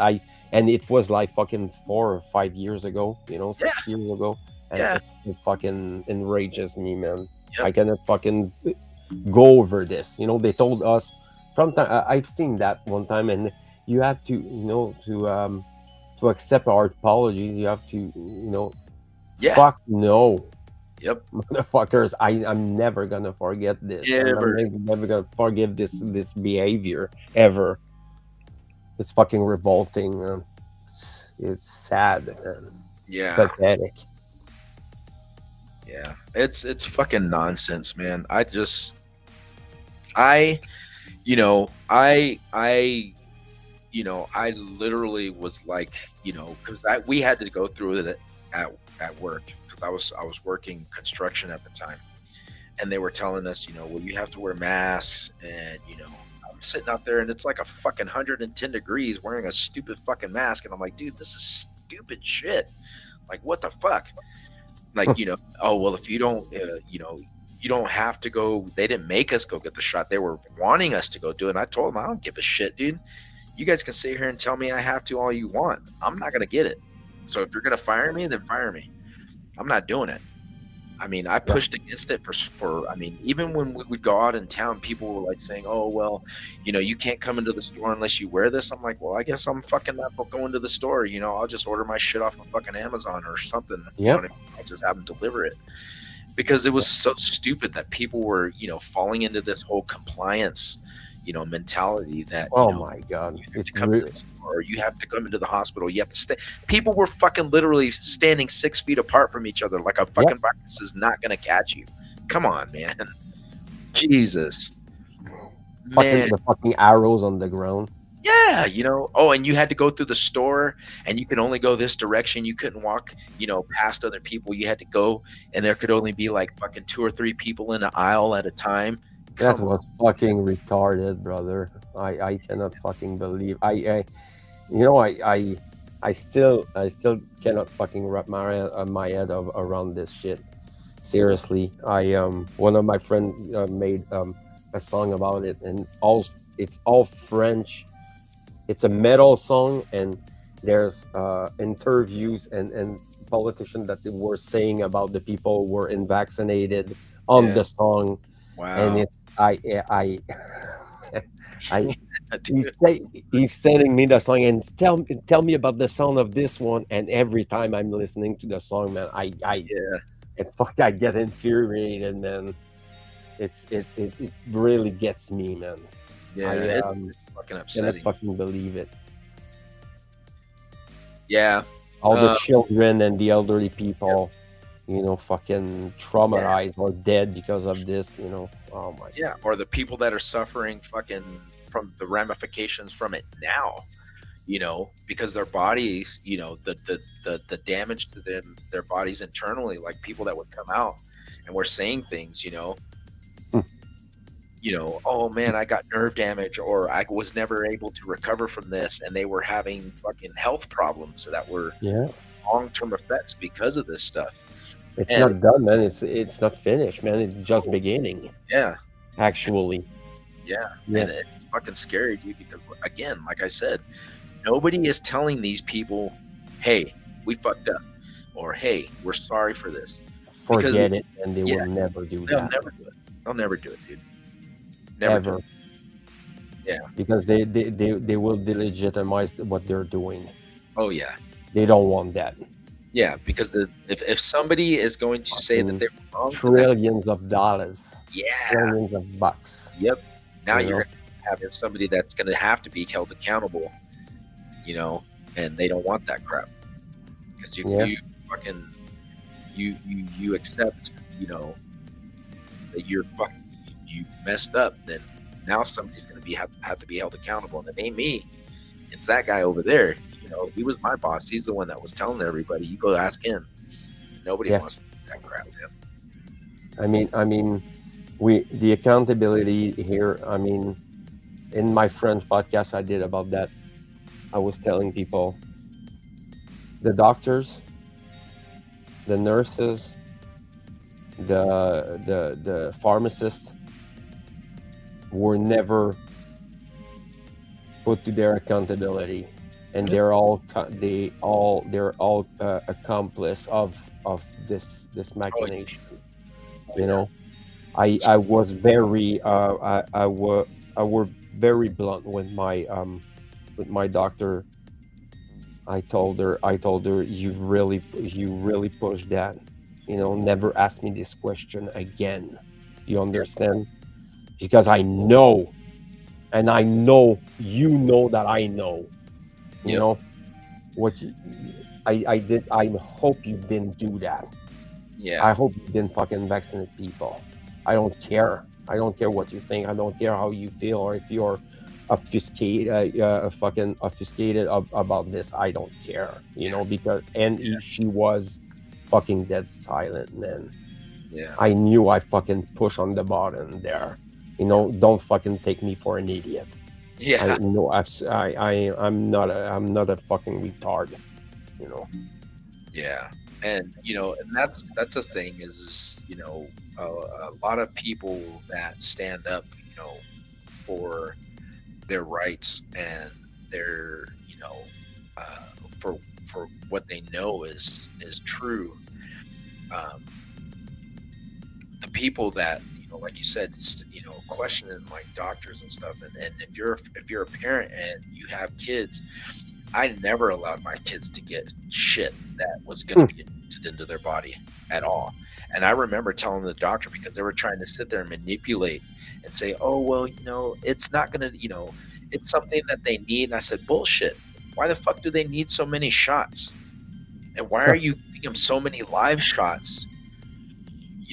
And it was like fucking 4 or 5 years ago, 6 years ago. And it fucking enrages me, man. Yep. I cannot fucking go over this. They told us from time. I've seen that one time, and you have to, to accept our apologies. You have to, fuck no. Yep. Motherfuckers, I'm never gonna forget this. I'm never gonna forgive this behavior ever. It's fucking revolting, man. It's sad, man. Yeah. It's pathetic. Yeah. It's fucking nonsense, man. You know, I literally was like, because we had to go through it at work because I was working construction at the time, and they were telling us, well, you have to wear masks, and I'm sitting out there, and it's like a fucking 110 degrees wearing a stupid fucking mask, and I'm like, dude, this is stupid shit. Like, what the fuck? Like, oh well, if you don't, you don't have to go. They didn't make us go get the shot. They were wanting us to go do it. And I told them, I don't give a shit, dude. You guys can sit here and tell me I have to all you want. I'm not gonna get it. So if you're gonna fire me, then fire me. I'm not doing it. I mean, I pushed against it for I mean, even when we would go out in town, people were like saying, "Oh, well, you can't come into the store unless you wear this." I'm like, "Well, I guess I'm fucking not going to the store. I'll just order my shit off of fucking Amazon or something. You know what I mean? I'll just have them deliver it." Because it was so stupid that people were, falling into this whole compliance, mentality that, Oh my god, you have to come to the store, you have to come into the hospital, you have to stay. People were fucking literally standing 6 feet apart from each other, like a fucking virus is not going to catch you. Come on, man. Jesus. Man. The fucking arrows on the ground. Yeah, oh, and you had to go through the store, and you could only go this direction. You couldn't walk, past other people. You had to go, and there could only be like fucking 2 or 3 people in an aisle at a time. That was fucking retarded, brother. I cannot fucking believe. I still cannot fucking wrap my head around this shit. Seriously, one of my friends made a song about it, and it's all French. It's a metal song, and there's interviews and politicians that were saying about the people who were unvaccinated on the song. Wow. And it's he's sending me the song and tell me about the sound of this one, and every time I'm listening to the song, man, I get infuriated, man. It really gets me, man. Yeah, it's fucking upsetting. I fucking believe it. Yeah, all the children and the elderly people, fucking traumatized or dead because of this. Oh my. Yeah, or the people that are suffering fucking from the ramifications from it now. Because their bodies, the damage to their bodies internally, like people that would come out and were saying things, oh man, I got nerve damage, or I was never able to recover from this, and they were having fucking health problems that were long-term effects because of this stuff. It's not done, man. It's not finished, man. It's just beginning. Yeah, actually. Yeah, and it's fucking scary, dude, because again, like I said, nobody is telling these people, "Hey, we fucked up," or "Hey, we're sorry for this." Forget it, and they will never do that. They'll never do it. They'll never do it, dude. Never. Yeah, because they will delegitimize what they're doing. Oh yeah, they don't want that. Yeah, because if somebody is going to say that they're wrong, trillions of dollars, trillions of bucks. Yep. Now you're going to have somebody that's going to have to be held accountable, and they don't want that crap because you fucking you accept that you're fucking you messed up, then now somebody's going to have to be held accountable, and it ain't me, it's that guy over there. He was my boss. He's the one that was telling everybody, you go ask him. Nobody wants that crap, man. I mean the accountability here, in my friend's podcast I did about that, I was telling people, the doctors, the nurses, the pharmacists were never put to their accountability, and they're all accomplice of this machination. I was very I were very blunt with my doctor. I told her you really pushed that. Never ask me this question again. You understand? Because I know, and I know that I know. What I did. I hope you didn't do that. Yeah. I hope you didn't fucking vaccinate people. I don't care. I don't care what you think. I don't care how you feel, or if you're fucking obfuscated about this. I don't care, because she was fucking dead silent, man. Yeah. I knew I fucking push on the button there. Don't fucking take me for an idiot. Yeah. I'm not a fucking retard. You know. Yeah. And and that's the thing is, a lot of people that stand up, for their rights and their, uh, for what they know is true. Um, the people that, like you said, questioning like doctors and stuff, and if you're a parent and you have kids, I never allowed my kids to get shit that was going to be injected into their body at all. And I remember telling the doctor, because they were trying to sit there and manipulate and say, oh, well, it's not going to, it's something that they need. And I said, bullshit. Why the fuck do they need so many shots? And why are you giving them so many live shots?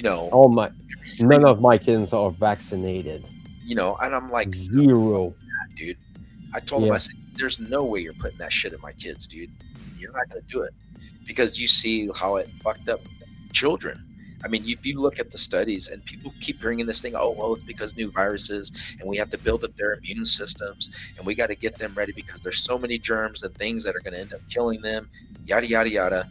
Oh my, none of my kids are vaccinated. And I'm like, zero, dude. I told him, I said, there's no way you're putting that shit in my kids, dude. You're not going to do it, because you see how it fucked up children. I mean, if you look at the studies, and people keep bringing this thing, oh, well, it's because new viruses, and we have to build up their immune systems, and we got to get them ready because there's so many germs and things that are going to end up killing them, yada, yada, yada.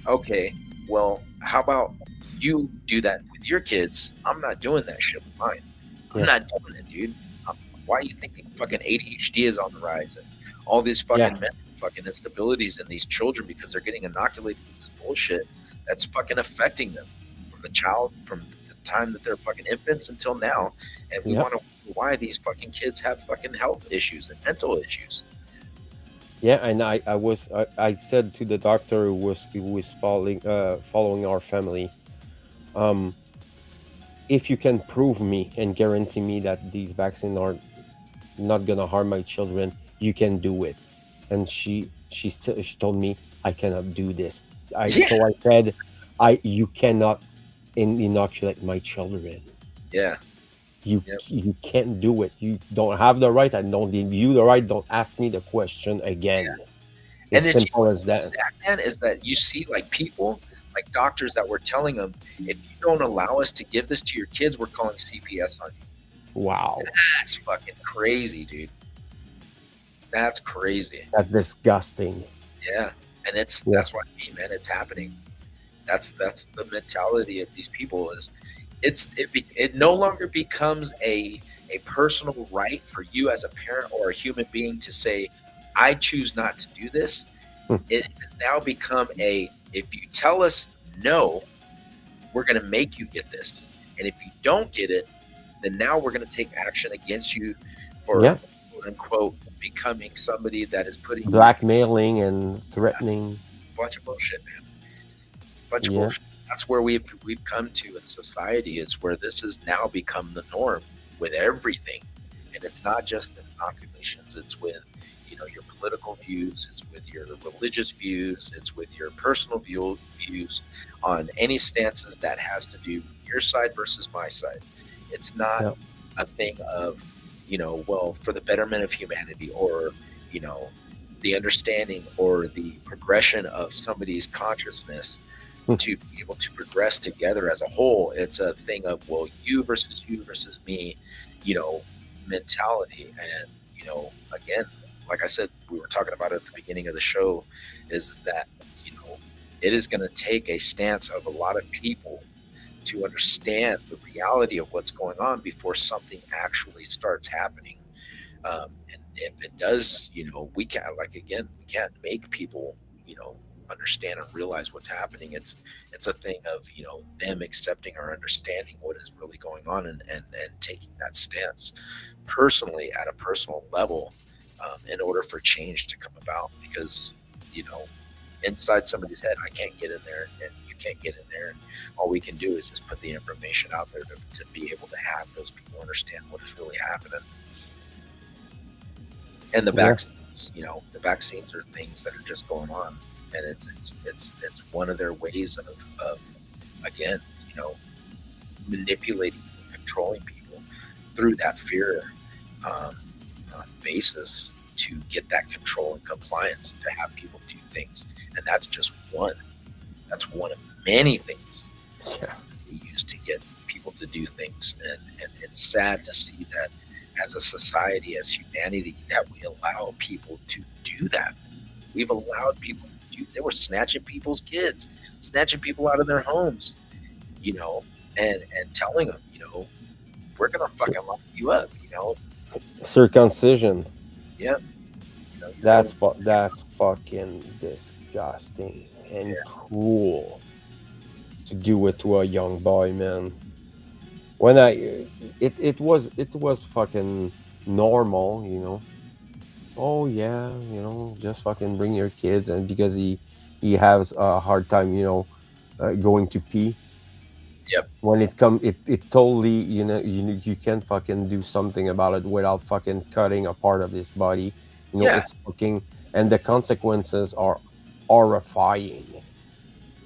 Okay, well, how about you do that with your kids? I'm not doing that shit with mine. I'm not doing it, dude. Why are you thinking fucking ADHD is on the rise, and all these fucking mental fucking instabilities in these children because they're getting inoculated with this bullshit that's fucking affecting them from the time that they're fucking infants until now. And we want to know why these fucking kids have fucking health issues and mental issues. Yeah, and I said to the doctor who was following our family, if you can prove me and guarantee me that these vaccines are not gonna harm my children, you can do it. And she told me I cannot do this. So I said, you cannot inoculate my children. Yeah. You can't do it. You don't have the right. I don't give you the right. Don't ask me the question again. Yeah. It's simple as that. Man, is that you see like people, like doctors that were telling them, if you don't allow us to give this to your kids, we're calling CPS on you. Wow. That's fucking crazy, dude. That's crazy. That's disgusting. Yeah. And that's what I mean, man. It's happening. That's the mentality of these people. Is it no longer becomes a personal right for you as a parent or a human being to say, I choose not to do this. It has now become if you tell us no, we're going to make you get this. And if you don't get it, then now we're going to take action against you for quote unquote becoming somebody that is putting blackmailing and threatening. Bunch of bullshit, man. Bunch of bullshit. That's where we've come to in society, is where this has now become the norm with everything. And it's not just inoculations, it's with your political views, it's with your religious views, it's with your personal views on any stances that has to do your side versus my side. It's not a thing of well, for the betterment of humanity, or the understanding or the progression of somebody's consciousness to be able to progress together as a whole. It's a thing of, well, you versus me, mentality. And again, like I said, we were talking about it at the beginning of the show, is that it is going to take a stance of a lot of people to understand the reality of what's going on before something actually starts happening. And if it does, we can't make people understand and realize what's happening. It's a thing of them accepting or understanding what is really going on, and taking that stance personally at a personal level, in order for change to come about. Because inside somebody's head, I can't get in there and you can't get in there, and all we can do is just put the information out there to be able to have those people understand what is really happening. And the vaccines, the vaccines are things that are just going on, and it's one of their ways of again, manipulating and controlling people. through that fear um, basis to get that control and compliance to have people do things. And that's just one. That's one of many things Yeah. we use to get people to do things. And it's sad to see that as a society, as humanity, that we allow people to do that. We've allowed people to do, they were snatching people's kids, snatching people out of their homes, you know, and telling them, you know, we're gonna fucking lock you up, you know. Circumcision. Yeah, you know, you're gonna, That's fucking disgusting and yeah, cruel to do it to a young boy, man. When it was fucking normal, you know. Oh yeah, you know, just fucking bring your kids, and because he has a hard time, you know, going to pee. yep, When it totally, you know, you can't fucking do something about it without fucking cutting a part of his body. You know, yeah, it's fucking, and the consequences are horrifying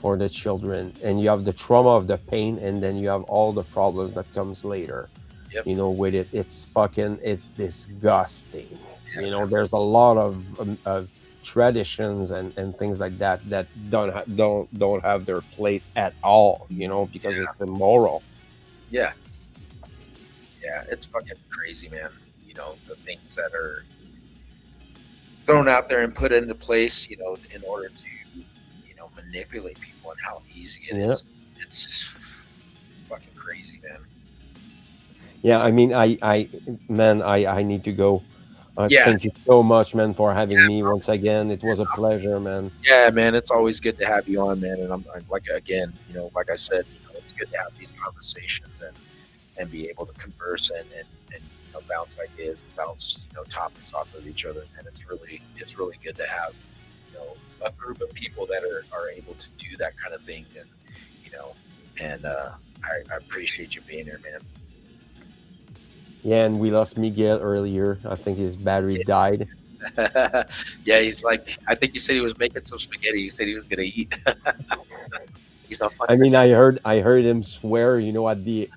for the children. And you have the trauma of the pain, and then you have all the problems that comes later. yep, You know, with it, it's fucking, it's disgusting. yeah, You know, there's a lot of traditions and things like that that don't have their place at all. You know, because yeah, it's immoral. yeah, yeah. It's fucking crazy, man. You know, the things that are thrown out there and put into place, you know, in order to, you know, manipulate people and how easy it Yeah. is. It's fucking crazy, man. Yeah, I mean, man, I need to go. Yeah, Thank you so much, man, for having me once again. It was a pleasure, man. yeah, man. It's always good to have you on, man. And I'm like, again, you know, like I said, you know, it's good to have these conversations and be able to converse and you know, bounce ideas and bounce, you know, topics off of each other. And it's really good to have, you know, a group of people that are able to do that kind of thing. And you know, and I appreciate you being here, man. Yeah, and we lost Miguel earlier. I think his battery died. Yeah, he's like, I think he said he was making some spaghetti. He said he was gonna eat. He's not I funny. mean, I heard him swear, you know, at the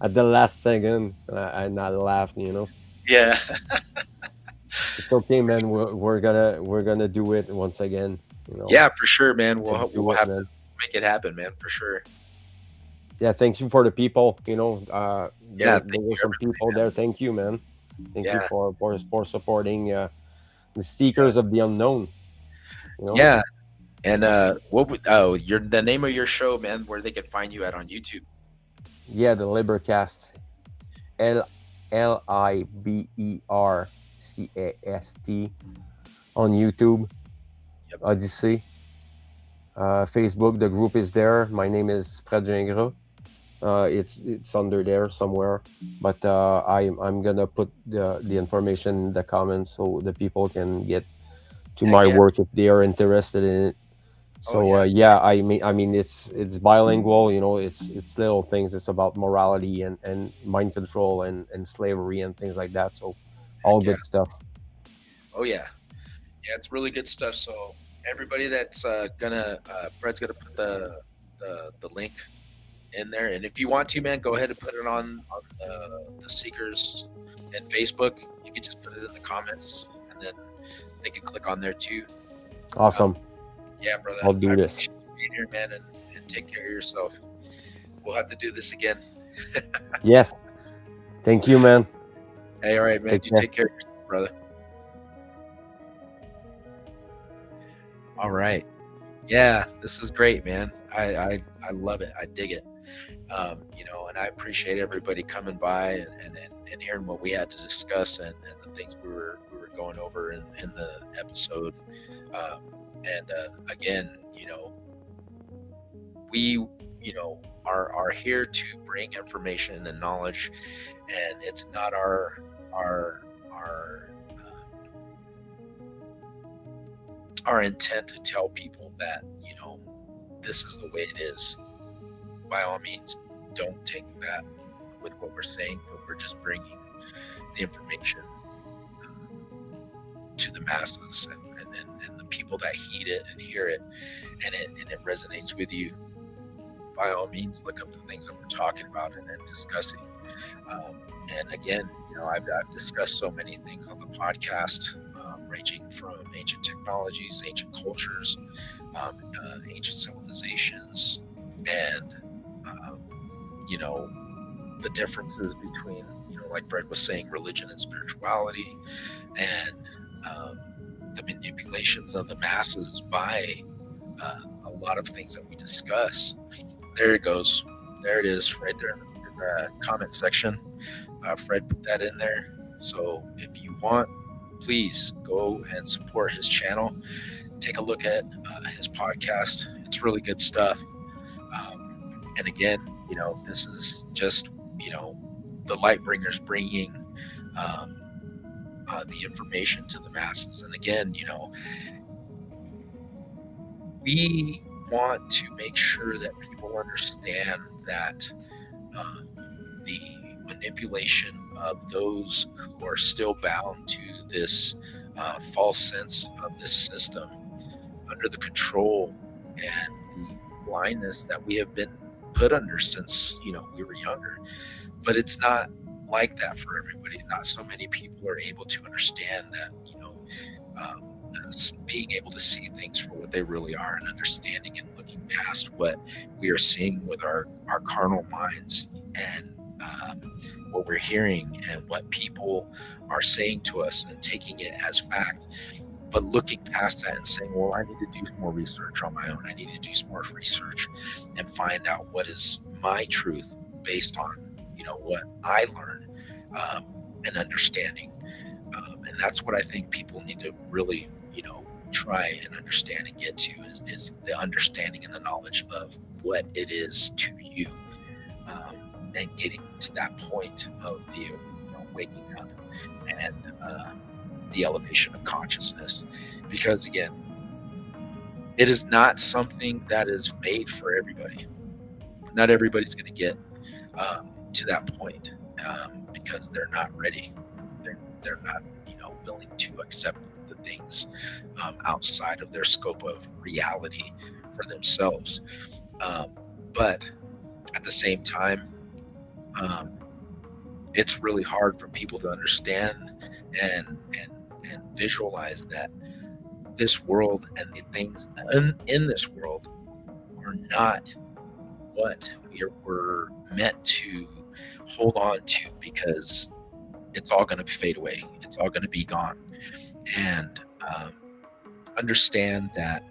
last second, and I laughed. You know, Yeah, it's okay, man. We're gonna do it once again. You know, yeah, for sure, man. let's We'll do we'll it, have to man. make it happen, man, for sure. Yeah, thank you for the people. You know, Yeah, there thank were you, some everybody, people man. there. Thank you, man. Thank you Yeah, for supporting the yeah, seekers of the unknown. You know, yeah. And oh, your the name of your show, man, where they can find you at on YouTube. yeah, the Libercast, L Libercast on YouTube, Yep. Odyssey, Facebook. The group is there. My name is Fred Gingras. It's under there somewhere, but I'm gonna put the information in the comments so the people can get to Heck my yeah. work if they are interested in it. Oh So yeah. yeah, I mean it's bilingual. You know, it's little things. It's about morality and mind control and slavery and things like that. So all Heck yeah. good stuff. Oh yeah. Yeah, it's really good stuff. So everybody that's gonna Fred's gonna put the link in there, and if you want to, man, go ahead and put it on the Seekers and Facebook. You can just put it in the comments, and then they can click on there too. Um, Awesome. yeah, brother, I'll I do this. appreciate you being here, man, and take care of yourself. We'll have to do this again. Yes. Thank you, man. Hey, all right, man. Take You care. take care of yourself, brother. All right. Yeah, this is great, man. I love it. I dig it. You know, and I appreciate everybody coming by and hearing what we had to discuss and the things we were going over in the episode. Um, and again, you know, we are here to bring information and knowledge, and it's not our intent to tell people that, you know, this is the way it is. By all means, don't take that with what we're saying, but we're just bringing the information to the masses and the people that heed it and hear it, and it resonates with you. by all means look up the things that we're talking about and discussing. And again, I've discussed so many things on the podcast, ranging from ancient technologies, ancient cultures, ancient civilizations, and the differences between, like Brett was saying, religion and spirituality, and the manipulations of the masses by a lot of things that we discuss. There it goes. There it is, right there in the comment section. Fred put that in there. So if you want, please go and support his channel. Take a look at his podcast. It's really good stuff. And again, this is just, the light bringers bringing the information to the masses. And again, we want to make sure that people understand that the manipulation of those who are still bound to this false sense of this system, under the control and the blindness that we have been put under since we were younger. But it's not like that for everybody. Not so many people are able to understand that, being able to see things for what they really are, and understanding and looking past what we are seeing with our carnal minds, and what we're hearing and what people are saying to us, and taking it as fact, but looking past that and saying, well, I need to do more research on my own. I need to do some more research and find out what is my truth based on what I learned, and understanding. And that's what I think people need to really try and understand and get to, is the understanding and the knowledge of what it is to you, and getting to that point of the waking up and the elevation of consciousness. Because again, it is not something that is made for everybody. Not everybody's going to get to that point, because they're not ready. They're not willing to accept the things outside of their scope of reality for themselves. But at the same time, it's really hard for people to understand and visualize that this world and the things in this world are not what we're meant to hold on to, because it's all going to fade away. It's all going to be gone. And understand that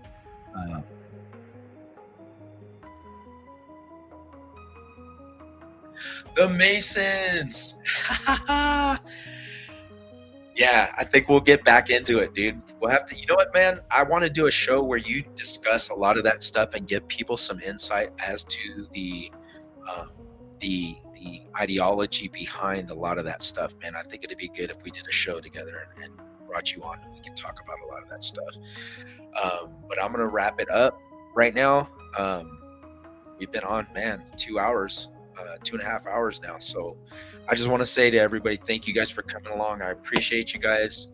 the Masons. Yeah, I think we'll get back into it, dude. We'll have to, you know what, man? I want to do a show where you discuss a lot of that stuff and give people some insight as to the ideology behind a lot of that stuff, man. I think it'd be good if we did a show together and brought you on, and we can talk about a lot of that stuff. But I'm gonna wrap it up right now. We've been on, man, 2 hours, 2.5 hours now. So I just want to say to everybody, thank you guys for coming along. I appreciate you guys.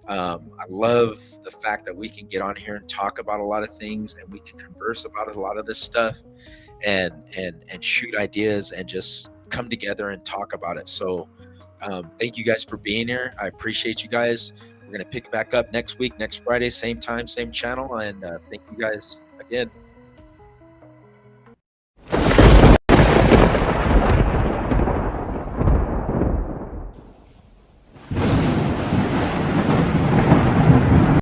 I love the fact that we can get on here and talk about a lot of things, and we can converse about a lot of this stuff, and shoot ideas and just come together and talk about it. So thank you guys for being here. I appreciate you guys. We're going to pick back up next week, next Friday, same time, same channel. And thank you guys again.